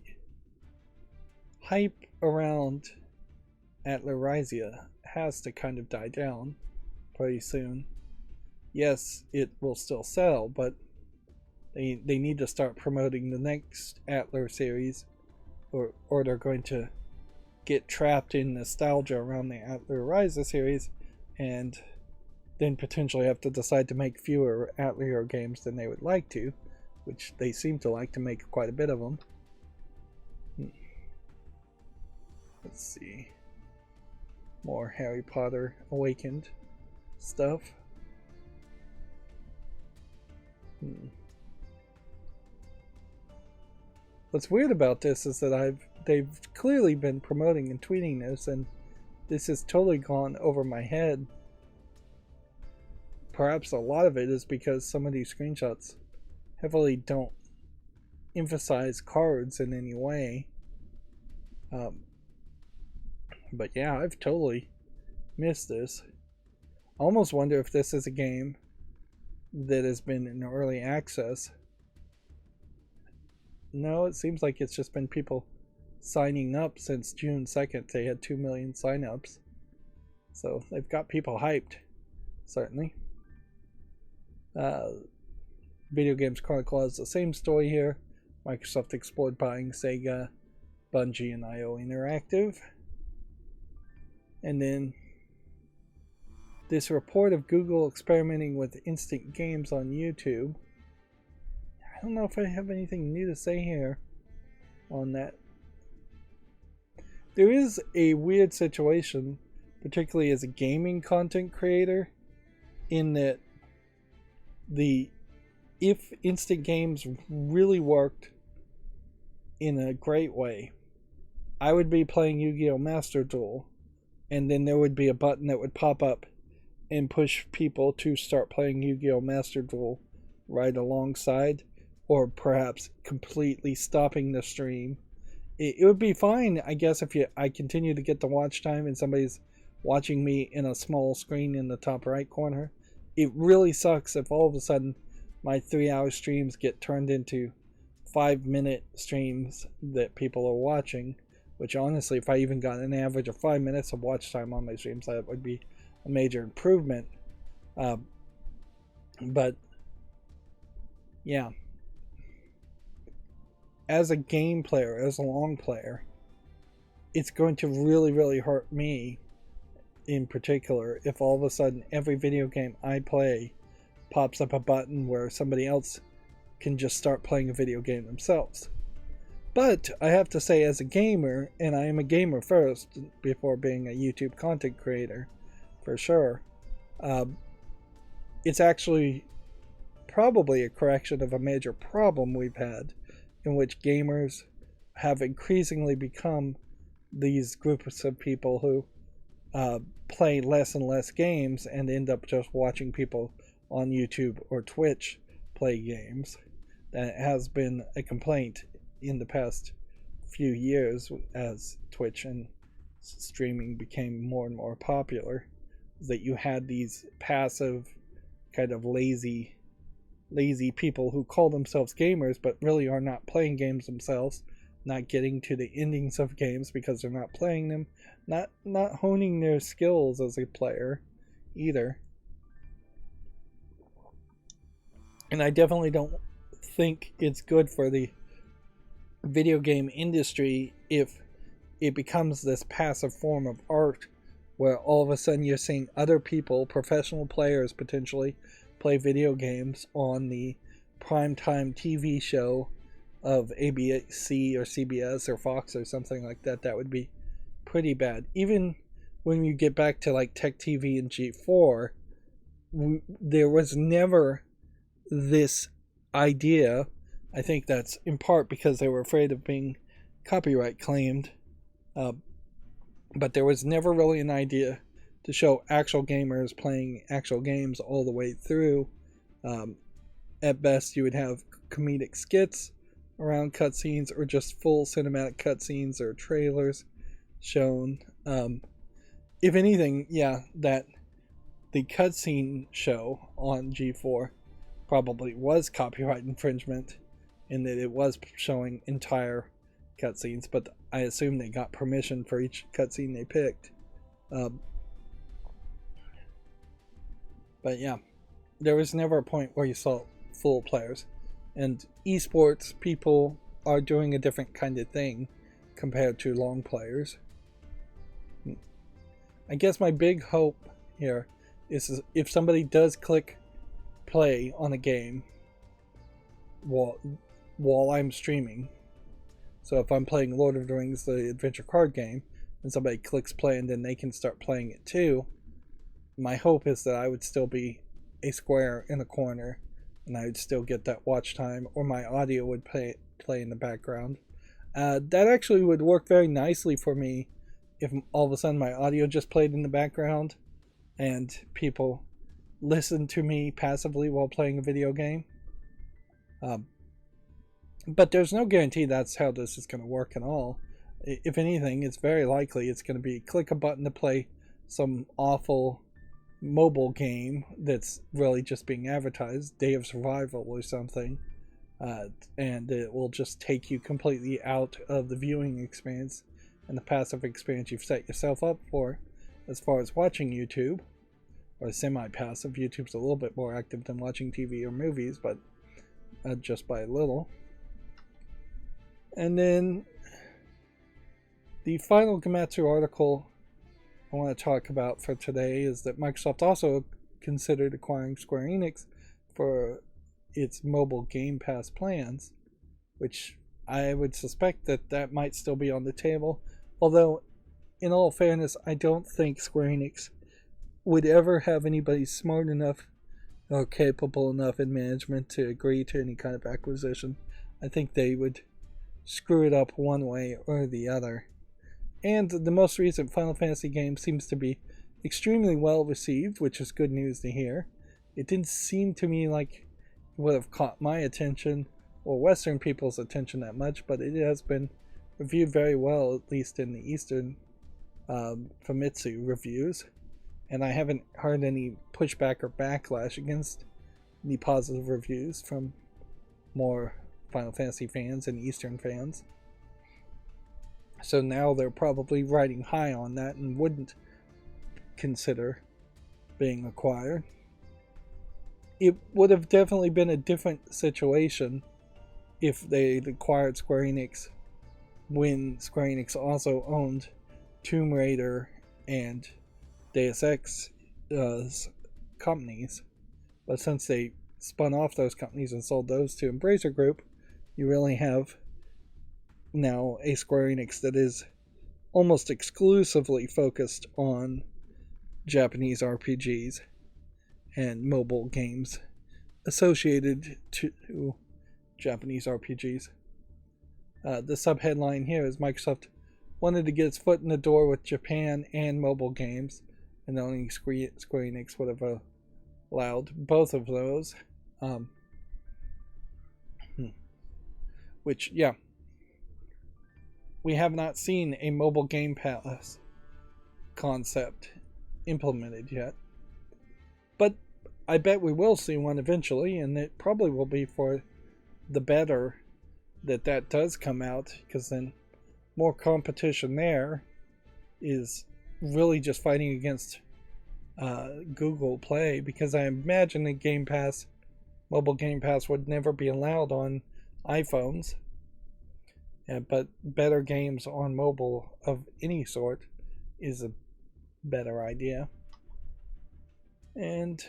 hype around Atelier Ryza has to kind of die down pretty soon. Yes, it will still sell, but they need to start promoting the next Atelier series, or they're going to get trapped in nostalgia around the Atelier Ryza series, and then potentially have to decide to make fewer Atelier games than they would like to, which they seem to like to make quite a bit of them. Let's see. More Harry Potter Awakened stuff. What's weird about this is that they've clearly been promoting and tweeting this, and this has totally gone over my head. Perhaps a lot of it is because some of these screenshots heavily don't emphasize cards in any way. But yeah, I've totally missed this. I almost wonder if this is a game that has been in early access. No, it seems like it's just been people signing up since June 2nd. They had 2 million signups. So they've got people hyped, certainly. Video Games Chronicle has the same story here. Microsoft explored buying Sega, Bungie, and IO Interactive. And then this report of Google experimenting with instant games on YouTube. I don't know if I have anything new to say here on that. There is a weird situation, particularly as a gaming content creator, in that if instant games really worked in a great way, I would be playing Yu-Gi-Oh! Master Duel, and then there would be a button that would pop up and push people to start playing Yu-Gi-Oh! Master Duel right alongside, or perhaps completely stopping the stream. It would be fine, I guess, if I continue to get the watch time and somebody's watching me in a small screen in the top right corner. It really sucks if all of a sudden my 3-hour streams get turned into 5-minute streams that people are watching, which honestly, if I even got an average of 5 minutes of watch time on my streams, that would be a major improvement. But yeah, as a game player, as a long player, it's going to really hurt me in particular if all of a sudden every video game I play pops up a button where somebody else can just start playing a video game themselves. But I have to say, as a gamer, and I am a gamer first before being a YouTube content creator, for sure, it's actually probably a correction of a major problem we've had, in which gamers have increasingly become these groups of people who play less and less games and end up just watching people on YouTube or Twitch play games. That has been a complaint in the past few years as Twitch and streaming became more and more popular, that you had these passive, kind of lazy people who call themselves gamers but really are not playing games themselves, not getting to the endings of games because they're not playing them, not honing their skills as a player either. And I definitely don't think it's good for the video game industry if it becomes this passive form of art where all of a sudden you're seeing other people, professional players potentially, play video games on the primetime TV show of ABC or CBS or Fox or something like that. That would be pretty bad. Even when you get back to like Tech TV and G4, there was never this idea. I think that's in part because they were afraid of being copyright claimed, but there was never really an idea to show actual gamers playing actual games all the way through. At best, you would have comedic skits around cutscenes or just full cinematic cutscenes or trailers shown. If anything, yeah, that the cutscene show on G4 probably was copyright infringement in that it was showing entire cutscenes, but I assume they got permission for each cutscene they picked. But yeah, there was never a point where you saw full players. And esports people are doing a different kind of thing compared to long players. I guess my big hope here is if somebody does click play on a game while I'm streaming. So if I'm playing Lord of the Rings, the adventure card game, and somebody clicks play and then they can start playing it too, my hope is that I would still be a square in a corner and I would still get that watch time, or my audio would play in the background. That actually would work very nicely for me if all of a sudden my audio just played in the background and people listened to me passively while playing a video game. But there's no guarantee that's how this is going to work at all. If anything, it's very likely it's going to be click a button to play some awful mobile game that's really just being advertised, Day of Survival or something, and it will just take you completely out of the viewing experience and the passive experience you've set yourself up for as far as watching YouTube, or semi-passive. YouTube's a little bit more active than watching TV or movies, but just by a little. And then the final Gematsu article I want to talk about for today is that Microsoft also considered acquiring Square Enix for its mobile Game Pass plans, which I would suspect that might still be on the table. Although, in all fairness, I don't think Square Enix would ever have anybody smart enough or capable enough in management to agree to any kind of acquisition. I think they would screw it up one way or the other. And the most recent Final Fantasy game seems to be extremely well received, which is good news to hear. It didn't seem to me like it would have caught my attention or Western people's attention that much, but it has been reviewed very well, at least in the Eastern Famitsu reviews. And I haven't heard any pushback or backlash against the positive reviews from more Final Fantasy fans and Eastern fans. So now they're probably riding high on that and wouldn't consider being acquired. It would have definitely been a different situation if they acquired Square Enix when Square Enix also owned Tomb Raider and Deus Ex companies. But since they spun off those companies and sold those to Embracer Group, you really have now a Square Enix that is almost exclusively focused on Japanese RPGs and mobile games associated to Japanese RPGs. The subheadline here is Microsoft wanted to get its foot in the door with Japan and mobile games, and only Square Enix would have allowed both of those. Which, yeah, we have not seen a mobile Game Pass concept implemented yet. But I bet we will see one eventually, and it probably will be for the better that does come out, because then more competition there is really just fighting against Google Play, because I imagine that Game Pass, mobile Game Pass, would never be allowed on iPhones. But better games on mobile of any sort is a better idea. And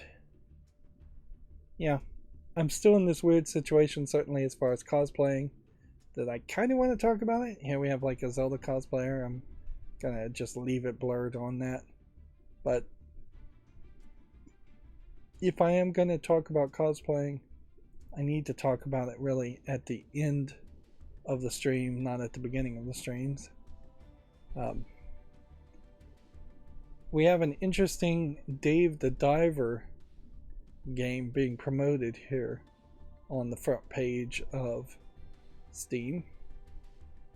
yeah, I'm still in this weird situation, certainly as far as cosplaying, that I kind of want to talk about it. Here we have like a Zelda cosplayer. I'm gonna just leave it blurred on that. But if I am gonna talk about cosplaying, I need to talk about it really at the end of the stream, not at the beginning of the streams. We have an interesting Dave the Diver game being promoted here on the front page of Steam.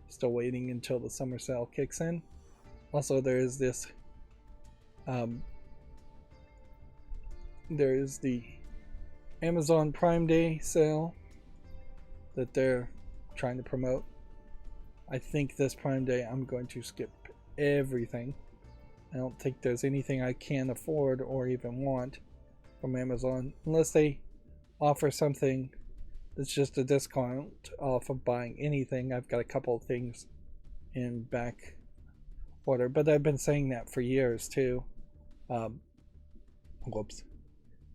Still waiting until the summer sale kicks in. Also, there is this there is the Amazon Prime Day sale that they're trying to promote. I think this Prime Day I'm going to skip everything. I don't think there's anything I can afford or even want from Amazon unless they offer something that's just a discount off of buying anything. I've got a couple of things in back order, but I've been saying that for years too. Whoops.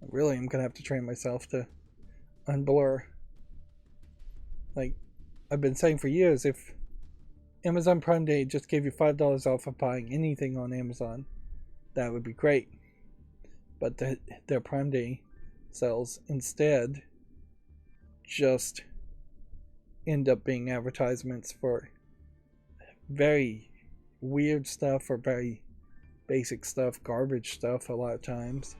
Really, I'm gonna have to train myself to unblur. Like, I've been saying for years, if Amazon Prime Day just gave you $5 off of buying anything on Amazon, that would be great. But their Prime Day sales instead just end up being advertisements for very weird stuff or very basic stuff, garbage stuff a lot of times.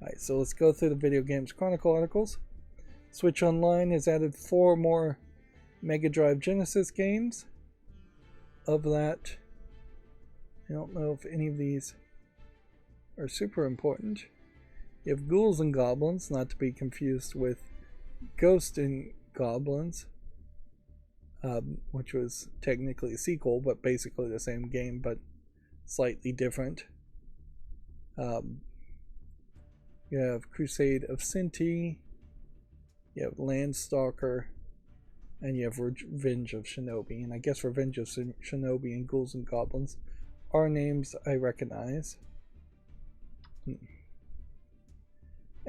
Alright, so let's go through the Video Games Chronicle articles. Switch Online has added 4 more Mega Drive Genesis games. Of that, I don't know if any of these are super important. You have Ghouls and Goblins, not to be confused with Ghost and Goblins, which was technically a sequel, but basically the same game, but slightly different. You have Crusade of Sinti, you have Landstalker, and you have Revenge of Shinobi. And I guess Revenge of Shinobi and Ghouls and Goblins are names I recognize.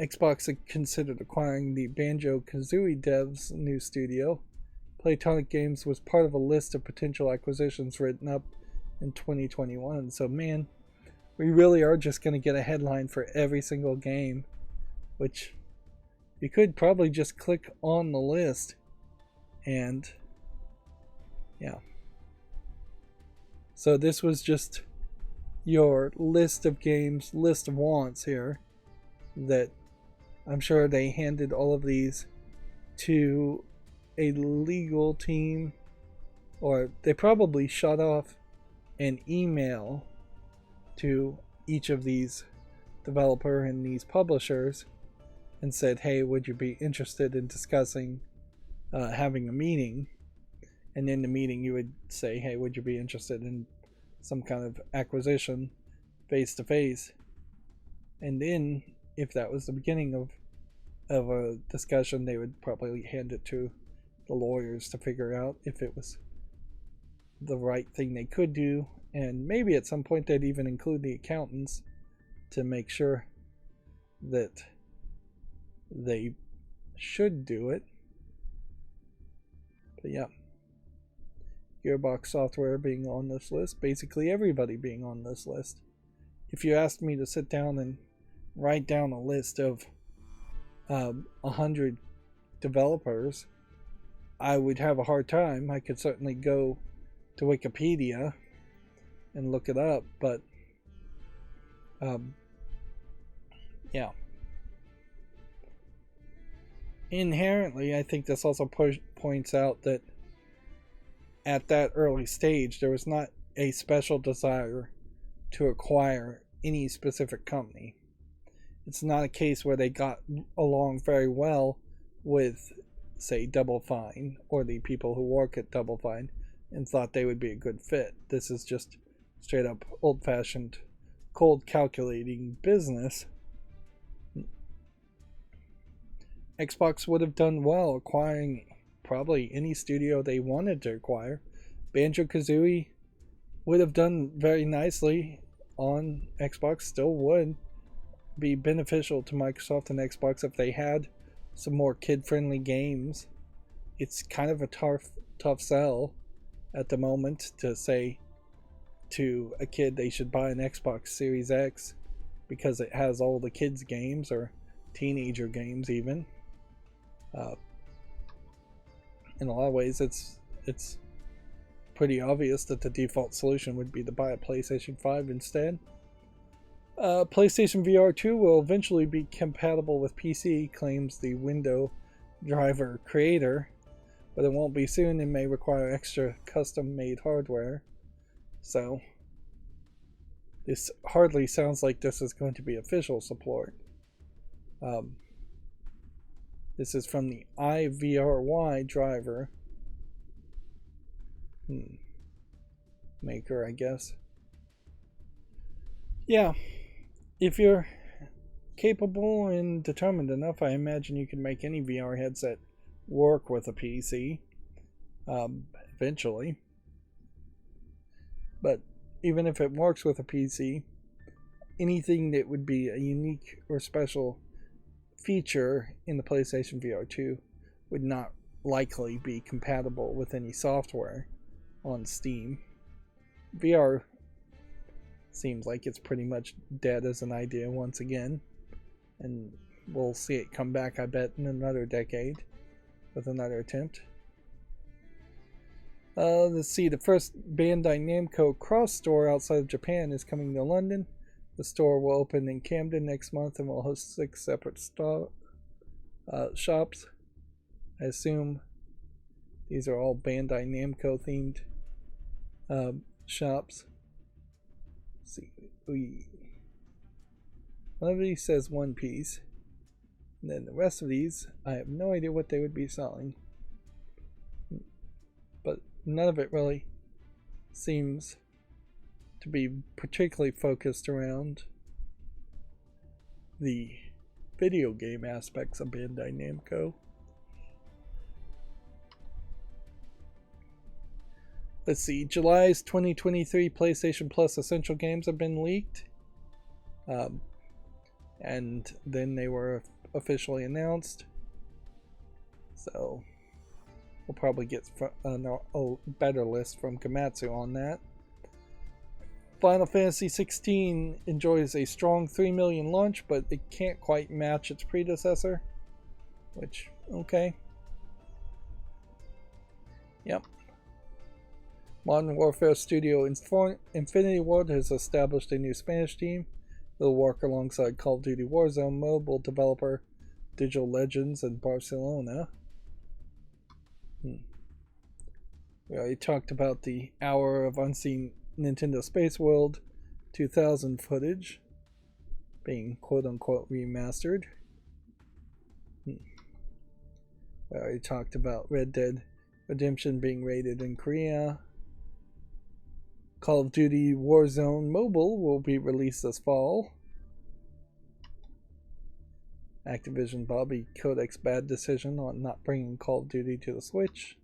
Xbox had considered acquiring the Banjo-Kazooie devs' new studio. Playtonic Games was part of a list of potential acquisitions written up in 2021. So man, we really are just going to get a headline for every single game, which you could probably just click on the list and yeah. So this was just your list of games, list of wants here, that I'm sure they handed all of these to a legal team, or they probably shot off an email to each of these developer and these publishers and said, hey, would you be interested in discussing having a meeting? And in the meeting you would say, hey, would you be interested in some kind of acquisition face to face? And then if that was the beginning of a discussion, they would probably hand it to the lawyers to figure out if it was the right thing they could do, and maybe at some point they'd even include the accountants to make sure that they should do it. But yeah, Gearbox Software being on this list, basically everybody being on this list. If you asked me to sit down and write down a list of 100 developers, I would have a hard time. I could certainly go to Wikipedia and look it up, but yeah. Inherently, I think this also points out that at that early stage, there was not a special desire to acquire any specific company. It's not a case where they got along very well with, say, Double Fine or the people who work at Double Fine and thought they would be a good fit. This is just straight up old-fashioned, cold calculating business. Xbox would have done well acquiring probably any studio they wanted to acquire. Banjo-Kazooie would have done very nicely on Xbox, still would be beneficial to Microsoft and Xbox if they had some more kid-friendly games. It's kind of a tough sell at the moment to say to a kid they should buy an Xbox Series X because it has all the kids' games or teenager games even. In a lot of ways, it's pretty obvious that the default solution would be to buy a PlayStation 5 instead. PlayStation VR 2 will eventually be compatible with PC, claims the window driver creator, but it won't be soon and may require extra custom-made hardware. So, this hardly sounds like this is going to be official support. This is from the iVRY driver maker, I guess. Yeah, if you're capable and determined enough, I imagine you can make any VR headset work with a PC eventually. But even if it works with a PC, anything that would be a unique or special feature in the PlayStation VR 2 would not likely be compatible with any software on Steam. VR seems like it's pretty much dead as an idea once again, and we'll see it come back, I bet, in another decade with another attempt. Let's see, the first Bandai Namco cross store outside of Japan is coming to London. The store will open in Camden next month and will host 6 separate shops. I assume these are all Bandai Namco themed shops. Let's see. One of these says One Piece. And then the rest of these, I have no idea what they would be selling. But none of it really seems to be particularly focused around the video game aspects of Bandai Namco. Let's see, July's 2023 PlayStation Plus Essential Games have been leaked. And then they were officially announced. So we'll probably get a better list from Komatsu on that. Final Fantasy XVI enjoys a strong 3 million launch, but it can't quite match its predecessor. Which, okay. Yep. Modern Warfare Studio Infinity Ward has established a new Spanish team that will work alongside Call of Duty Warzone mobile developer Digital Legends in Barcelona. We already talked about the hour of unseen Nintendo Space World 2000 footage being quote-unquote remastered. We already talked about Red Dead Redemption being rated in Korea. Call of Duty Warzone Mobile will be released this fall. Activision Bobby Kotick's bad decision on not bringing Call of Duty to the Switch.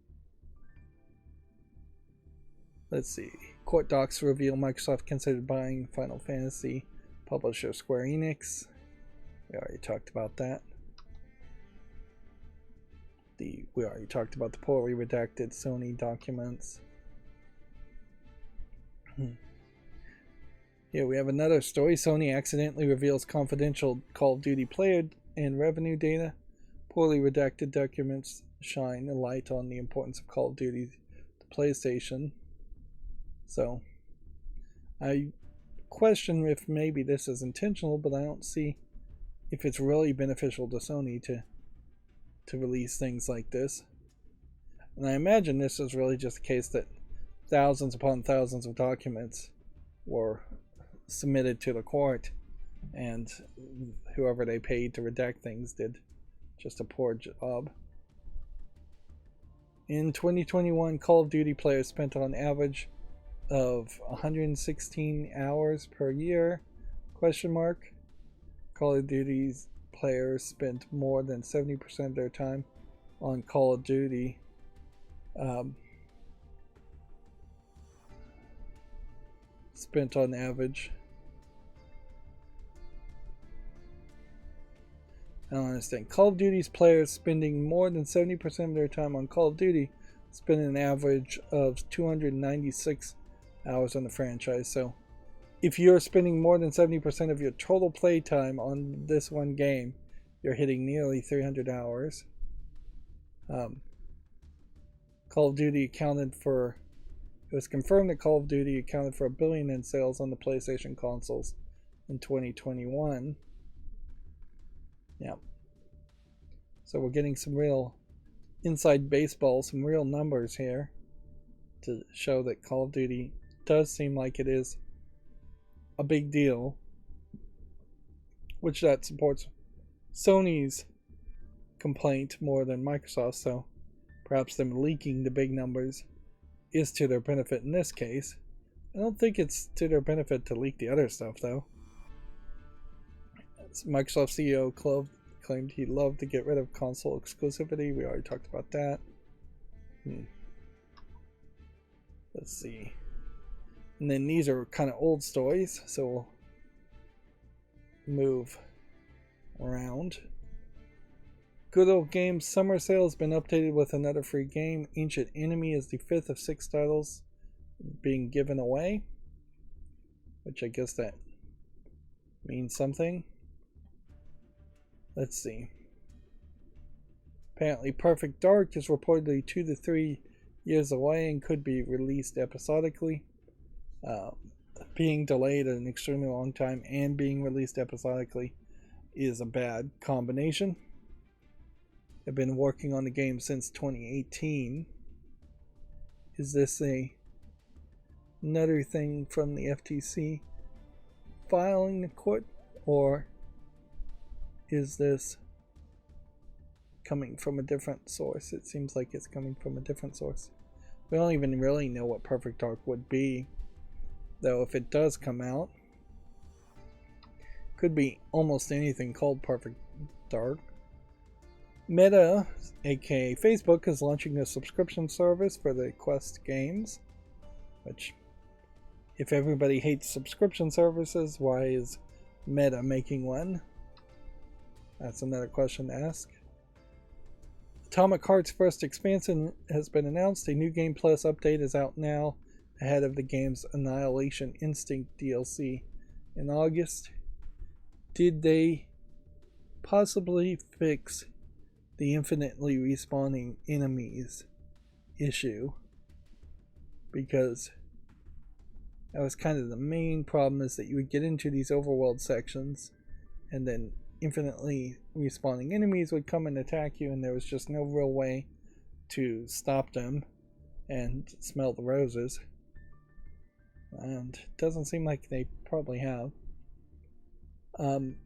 Let's see. Court docs reveal Microsoft considered buying Final Fantasy publisher Square Enix. We already talked about that. We already talked about the poorly redacted Sony documents. Here we have another story. Sony accidentally reveals confidential Call of Duty player and revenue data. Poorly redacted documents shine a light on the importance of Call of Duty to PlayStation. So, I question if maybe this is intentional, but I don't see if it's really beneficial to Sony to release things like this. And I imagine this is really just a case that thousands upon thousands of documents were submitted to the court, and whoever they paid to redact things did just a poor job. In 2021, Call of Duty players spent on average of 116 hours per year, ? Call of Duty's players spent more than 70% of their time on Call of Duty. Spent on average. I don't understand. Call of Duty's players spending more than 70% of their time on Call of Duty spend an average of 296 hours on the franchise. So if you're spending more than 70% of your total play time on this one game, you're hitting nearly 300 hours. Call of Duty accounted for... It was confirmed that Call of Duty accounted for $1 billion in sales on the PlayStation consoles in 2021. Yeah. So we're getting some real inside baseball, some real numbers here to show that Call of Duty does seem like it is a big deal, which that supports Sony's complaint more than Microsoft. So perhaps them leaking the big numbers is to their benefit in this case. I don't think it's to their benefit to leak the other stuff, though. Microsoft CEO claimed he'd love to get rid of console exclusivity. We already talked about that. Let's see. And then these are kind of old stories, so we'll move around. Good Old Games Summer Sale has been updated with another free game. Ancient Enemy is the 5th of 6 titles being given away, which I guess that means something. Let's see. Apparently Perfect Dark is reportedly 2 to 3 years away and could be released episodically. Being delayed an extremely long time and being released episodically is a bad combination. I've been working on the game since 2018. Is this another thing from the FTC filing the court, or is this coming from a different source? It seems like it's coming from a different source. We don't even really know what Perfect Dark would be, though if it does come out, could be almost anything called Perfect Dark. Meta, aka Facebook, is launching a subscription service for the Quest games, which, if everybody hates subscription services, why is Meta making one? That's another question to ask. Atomic Heart's first expansion has been announced. A new Game Plus update is out now, ahead of the game's Annihilation Instinct DLC in August. Did they possibly fix the infinitely respawning enemies issue? Because that was kind of the main problem, is that you would get into these overworld sections and then infinitely respawning enemies would come and attack you, and there was just no real way to stop them and smell the roses. And it doesn't seem like they probably have.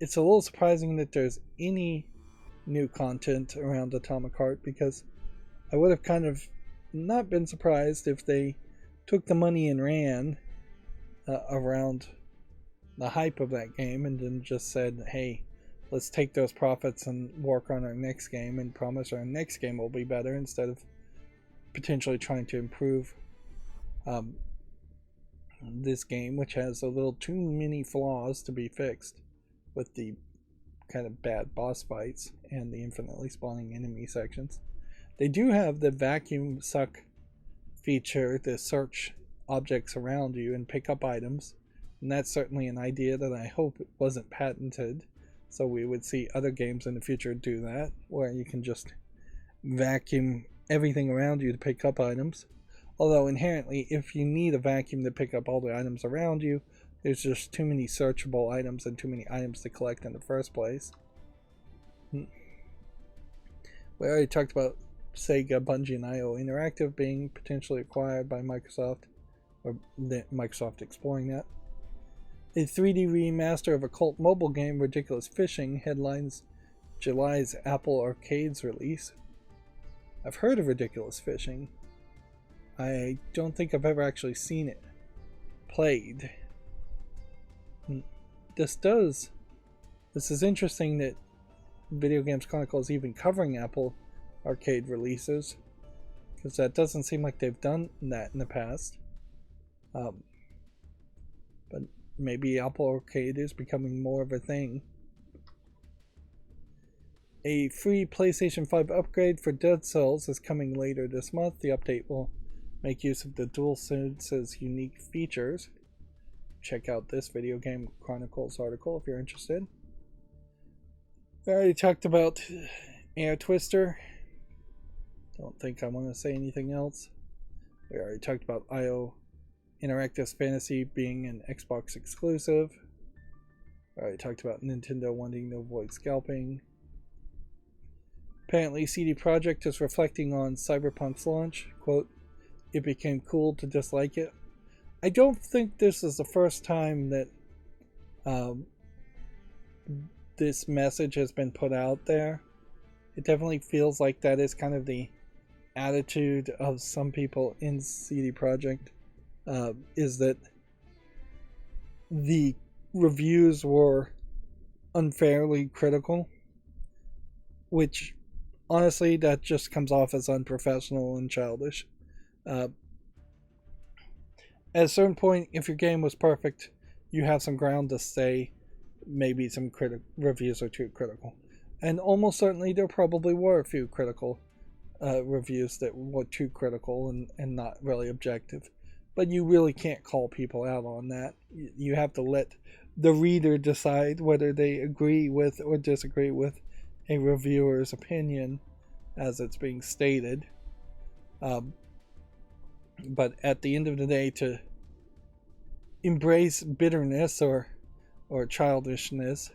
It's a little surprising that there's any new content around Atomic Heart, because I would have kind of not been surprised if they took the money and ran around the hype of that game and then just said, hey, let's take those profits and work on our next game and promise our next game will be better, instead of potentially trying to improve this game, which has a little too many flaws to be fixed, with the kind of bad boss fights and the infinitely spawning enemy sections. They do have the vacuum suck feature to search objects around you and pick up items, and that's certainly an idea that I hope wasn't patented, so we would see other games in the future do that, where you can just vacuum everything around you to pick up items. Although inherently, if you need a vacuum to pick up all the items around you, there's just too many searchable items and too many items to collect in the first place. We already talked about Sega, Bungie, and IO Interactive being potentially acquired by Microsoft, or Microsoft exploring that. A 3D remaster of a cult mobile game, Ridiculous Fishing, headlines July's Apple Arcade's release. I've heard of Ridiculous Fishing. I don't think I've ever actually seen it played. This is interesting that Video Games Chronicle is even covering Apple Arcade releases, because that doesn't seem like they've done that in the past. But maybe Apple Arcade is becoming more of a thing. A free PlayStation 5 upgrade for Dead Cells is coming later this month. The update will make use of the DuelSense's unique features. Check out this Video Game Chronicles article if you're interested. I already talked about Air Twister. Don't think I want to say anything else. We already talked about IO Interactive's Fantasy being an Xbox exclusive. I already talked about Nintendo wanting to avoid scalping. Apparently, CD Projekt is reflecting on Cyberpunk's launch. Quote, "It became cool to dislike it." I don't think this is the first time that this message has been put out there. It definitely feels like that is kind of the attitude of some people in CD Projekt, is that the reviews were unfairly critical, which honestly that just comes off as unprofessional and childish. At a certain point, if your game was perfect, you have some ground to say maybe some reviews are too critical. And almost certainly there probably were a few critical reviews that were too critical and not really objective. But you really can't call people out on that. You have to let the reader decide whether they agree with or disagree with a reviewer's opinion as it's being stated. But at the end of the day, to embrace bitterness or childishness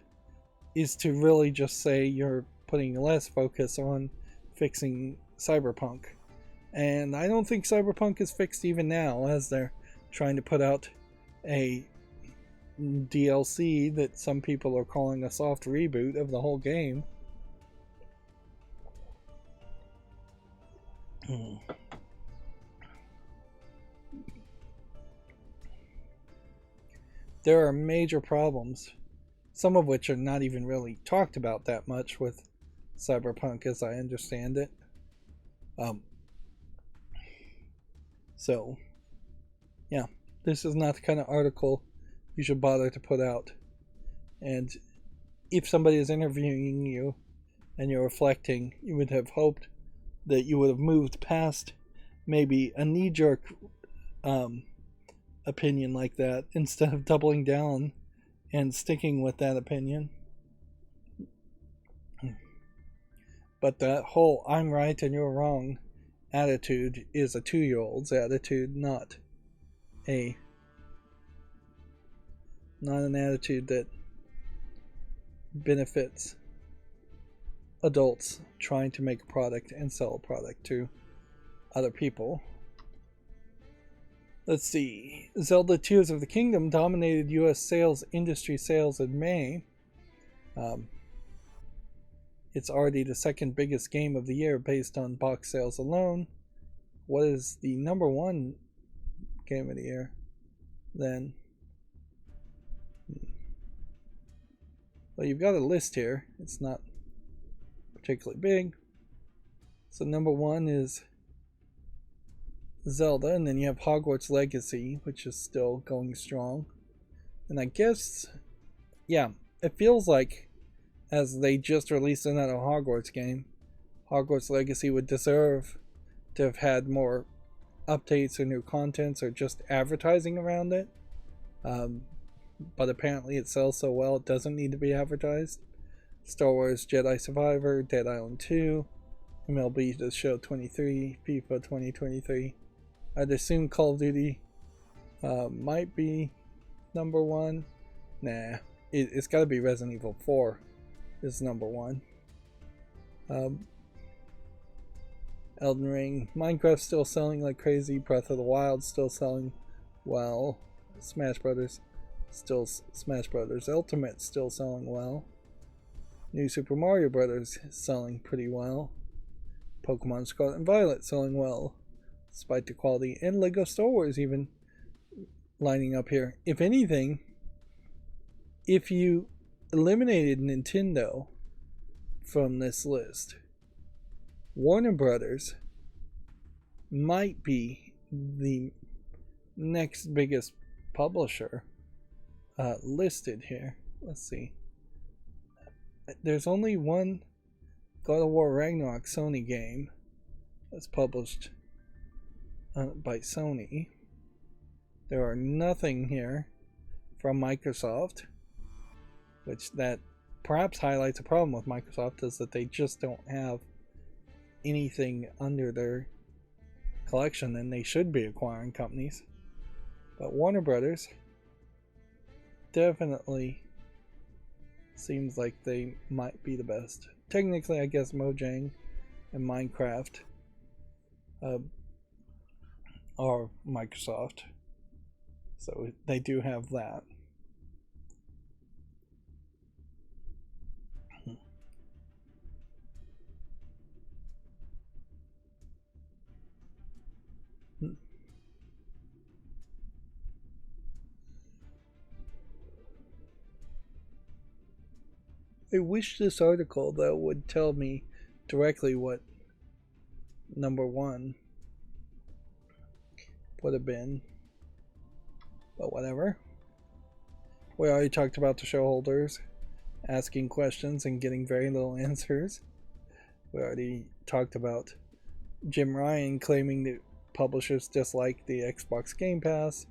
is to really just say you're putting less focus on fixing Cyberpunk. And I don't think Cyberpunk is fixed even now, as they're trying to put out a DLC that some people are calling a soft reboot of the whole game. There are major problems, some of which are not even really talked about that much with Cyberpunk as I understand it. So, yeah, this is not the kind of article you should bother to put out. And if somebody is interviewing you and you're reflecting, you would have hoped that you would have moved past maybe a knee-jerk opinion like that instead of doubling down and sticking with that opinion. But that whole I'm right and you're wrong attitude is a 2-year-old's attitude, not an attitude that benefits adults trying to make a product and sell a product to other people. Let's see. Zelda Tears of the Kingdom dominated U.S. industry sales in May. It's already the second biggest game of the year based on box sales alone. What is the number one game of the year then? Well, you've got a list here. It's not particularly big. So number one is Zelda, and then you have Hogwarts Legacy, which is still going strong. And I guess, yeah, it feels like as they just released another Hogwarts game, Hogwarts Legacy would deserve to have had more updates or new contents or just advertising around it. But apparently it sells so well it doesn't need to be advertised. Star Wars Jedi Survivor, Dead Island 2, MLB The Show 23, FIFA 2023. I'd assume Call of Duty might be number one. Nah, it's got to be Resident Evil 4 is number one. Elden Ring, Minecraft still selling like crazy. Breath of the Wild still selling well. Smash Brothers Ultimate still selling well. New Super Mario Brothers selling pretty well. Pokemon Scarlet and Violet selling well, despite the quality, and Lego Star Wars even lining up here. If anything, if you eliminated Nintendo from this list, Warner Brothers might be the next biggest publisher listed here. Let's see. There's only one God of War Ragnarok Sony game that's published by Sony. There are nothing here from Microsoft, which that perhaps highlights a problem with Microsoft, is that they just don't have anything under their collection, and they should be acquiring companies. But Warner Brothers definitely seems like they might be the best. Technically, I guess Mojang and Minecraft are Microsoft, so they do have that. I wish this article, though, would tell me directly what number one would have been. But whatever. We already talked about the shareholders asking questions and getting very little answers. We already talked about Jim Ryan claiming that publishers dislike the Xbox Game Pass.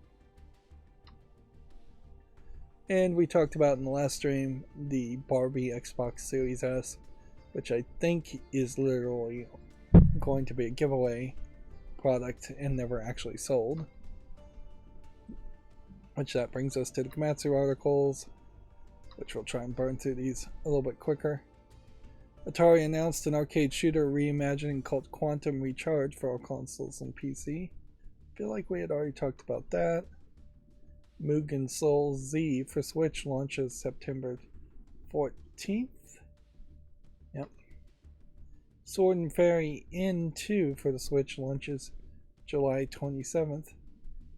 And we talked about in the last stream the Barbie Xbox Series S, which I think is literally going to be a giveaway product and never actually sold. Which that brings us to the Komatsu articles, which we'll try and burn through these a little bit quicker. Atari announced an arcade shooter reimagining called Quantum Recharge for all consoles and PC. I feel like we had already talked about that. Mugen Soul Z for Switch launches September 14th. Yep. Sword and Fairy N2 for the Switch launches July 27th.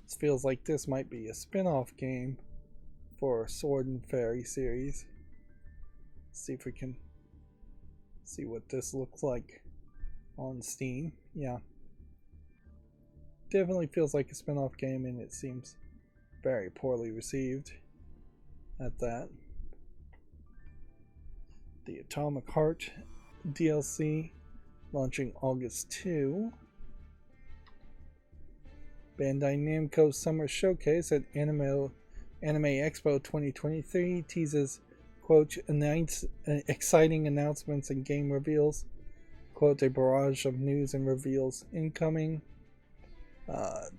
This feels like this might be a spin-off game for Sword and Fairy series. Let's see if we can see what this looks like on Steam. Yeah. Definitely feels like a spin-off game, and it seems very poorly received at that. The Atomic Heart DLC launching August 2. Bandai Namco Summer Showcase at Anime Expo 2023 teases, quote, exciting announcements and game reveals, quote, a barrage of news and reveals incoming.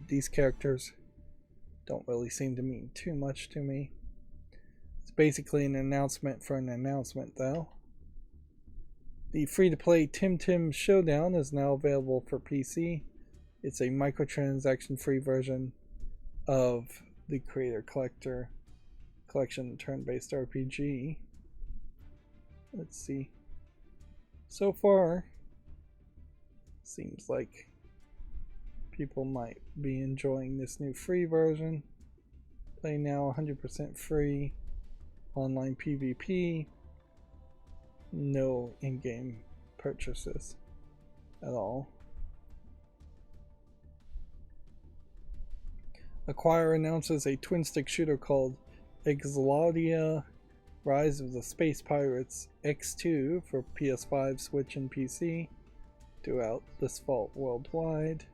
These characters don't really seem to mean too much to me. It's basically an announcement for an announcement, though. The free-to-play Tim Tim Showdown is now available for PC. It's a microtransaction-free version of the Creator Collection turn-based RPG. Let's see. So far, seems like people might be enjoying this new free version. Play now 100% free. Online PvP. No in-game purchases at all. Acquire announces a twin-stick shooter called Exodia Rise of the Space Pirates X2 for PS5, Switch, and PC, due out this fall worldwide.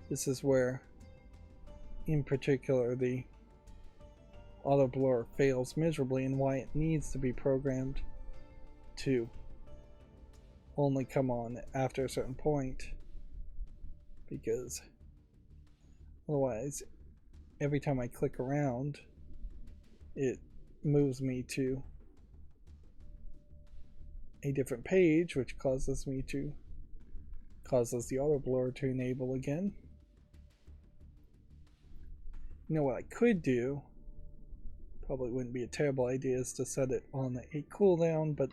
This is where, in particular, the auto blur fails miserably and why it needs to be programmed to only come on after a certain point, because otherwise every time I click around it moves me to a different page, which causes the auto blur to enable again. You know what I could do, probably wouldn't be a terrible idea, is to set it on a cooldown, but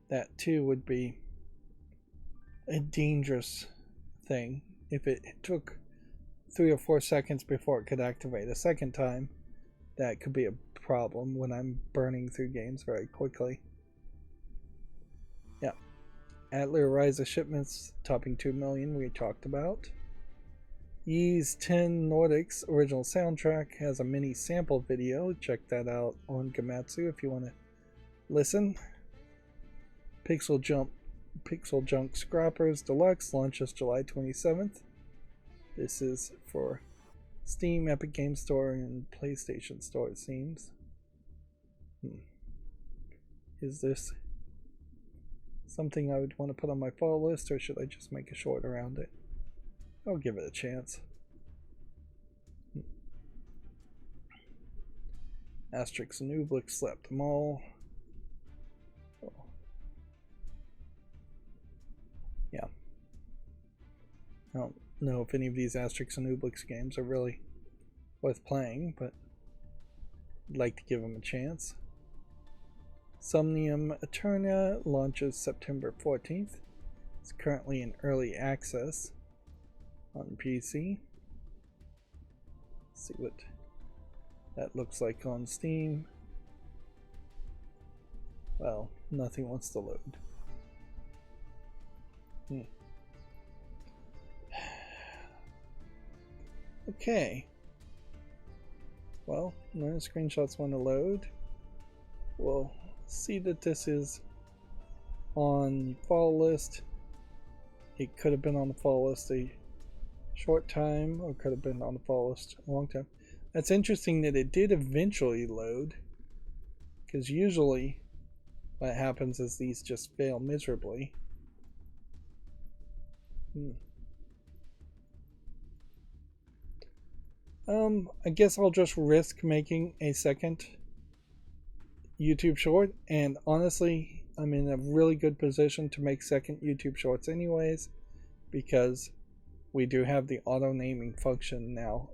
that too would be a dangerous thing. If it took 3 or 4 seconds before it could activate a second time, that could be a problem when I'm burning through games very quickly. Yeah. Atelier Rise of shipments topping 2 million, we talked about. Ys 10 Nordics original soundtrack has a mini sample video. Check that out on Gamatsu if you want to listen. Pixel Junk Scrappers Deluxe launches July 27th. This is for Steam, Epic Games Store, and PlayStation Store, it seems. Is this something I would want to put on my fall list, or should I just make a short around it? I'll give it a chance. Asterix and Obelix slapped them all. Oh. Yeah. I don't know if any of these Asterix and Obelix games are really worth playing, but I'd like to give them a chance. Somnium Eterna launches September 14th. It's currently in early access on PC. Let's see what that looks like on Steam. Well, nothing wants to load. Okay. Well, none of the screenshots want to load. We'll see that this is on the fall list. It could have been on the fall list a short time, or could have been on the fall list a long time. That's interesting that it did eventually load, because usually what happens is these just fail miserably. I guess I'll just risk making a second YouTube short, and honestly, I'm in a really good position to make second YouTube shorts anyways, because we do have the auto naming function now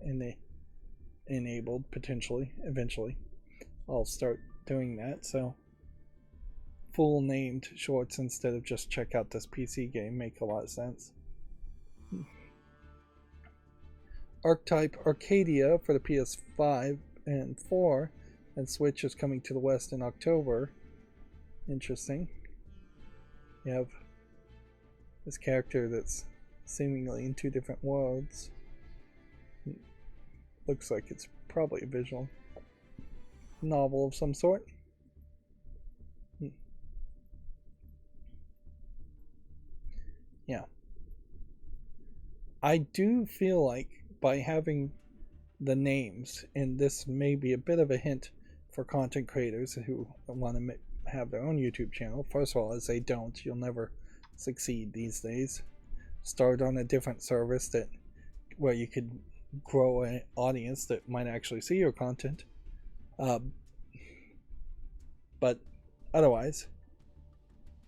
enabled, potentially, eventually. I'll start doing that, so full named shorts instead of just check out this PC game make a lot of sense. Archetype Arcadia for the PS5 and 4 and Switch is coming to the West in October. Interesting. You have this character that's seemingly in two different worlds. Looks like it's probably a visual novel of some sort. Yeah. I do feel like by having the names, and this may be a bit of a hint for content creators who want to have their own YouTube channel. First of all, as they don't, you'll never succeed these days. Start on a different service where you could grow an audience that might actually see your content. But otherwise,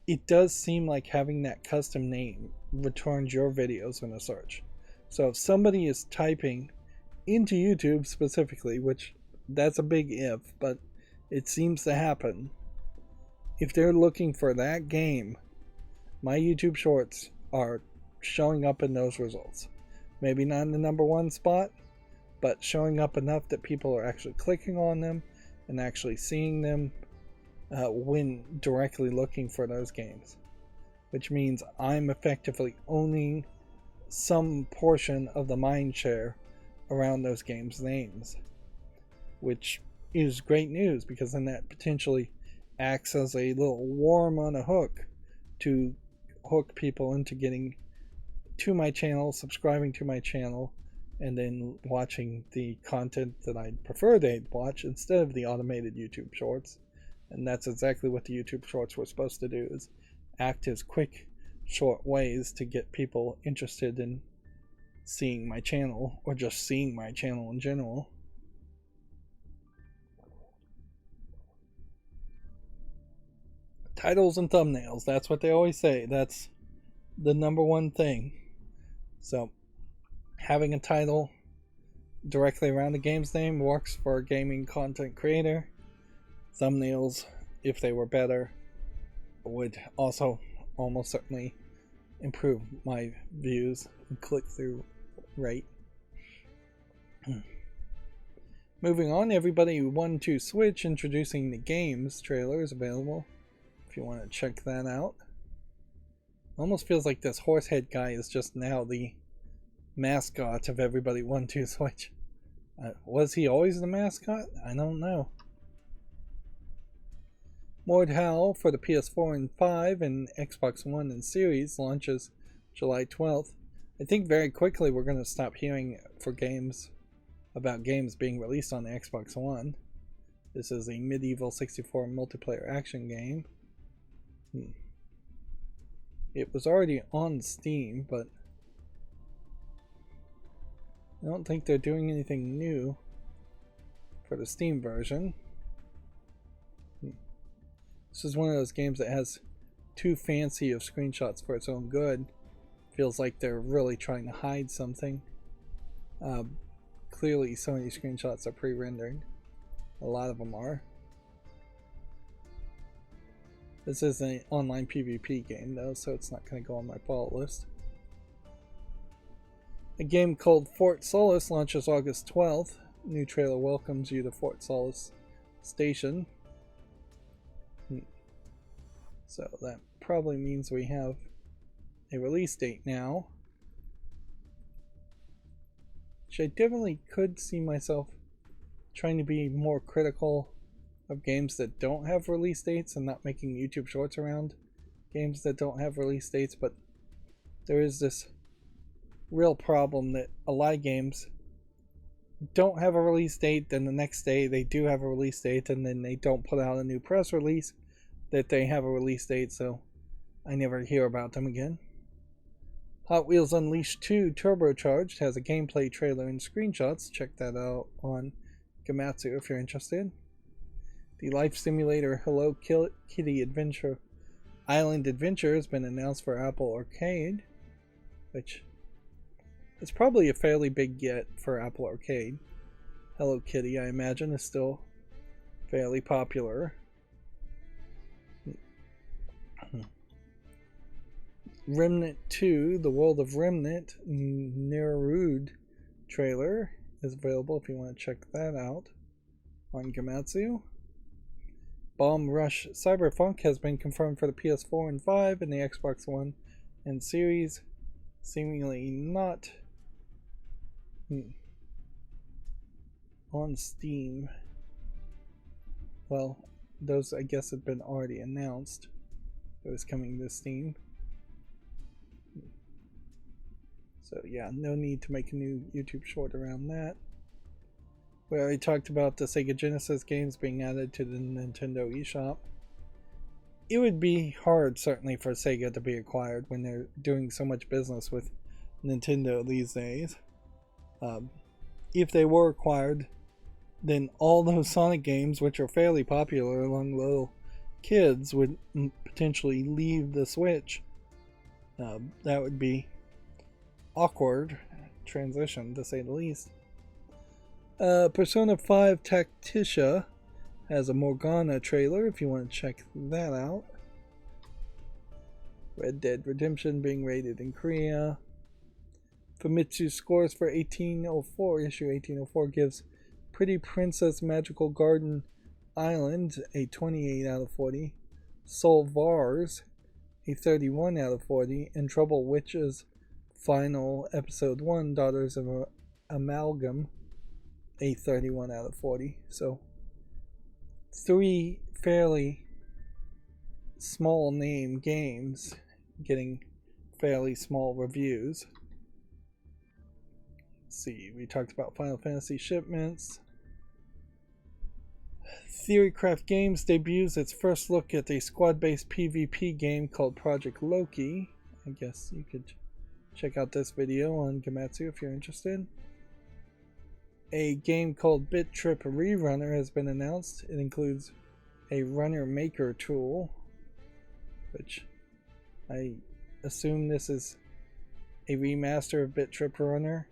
it does seem like having that custom name returns your videos in a search. So if somebody is typing into YouTube specifically, which that's a big if, but it seems to happen, if they're looking for that game, my YouTube shorts are showing up in those results. Maybe not in the #1 spot, but showing up enough that people are actually clicking on them and actually seeing them when directly looking for those games, which means I'm effectively owning some portion of the mind share around those games' names, which is great news because then that potentially acts as a little worm on a hook to hook people into getting to my channel, subscribing to my channel, and then watching the content that I'd prefer they'd watch instead of the automated YouTube shorts. And that's exactly what the YouTube shorts were supposed to do, is act as quick, short ways to get people interested in seeing my channel, or just seeing my channel in general. Titles and thumbnails, that's what they always say. That's the #1 thing. So having a title directly around the game's name works for a gaming content creator. Thumbnails, if they were better, would also almost certainly improve my views and click-through rate. Moving on, everybody won to Switch introducing the games trailer is available if you want to check that out. Almost feels like this horsehead guy is just now the mascot of everybody 1-2 Switch. Was he always the mascot? I don't know. Mordhau for the PS4 and 5 and Xbox One and Series launches July 12th. I think very quickly we're going to stop hearing about games being released on the Xbox One. This is a medieval 64 multiplayer action game. It was already on Steam, but I don't think they're doing anything new for the Steam version. This is one of those games that has too fancy of screenshots for its own good. Feels like they're really trying to hide something. Clearly some of these screenshots are pre-rendered. A lot of them are. This is an online PvP game though, so it's not going to go on my fault list. A game called Fort Solis launches August 12th. New trailer welcomes you to Fort Solis Station. So that probably means we have a release date now. Which I definitely could see myself trying to be more critical of games that don't have release dates and not making YouTube shorts around games that don't have release dates, but there is this real problem that a lot of games don't have a release date, then the next day they do have a release date, and then they don't put out a new press release that they have a release date, so I never hear about them again. Hot Wheels Unleashed 2 Turbocharged has a gameplay trailer and screenshots. Check that out on Gamatsu if you're interested. The life simulator Hello Kitty Adventure Island Adventure has been announced for Apple Arcade, which It's probably a fairly big get for Apple Arcade. Hello Kitty, I imagine, is still fairly popular. Remnant 2, The World of Remnant, Nerude trailer is available if you want to check that out on Gamatsu. Bomb Rush Cyberpunk has been confirmed for the PS4 and 5 and the Xbox One and Series. Seemingly not on Steam. Well, those I guess had been already announced. It was coming to Steam. So yeah, no need to make a new YouTube short around that. We already talked about the Sega Genesis games being added to the Nintendo eShop. It would be hard, certainly, for Sega to be acquired when they're doing so much business with Nintendo these days. If they were acquired, then all those Sonic games, which are fairly popular among little kids, would potentially leave the Switch. That would be awkward transition, to say the least. Persona 5 Tacticia has a Morgana trailer if you want to check that out. Red Dead Redemption being rated in Korea. Famitsu scores for 1804. Issue 1804 gives Pretty Princess Magical Garden Island a 28 out of 40. Soul Vars a 31 out of 40. And Trouble Witches Final Episode 1 Daughters of Amalgam a 31 out of 40. So 3 fairly small name games getting fairly small reviews. Let's see, we talked about Final Fantasy shipments. Theorycraft Games debuts its first look at a squad-based PvP game called Project Loki. I guess you could check out this video on Gamatsu if you're interested. A game called Bit Trip Rerunner has been announced. It includes a runner maker tool, which I assume this is a remaster of Bit Trip Runner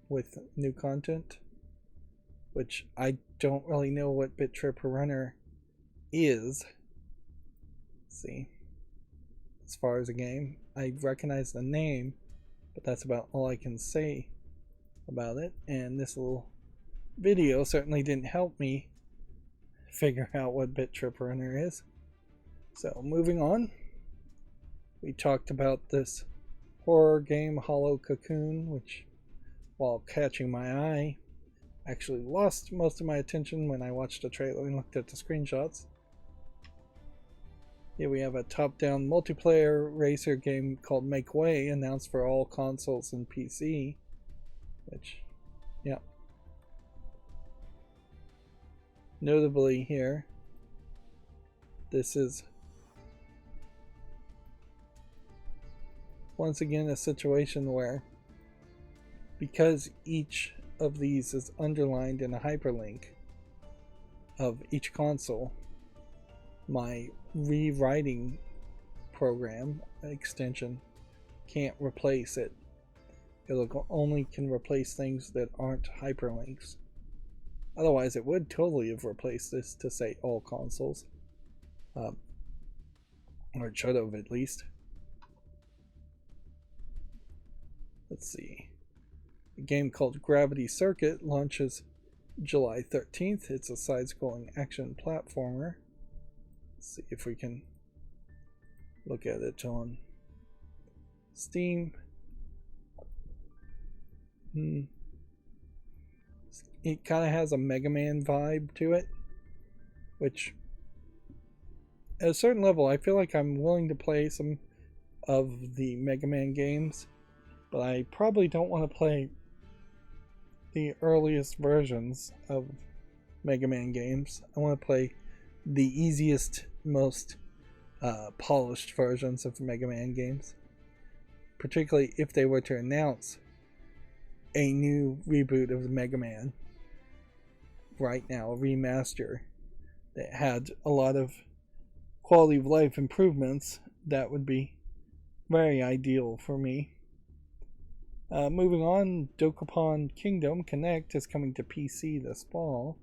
with new content, which I don't really know what Bit Trip Runner is. Let's see. As far as a game, I recognize the name, but that's about all I can say about it. And this little video certainly didn't help me figure out what Bit Trip Runner is. So moving on, we talked about this horror game Hollow Cocoon, which, while catching my eye, actually lost most of my attention when I watched the trailer and looked at the screenshots. Here we have a top-down multiplayer racer game called Make Way, announced for all consoles and PC. Which, yeah. Notably here, this is once again a situation where, because each of these is underlined in a hyperlink of each console, my rewriting program extension can't replace it. It only can replace things that aren't hyperlinks. Otherwise, it would totally have replaced this to say all consoles. Or it should have, at least. Let's see. A game called Gravity Circuit launches July 13th. It's a side-scrolling action platformer. Let's see if we can look at it on Steam. It kind of has a Mega Man vibe to it, which at a certain level I feel like I'm willing to play some of the Mega Man games, but I probably don't want to play the earliest versions of Mega Man games. I want to play the easiest, most polished versions of Mega Man games, particularly if they were to announce a new reboot of Mega Man right now, a remaster that had a lot of quality of life improvements. That would be very ideal for me. Moving on, Dokapon Kingdom Connect is coming to PC this fall.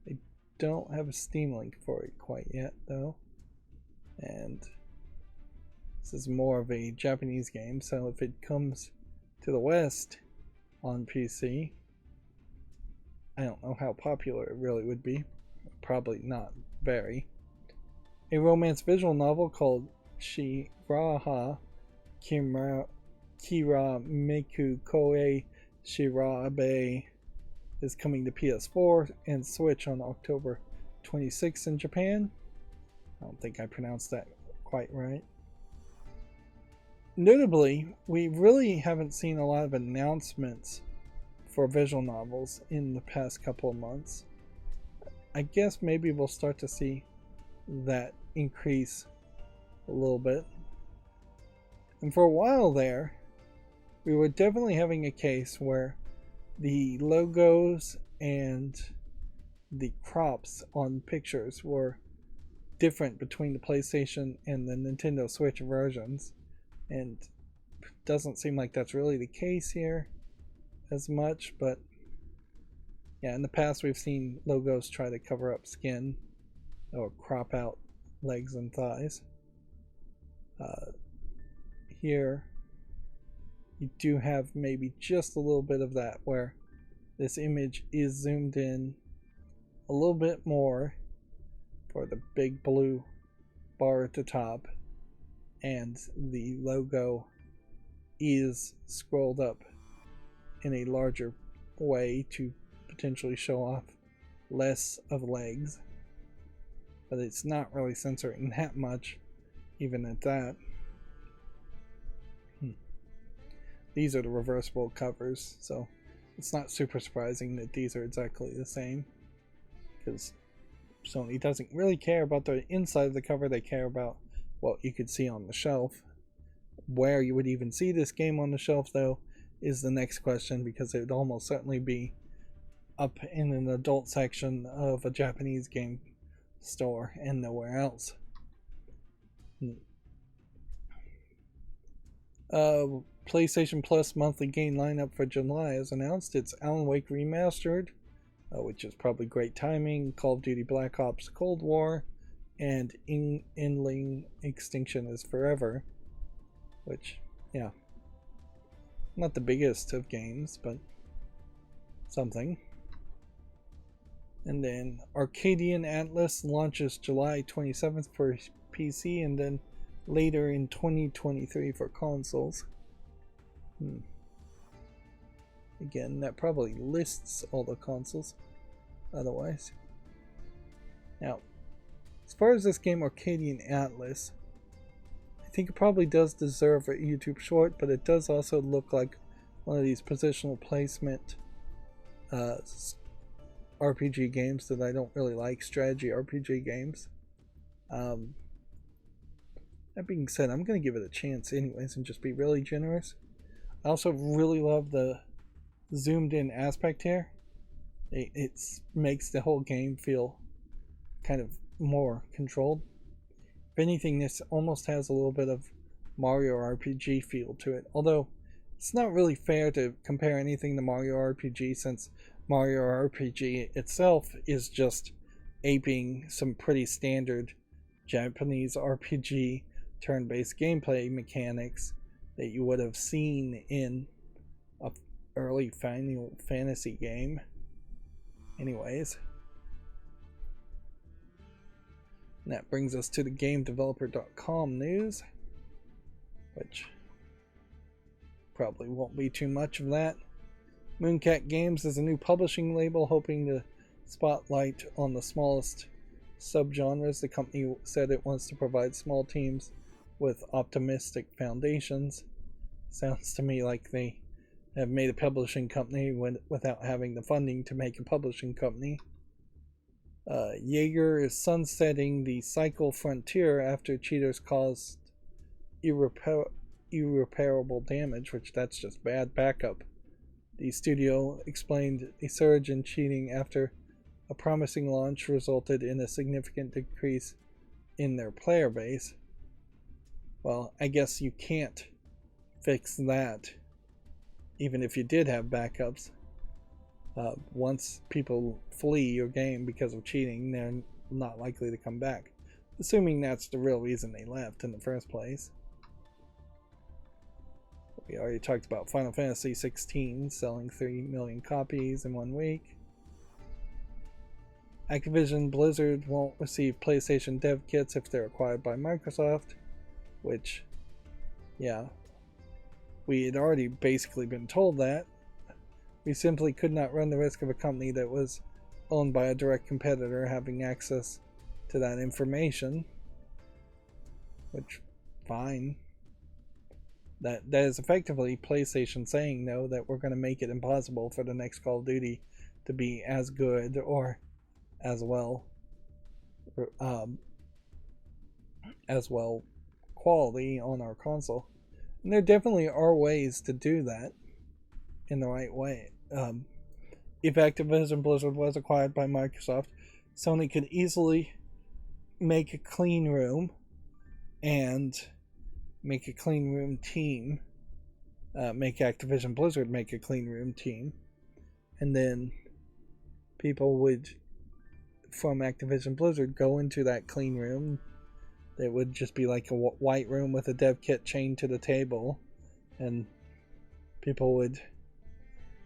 They don't have a Steam link for it quite yet, though. And this is more of a Japanese game, so if it comes to the West on PC, I don't know how popular it really would be. Probably not very. A romance visual novel called Shiraha Kira Meku Koe Shirabe is coming to PS4 and Switch on October 26th in Japan. I don't think I pronounced that quite right. Notably, we really haven't seen a lot of announcements for visual novels in the past couple of months. I guess maybe we'll start to see that increase a little bit. And for a while there, we were definitely having a case where the logos and the crops on pictures were different between the PlayStation and the Nintendo Switch versions, and it doesn't seem like that's really the case here as much. But yeah, in the past we've seen logos try to cover up skin or crop out legs and thighs. Here you do have maybe just a little bit of that, where this image is zoomed in a little bit more for the big blue bar at the top, and the logo is scrolled up in a larger way to potentially show off less of legs, but it's not really censoring that much even at that. These are the reversible covers, so it's not super surprising that these are exactly the same, because Sony doesn't really care about the inside of the cover. They care about what you could see on the shelf. Where you would even see this game on the shelf, though, is the next question, because it would almost certainly be up in an adult section of a Japanese game store and nowhere else. PlayStation Plus monthly game lineup for July is announced. It's Alan Wake Remastered, which is probably great timing, Call of Duty Black Ops Cold War, and Endling Extinction is Forever, which, yeah, not the biggest of games, but something. And then Arcadian Atlas launches July 27th for PC, and then later in 2023 for consoles. Again, that probably lists all the consoles otherwise. Now, as far as this game Arcadian Atlas, I think it probably does deserve a YouTube short, but it does also look like one of these positional placement RPG games that I don't really like, strategy RPG games. That being said, I'm going to give it a chance anyways and just be really generous. I also really love the zoomed in aspect here. It makes the whole game feel kind of more controlled. If anything, this almost has a little bit of Mario RPG feel to it, although it's not really fair to compare anything to Mario RPG, since Mario RPG itself is just aping some pretty standard Japanese RPG turn-based gameplay mechanics that you would have seen in a early Final Fantasy game. Anyways, and that brings us to the GameDeveloper.com news, which probably won't be too much of that. Mooncat Games is a new publishing label hoping to spotlight on the smallest subgenres. The company said it wants to provide small teams with optimistic foundations. Sounds to me like they have made a publishing company without having the funding to make a publishing company. Jaeger is sunsetting the Cycle Frontier after cheaters caused irreparable damage, which that's just bad backup. The studio explained a surge in cheating after a promising launch resulted in a significant decrease in their player base. Well, I guess you can't fix that. Even if you did have backups, once people flee your game because of cheating, they're not likely to come back. Assuming that's the real reason they left in the first place. We already talked about Final Fantasy 16 selling 3 million copies in 1 week. Activision Blizzard won't receive PlayStation dev kits if they're acquired by Microsoft, which, yeah, we had already basically been told that. We simply could not run the risk of a company that was owned by a direct competitor having access to that information, which, fine. That is effectively PlayStation saying, though, that we're going to make it impossible for the next Call of Duty to be as good or as well quality on our console. And there definitely are ways to do that in the right way. If Activision Blizzard was acquired by Microsoft, Sony could easily make a clean room and make a clean room team, make Activision Blizzard make a clean room team, and then people would from Activision Blizzard go into that clean room. It would just be like a white room with a dev kit chained to the table, and people would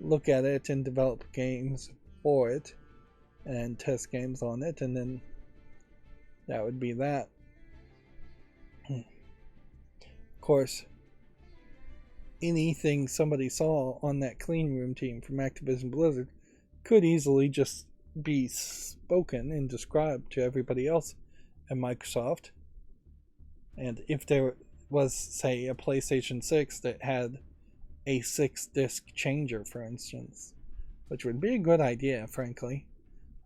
look at it and develop games for it and test games on it, and then that would be that. Of course, anything somebody saw on that clean room team from Activision Blizzard could easily just be spoken and described to everybody else at Microsoft. And if there was, say, a PlayStation 6 that had a 6-disc changer, for instance, which would be a good idea, frankly,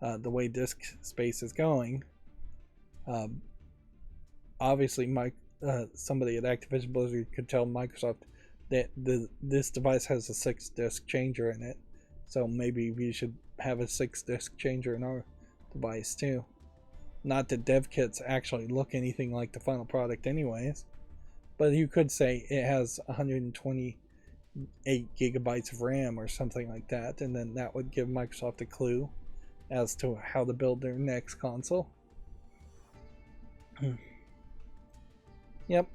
the way disk space is going. Obviously, somebody at Activision Blizzard could tell Microsoft that this device has a 6-disc changer in it, so maybe we should have a 6-disc changer in our device too. Not that dev kits actually look anything like the final product anyways, but you could say it has 128 gigabytes of RAM or something like that, and then that would give Microsoft a clue as to how to build their next console. Yep.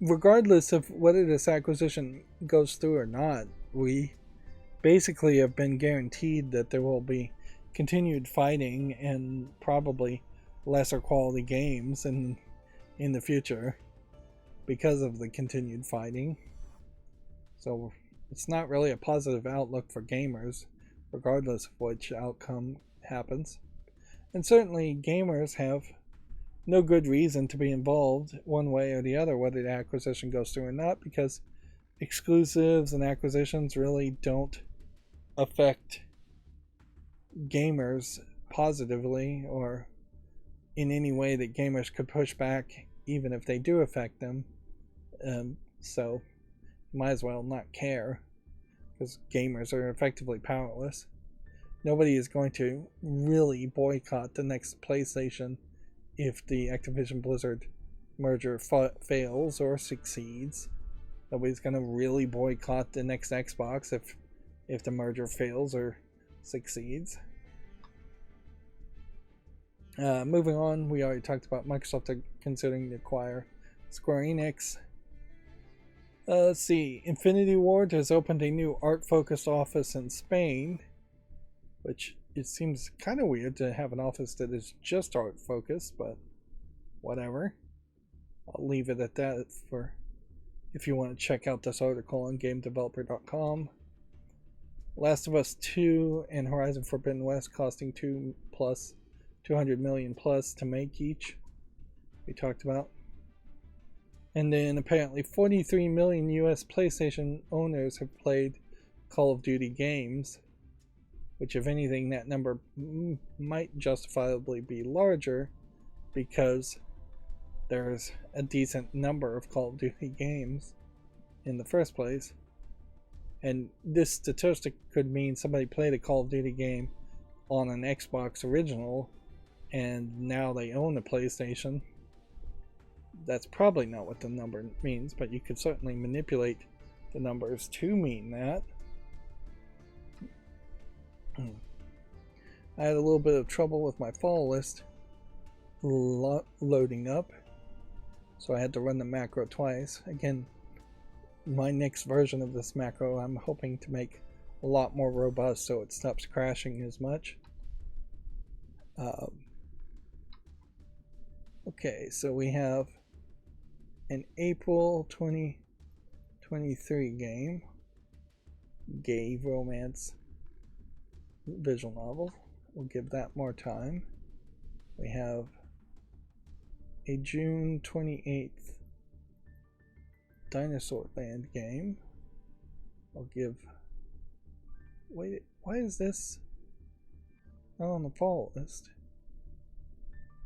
Regardless of whether this acquisition goes through or not, we basically have been guaranteed that there will be continued fighting and probably lesser quality games in the future because of the continued fighting. So it's not really a positive outlook for gamers, regardless of which outcome happens. And certainly gamers have no good reason to be involved one way or the other, whether the acquisition goes through or not, because exclusives and acquisitions really don't affect gamers positively or in any way that gamers could push back, even if they do affect them. So might as well not care, because gamers are effectively powerless. Nobody is going to really boycott the next PlayStation if the Activision Blizzard merger fails or succeeds. Nobody's going to really boycott the next Xbox if the merger fails or succeeds. Moving on, we already talked about Microsoft considering to acquire Square Enix. Let's see. Infinity Ward has opened a new art-focused office in Spain, which it seems kind of weird to have an office that is just art-focused, but whatever. I'll leave it at that for if you want to check out this article on GameDeveloper.com. Last of Us 2 and Horizon Forbidden West costing $200 million plus to make each. We talked about. And then apparently 43 million US PlayStation owners have played Call of Duty games, which if anything that number might justifiably be larger because there's a decent number of Call of Duty games in the first place. And this statistic could mean somebody played a Call of Duty game on an Xbox original and now they own a PlayStation. That's probably not what the number means, but you could certainly manipulate the numbers to mean that. I had a little bit of trouble with my fall list loading up, so I had to run the macro twice. Again, my next version of this macro I'm hoping to make a lot more robust so it stops crashing as much. Okay, so we have an April 2023 game, gay romance visual novel. We'll give that more time. We have a June 28th Dinosaur Land game. I'll give... Wait, why is this not on the fall list?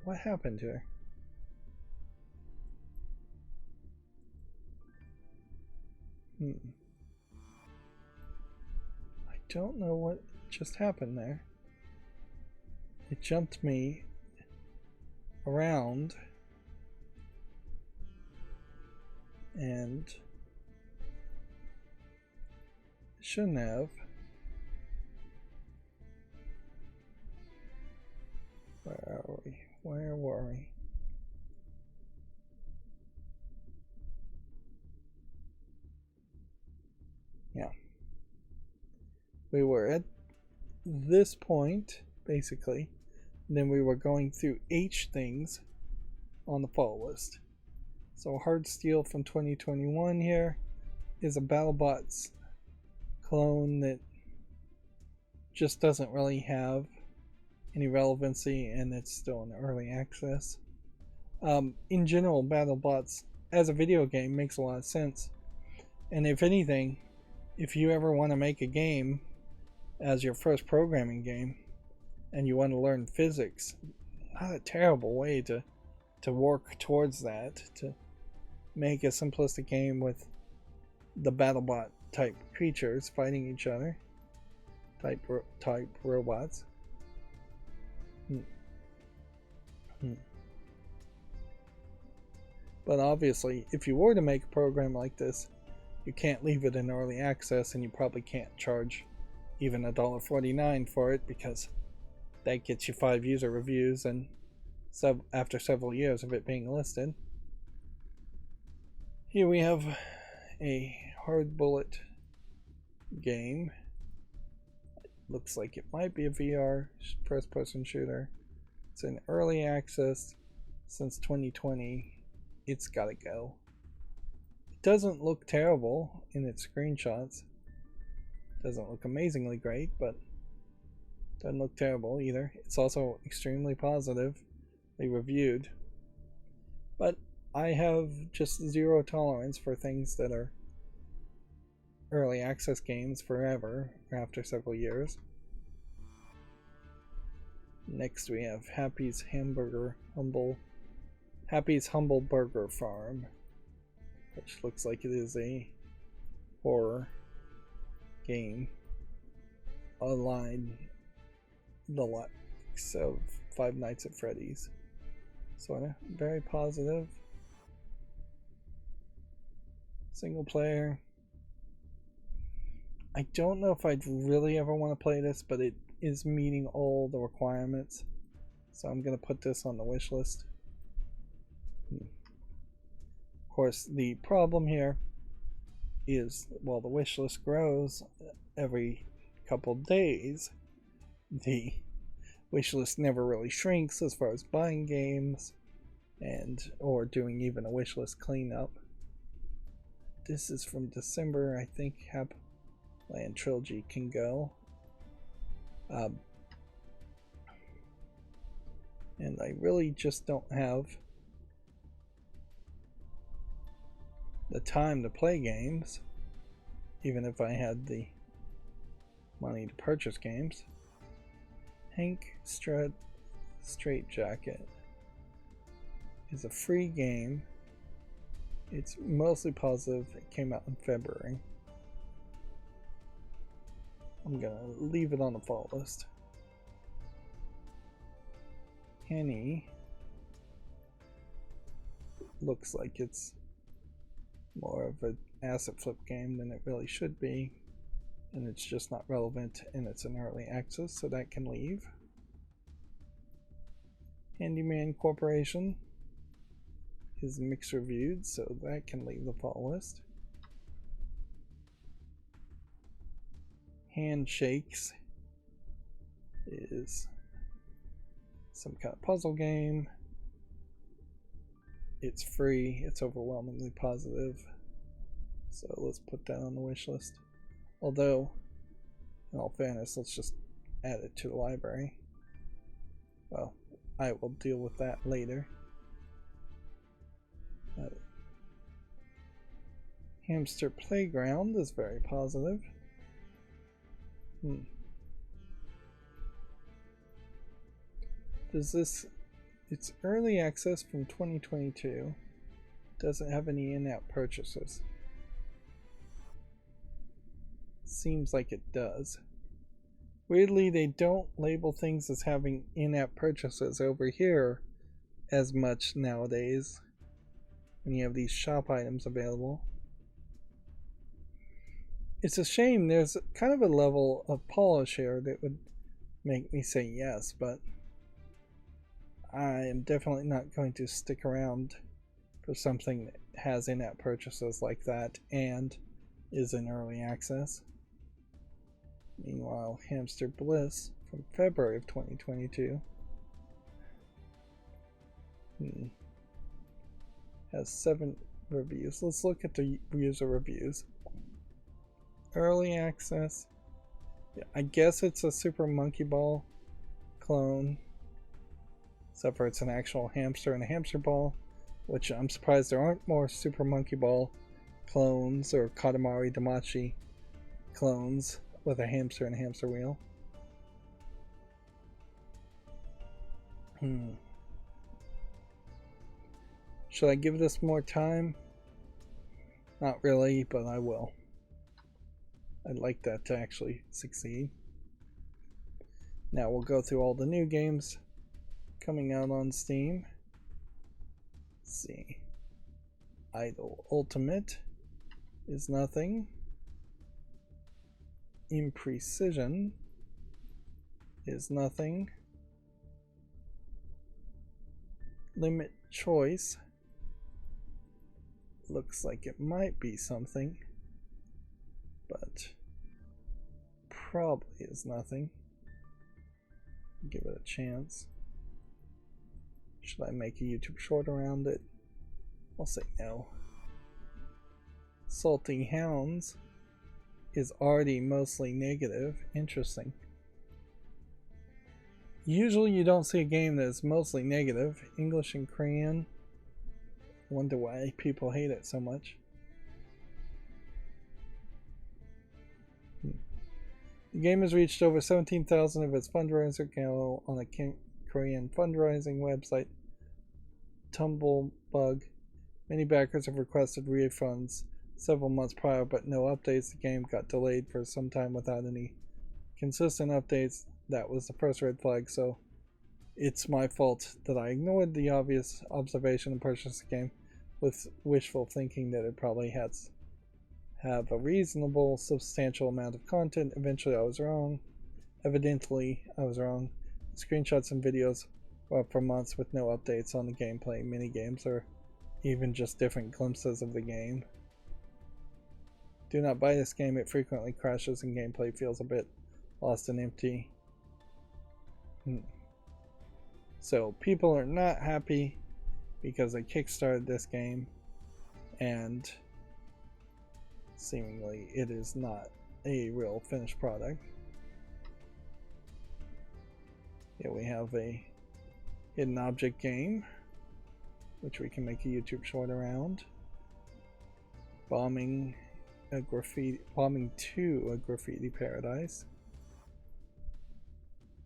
What happened here? I don't know what just happened there. It jumped me around and it shouldn't have. Where are we? Where were we? Yeah. We were at this point, basically. And then we were going through H things on the fall list. So Hard Steel from 2021 here is a BattleBots clone that just doesn't really have any relevancy, and it's still in early access. In general, BattleBots as a video game makes a lot of sense. And if anything, if you ever want to make a game as your first programming game and you want to learn physics, not a terrible way to work towards that, to make a simplistic game with the BattleBot type creatures fighting each other, type robots. But obviously, if you were to make a program like this, you can't leave it in early access, and you probably can't charge even $1.49 for it, because that gets you 5 user reviews and after several years of it being listed. Here we have a hard bullet game. Looks like it might be a VR first person shooter. It's in early access since 2020. It's gotta go. It doesn't look terrible in its screenshots. Doesn't look amazingly great, but doesn't look terrible either. It's also extremely positively reviewed. But I have just zero tolerance for things that are early access games forever after several years. Next we have Happy's Humble Burger Farm, which looks like it is a horror game online, the likes of Five Nights at Freddy's. Sorta very positive. Single player. I don't know if I'd really ever want to play this, but it is meeting all the requirements, so I'm gonna put this on the wish list. Of course, the problem here is, while the wish list grows every couple days, the wish list never really shrinks as far as buying games or doing even a wish list cleanup. This is from December. I think Hapland Trilogy can go. And I really just don't have the time to play games, even if I had the money to purchase games. Hank Straight Jacket is a free game. It's mostly positive. It came out in February. I'm gonna leave it on the fall list. Henny looks like it's more of an asset flip game than it really should be, and it's just not relevant, and it's in early access, so that can leave. Handyman Corporation is mixed reviewed, so that can leave the fall list. Handshakes is some kind of puzzle game. It's free, it's overwhelmingly positive, so let's put that on the wish list. Although, in all fairness, let's just add it to the library. Well, I will deal with that later. Hamster Playground is very positive. Does this... It's early access from 2022. Doesn't have any in-app purchases. Seems like it does. Weirdly, they don't label things as having in-app purchases over here as much nowadays when you have these shop items available. It's a shame. There's kind of a level of polish here that would make me say yes, but I am definitely not going to stick around for something that has in-app purchases like that and is in early access. Meanwhile, Hamster Bliss from February of 2022 has 7 reviews. Let's look at the user reviews. Early access. Yeah, I guess it's a Super Monkey Ball clone, except for it's an actual hamster and a hamster ball, which I'm surprised there aren't more Super Monkey Ball clones or Katamari Damacy clones with a hamster and a hamster wheel. Should I give this more time? Not really, but I will. I'd like that to actually succeed. Now we'll go through all the new games coming out on Steam. Let's see. Idol Ultimate is nothing. Imprecision is nothing. Limit Choice looks like it might be something, but probably is nothing. Give it a chance. Should I make a YouTube short around it? I'll say no. Salty Hounds is already mostly negative. Interesting. Usually you don't see a game that is mostly negative. English and Korean. Wonder why people hate it so much. The game has reached over 17,000 of its fundraiser goal on a Korean fundraising website, Tumblebug. Many backers have requested refunds several months prior, but no updates. The game got delayed for some time without any consistent updates. That was the first red flag, so it's my fault that I ignored the obvious observation and purchased the game with wishful thinking that it probably has have a reasonable, substantial amount of content. Eventually I was wrong. Evidently, I was wrong. Screenshots and videos were up for months with no updates on the gameplay, minigames, or even just different glimpses of the game. Do not buy this game. It frequently crashes and gameplay feels a bit lost and empty. So people are not happy because they kickstarted this game and seemingly it is not a real finished product. Here we have a hidden object game, which we can make a YouTube short around. Bombing to a graffiti paradise.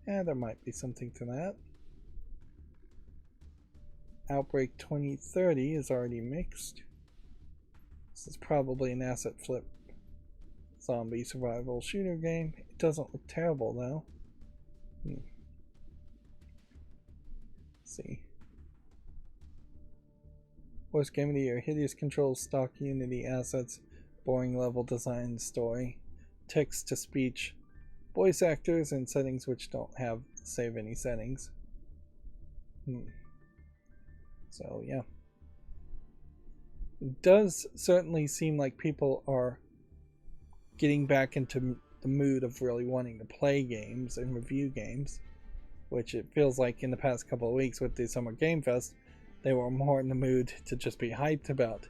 Yeah, there might be something to that. Outbreak 2030 is already mixed. This is probably an asset flip zombie survival shooter game. It doesn't look terrible though. Let's see. Worst game of the year. Hideous controls, stock Unity assets, boring level design, story, text to speech, voice actors, and settings which don't have save any settings. So yeah. It does certainly seem like people are getting back into the mood of really wanting to play games and review games, which it feels like in the past couple of weeks with the Summer Game Fest, they were more in the mood to just be hyped about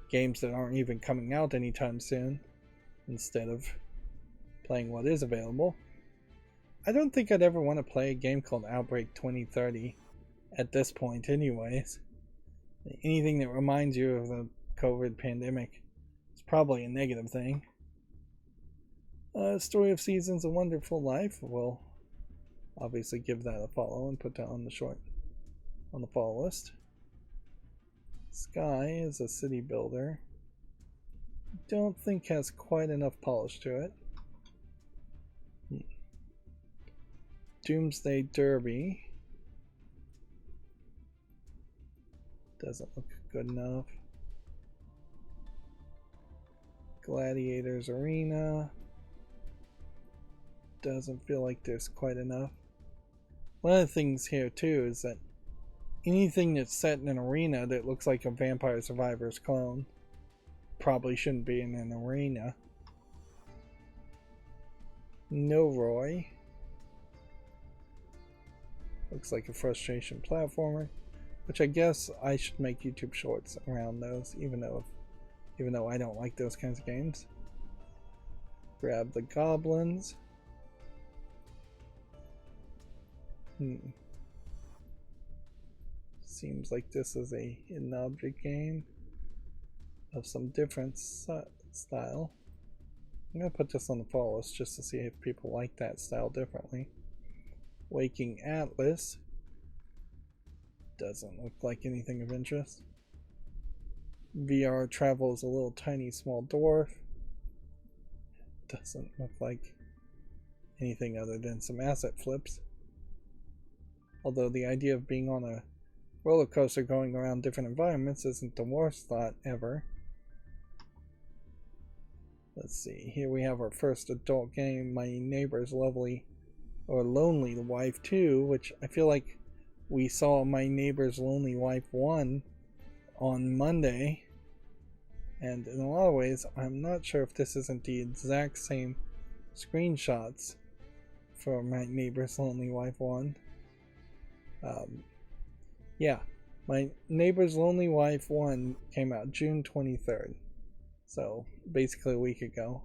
games that aren't even coming out anytime soon, instead of playing what is available. I don't think I'd ever want to play a game called Outbreak 2030 at this point anyways. Anything that reminds you of the COVID pandemic is probably a negative thing. Story of Seasons, A Wonderful Life. We'll obviously give that a follow and put that on the follow list. Sky is a city builder. Don't think has quite enough polish to it. Doomsday Derby. Doesn't look good enough. Gladiators Arena. Doesn't feel like there's quite enough. One of the things here too is that anything that's set in an arena that looks like a Vampire Survivors clone probably shouldn't be in an arena. No Roy. Looks like a frustration platformer, which I guess I should make YouTube shorts around those, even though I don't like those kinds of games. Grab the Goblins. Seems like this is a hidden object game of some different style. I'm going to put this on the follow list just to see if people like that style differently. Waking Atlas. Doesn't look like anything of interest. VR Travel is a little tiny small dwarf. Doesn't look like anything other than some asset flips. Although the idea of being on a roller coaster going around different environments isn't the worst thought ever. Let's see, here we have our first adult game, My Neighbor's Lonely Wife 2, which I feel like we saw My Neighbor's Lonely Wife 1 on Monday, and in a lot of ways I'm not sure if this isn't the exact same screenshots for My Neighbor's Lonely Wife 1. Yeah, My Neighbor's Lonely Wife 1 came out June 23rd, so basically a week ago.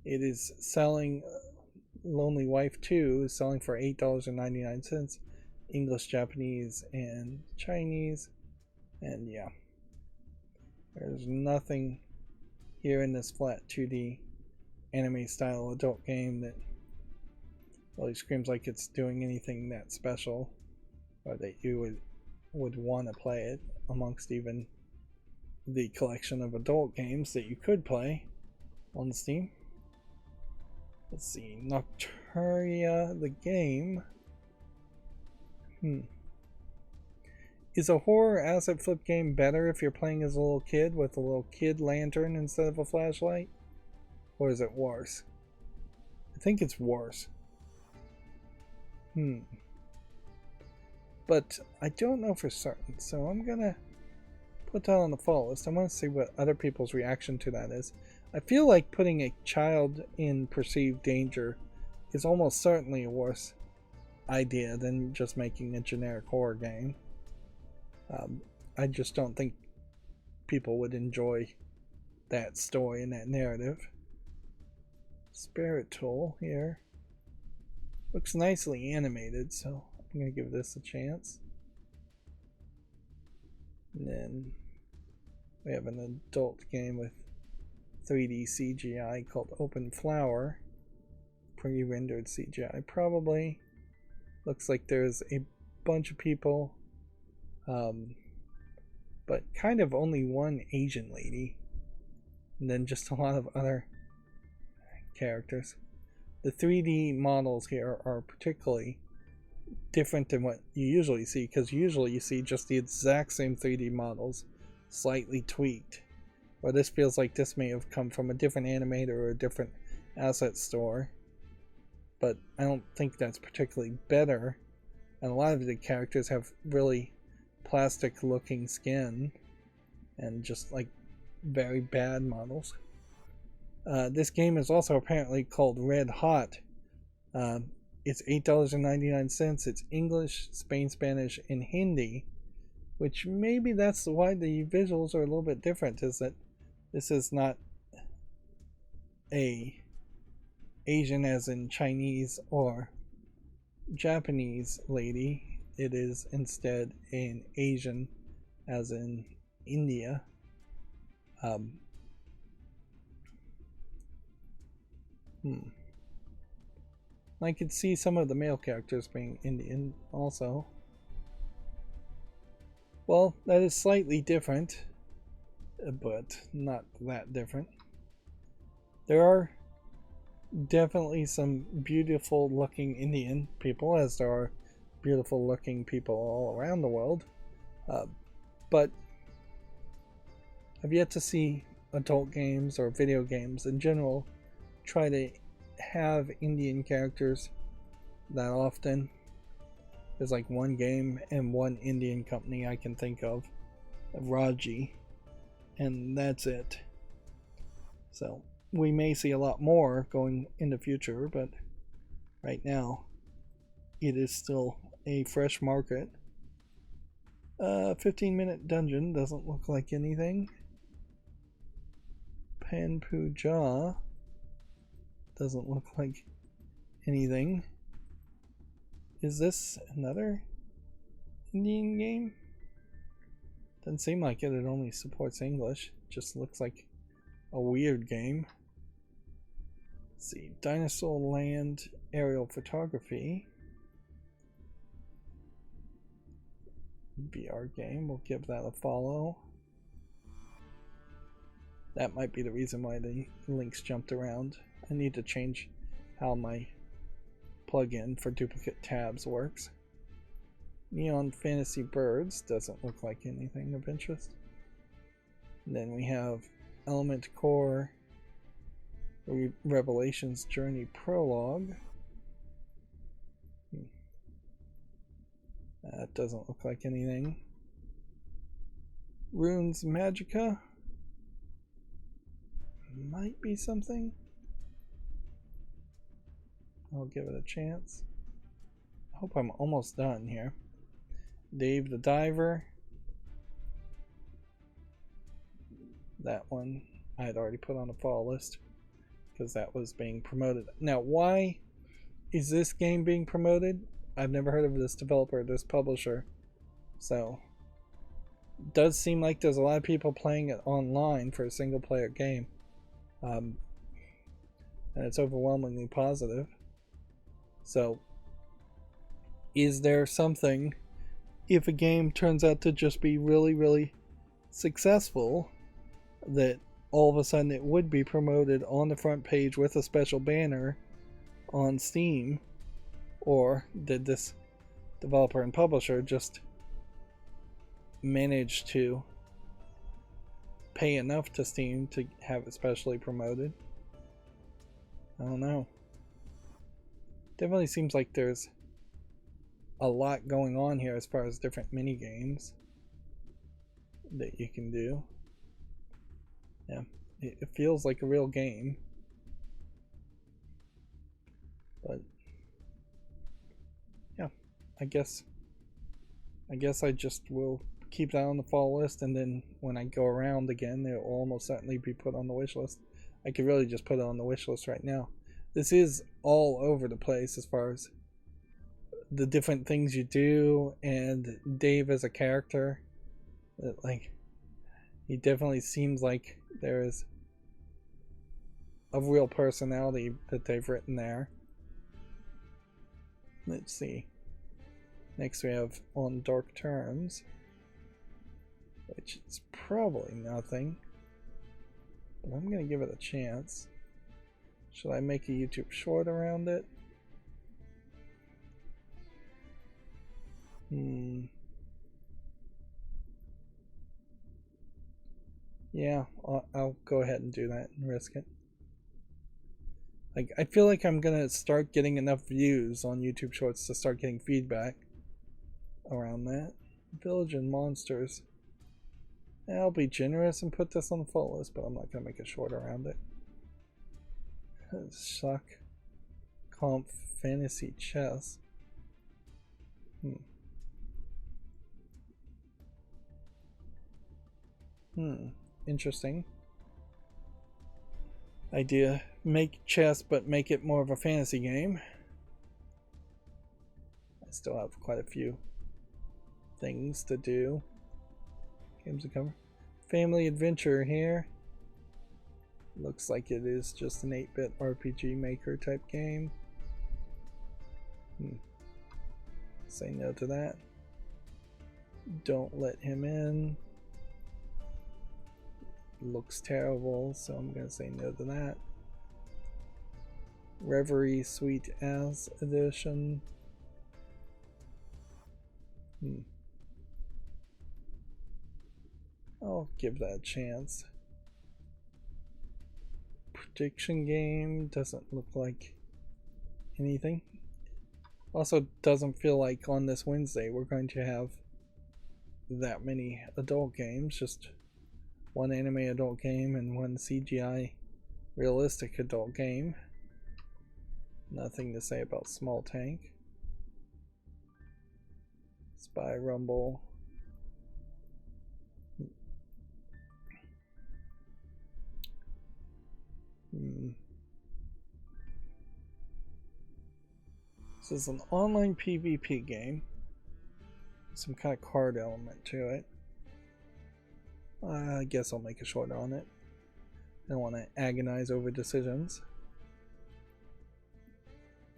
It is selling, Lonely Wife 2 is selling for $8.99, English, Japanese, and Chinese, and yeah. There's nothing here in this flat 2D anime style adult game that really screams like it's doing anything that special, or that you would want to play it amongst even the collection of adult games that you could play on Steam. Let's see, Nocturia the game. Is a horror asset flip game better if you're playing as a little kid with a little kid lantern instead of a flashlight? Or is it worse? I think it's worse. But I don't know for certain, so I'm gonna put that on the follow list. I want to see what other people's reaction to that is. I feel like putting a child in perceived danger is almost certainly a worse idea than just making a generic horror game. I just don't think people would enjoy that story and that narrative. Spirit Tool here. Looks nicely animated, so I'm going to give this a chance. And then we have an adult game with 3D CGI called Open Flower. Pre-rendered CGI probably. Looks like there's a bunch of people, but kind of only one Asian lady, and then just a lot of other characters. The 3D models here are particularly different than what you usually see, because usually you see just the exact same 3D models, slightly tweaked. Or this feels like this may have come from a different animator or a different asset store. But I don't think that's particularly better. And a lot of the characters have really plastic looking skin and just like very bad models. This game is also apparently called Red Hot. It's $8.99. It's English, Spain, Spanish, and Hindi, which maybe that's why the visuals are a little bit different, is that this is not a Asian as in Chinese or Japanese lady. It is instead an Asian as in India. I could see some of the male characters being Indian also. Well, that is slightly different, but not that different. There are definitely some beautiful looking Indian people, as there are beautiful looking people all around the world. But I've yet to see adult games or video games in general try to have Indian characters that often. There's like one game and one Indian company I can think of, Raji, and that's it. So we may see a lot more going in the future, but right now it is still a fresh market. 15-minute dungeon doesn't look like anything. Panpuja doesn't look like anything. Is this another Indian game? Doesn't seem like it. It only supports English. Just looks like a weird game. Let's see. Dinosaur Land aerial photography. VR game. We'll give that a follow. That might be the reason why the links jumped around. I need to change how my plugin for duplicate tabs works. Neon Fantasy Birds doesn't look like anything of interest. And then we have Element Core Revelations Journey Prologue. That doesn't look like anything. Runes Magica might be something. I'll give it a chance. I hope I'm almost done here. Dave the Diver. That one I had already put on the fall list because that was being promoted. Now, why is this game being promoted? I've never heard of this developer, this publisher. So, it does seem like there's a lot of people playing it online for a single player game. And it's overwhelmingly positive. So, is there something, if a game turns out to just be really, really successful, that all of a sudden it would be promoted on the front page with a special banner on Steam? Or did this developer and publisher just manage to pay enough to Steam to have it specially promoted? I don't know. Definitely seems like there's a lot going on here as far as different mini games that you can do. Yeah, it feels like a real game, but yeah, I guess I just will keep that on the fall list, and then when I go around again, it will almost certainly be put on the wish list. I could really just put it on the wish list right now. This is all over the place as far as the different things you do, and Dave as a character. Like, he definitely seems like there is a real personality that they've written there. Let's see. Next we have On Dark Terms, which is probably nothing, but I'm gonna give it a chance. Should I make a YouTube short around it? Yeah, I'll go ahead and do that and risk it. Like, I feel like I'm gonna start getting enough views on YouTube Shorts to start getting feedback around that. Village and Monsters. I'll be generous and put this on the full list, but I'm not gonna make a short around it. Shock. Comp Fantasy Chess. Interesting idea. Make chess, but make it more of a fantasy game. I still have quite a few things to do. Games to cover. Family Adventure here. Looks like it is just an 8-bit RPG maker type game. Say no to that. Don't let him in. Looks terrible, so I'm gonna say no to that. Reverie Sweet As Edition. I'll give that a chance. Prediction game doesn't look like anything. Also doesn't feel like on this Wednesday we're going to have that many adult games. Just one anime adult game and one CGI realistic adult game. Nothing to say about Small Tank. Spy Rumble. This is an online PvP game. Some kind of card element to it. I guess I'll make a short on it. I don't want to agonize over decisions.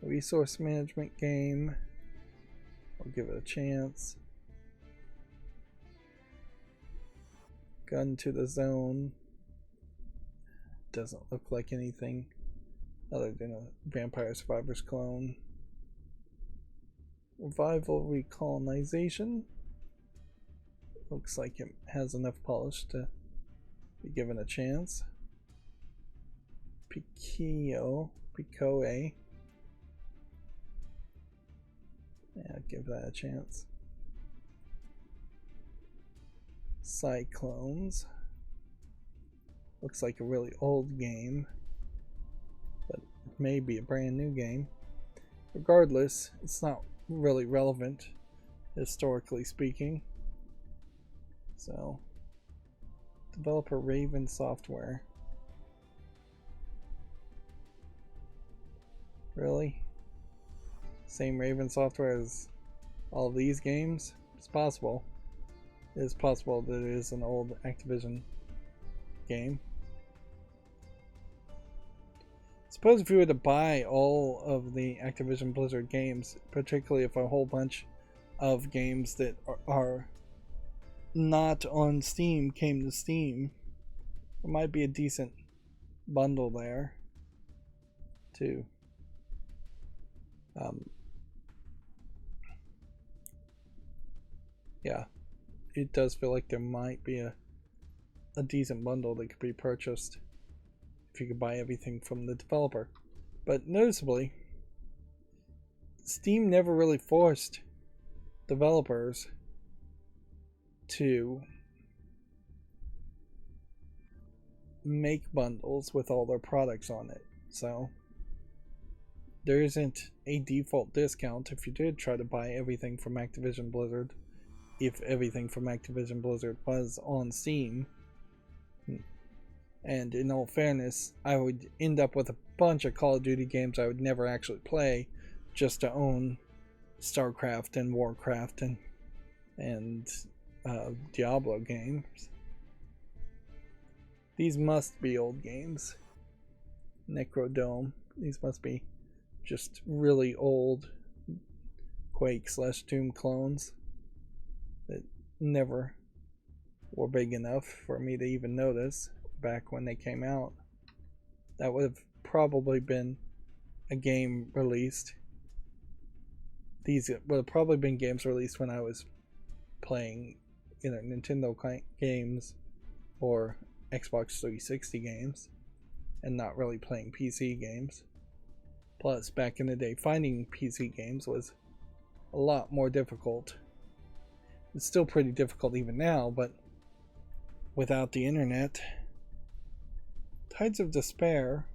Resource management game. I'll give it a chance. Gun to the Zone. Doesn't look like anything other than a Vampire Survivors clone. Revival Recolonization. Looks like it has enough polish to be given a chance. Picoe. Yeah, give that a chance. Cyclones. Looks like a really old game, but it may be a brand new game. Regardless, it's not really relevant, historically speaking. So, developer Raven Software. Really? Same Raven Software as all of these games? It's possible. It is possible that it is an old Activision game. Suppose if you were to buy all of the Activision Blizzard games, particularly if a whole bunch of games that are not on Steam came to Steam, there might be a decent bundle there too. Yeah, it does feel like there might be a decent bundle that could be purchased if you could buy everything from the developer. But noticeably, Steam never really forced developers to make bundles with all their products on it. So there isn't a default discount if you did try to buy everything from Activision Blizzard, if everything from Activision Blizzard was on Steam. And in all fairness, I would end up with a bunch of Call of Duty games I would never actually play just to own StarCraft and Warcraft and Diablo games. These must be old games. Necrodome. These must be just really old Quake/Doom clones that never were big enough for me to even notice back when they came out. That would have probably been a game released these would have probably been games released when I was playing either Nintendo games or Xbox 360 games and not really playing PC games. Plus, back in the day, finding PC games was a lot more difficult. It's still pretty difficult even now, but without the internet, Tides of Despair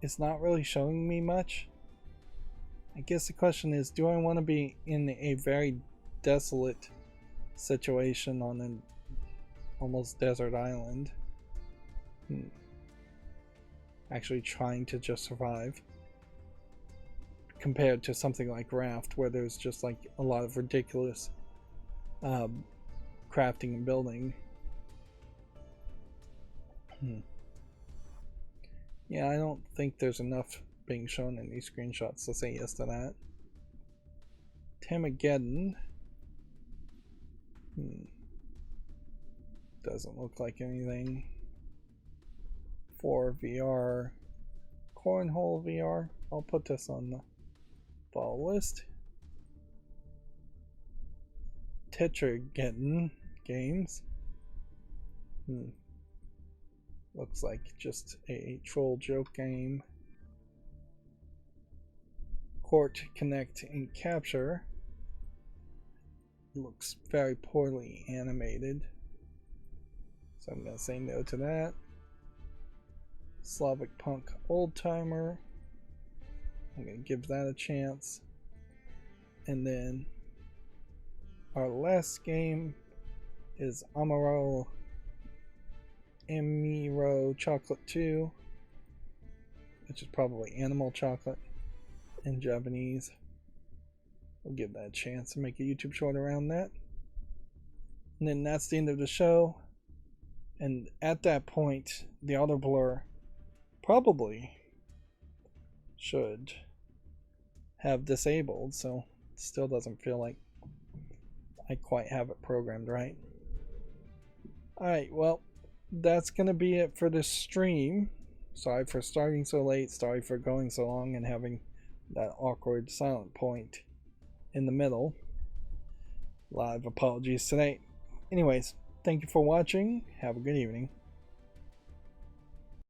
is not really showing me much. I guess the question is, do I want to be in a very desolate situation on an almost desert island? Actually trying to just survive, compared to something like Raft, where there's just like a lot of ridiculous crafting and building. Yeah, I don't think there's enough being shown in these screenshots to say yes to that. Tamageddon. Doesn't look like anything. For VR. Cornhole VR. I'll put this on the follow list. Tetrageddon games. Looks like just a troll joke game. Court, Connect, and Capture. Looks very poorly animated, so I'm going to say no to that. Slavic Punk Old Timer. I'm going to give that a chance. And then our last game is Amaro Chocolate 2, which is probably Animal Chocolate in Japanese. We'll give that a chance and make a YouTube short around that. And then that's the end of the show. And at that point, the auto blur probably should have disabled, so it still doesn't feel like I quite have it programmed right. Alright, well, that's going to be it for this stream. Sorry for starting so late, sorry for going so long and having that awkward silent point in the middle. Live apologies today. Anyways, thank you for watching. Have a good evening.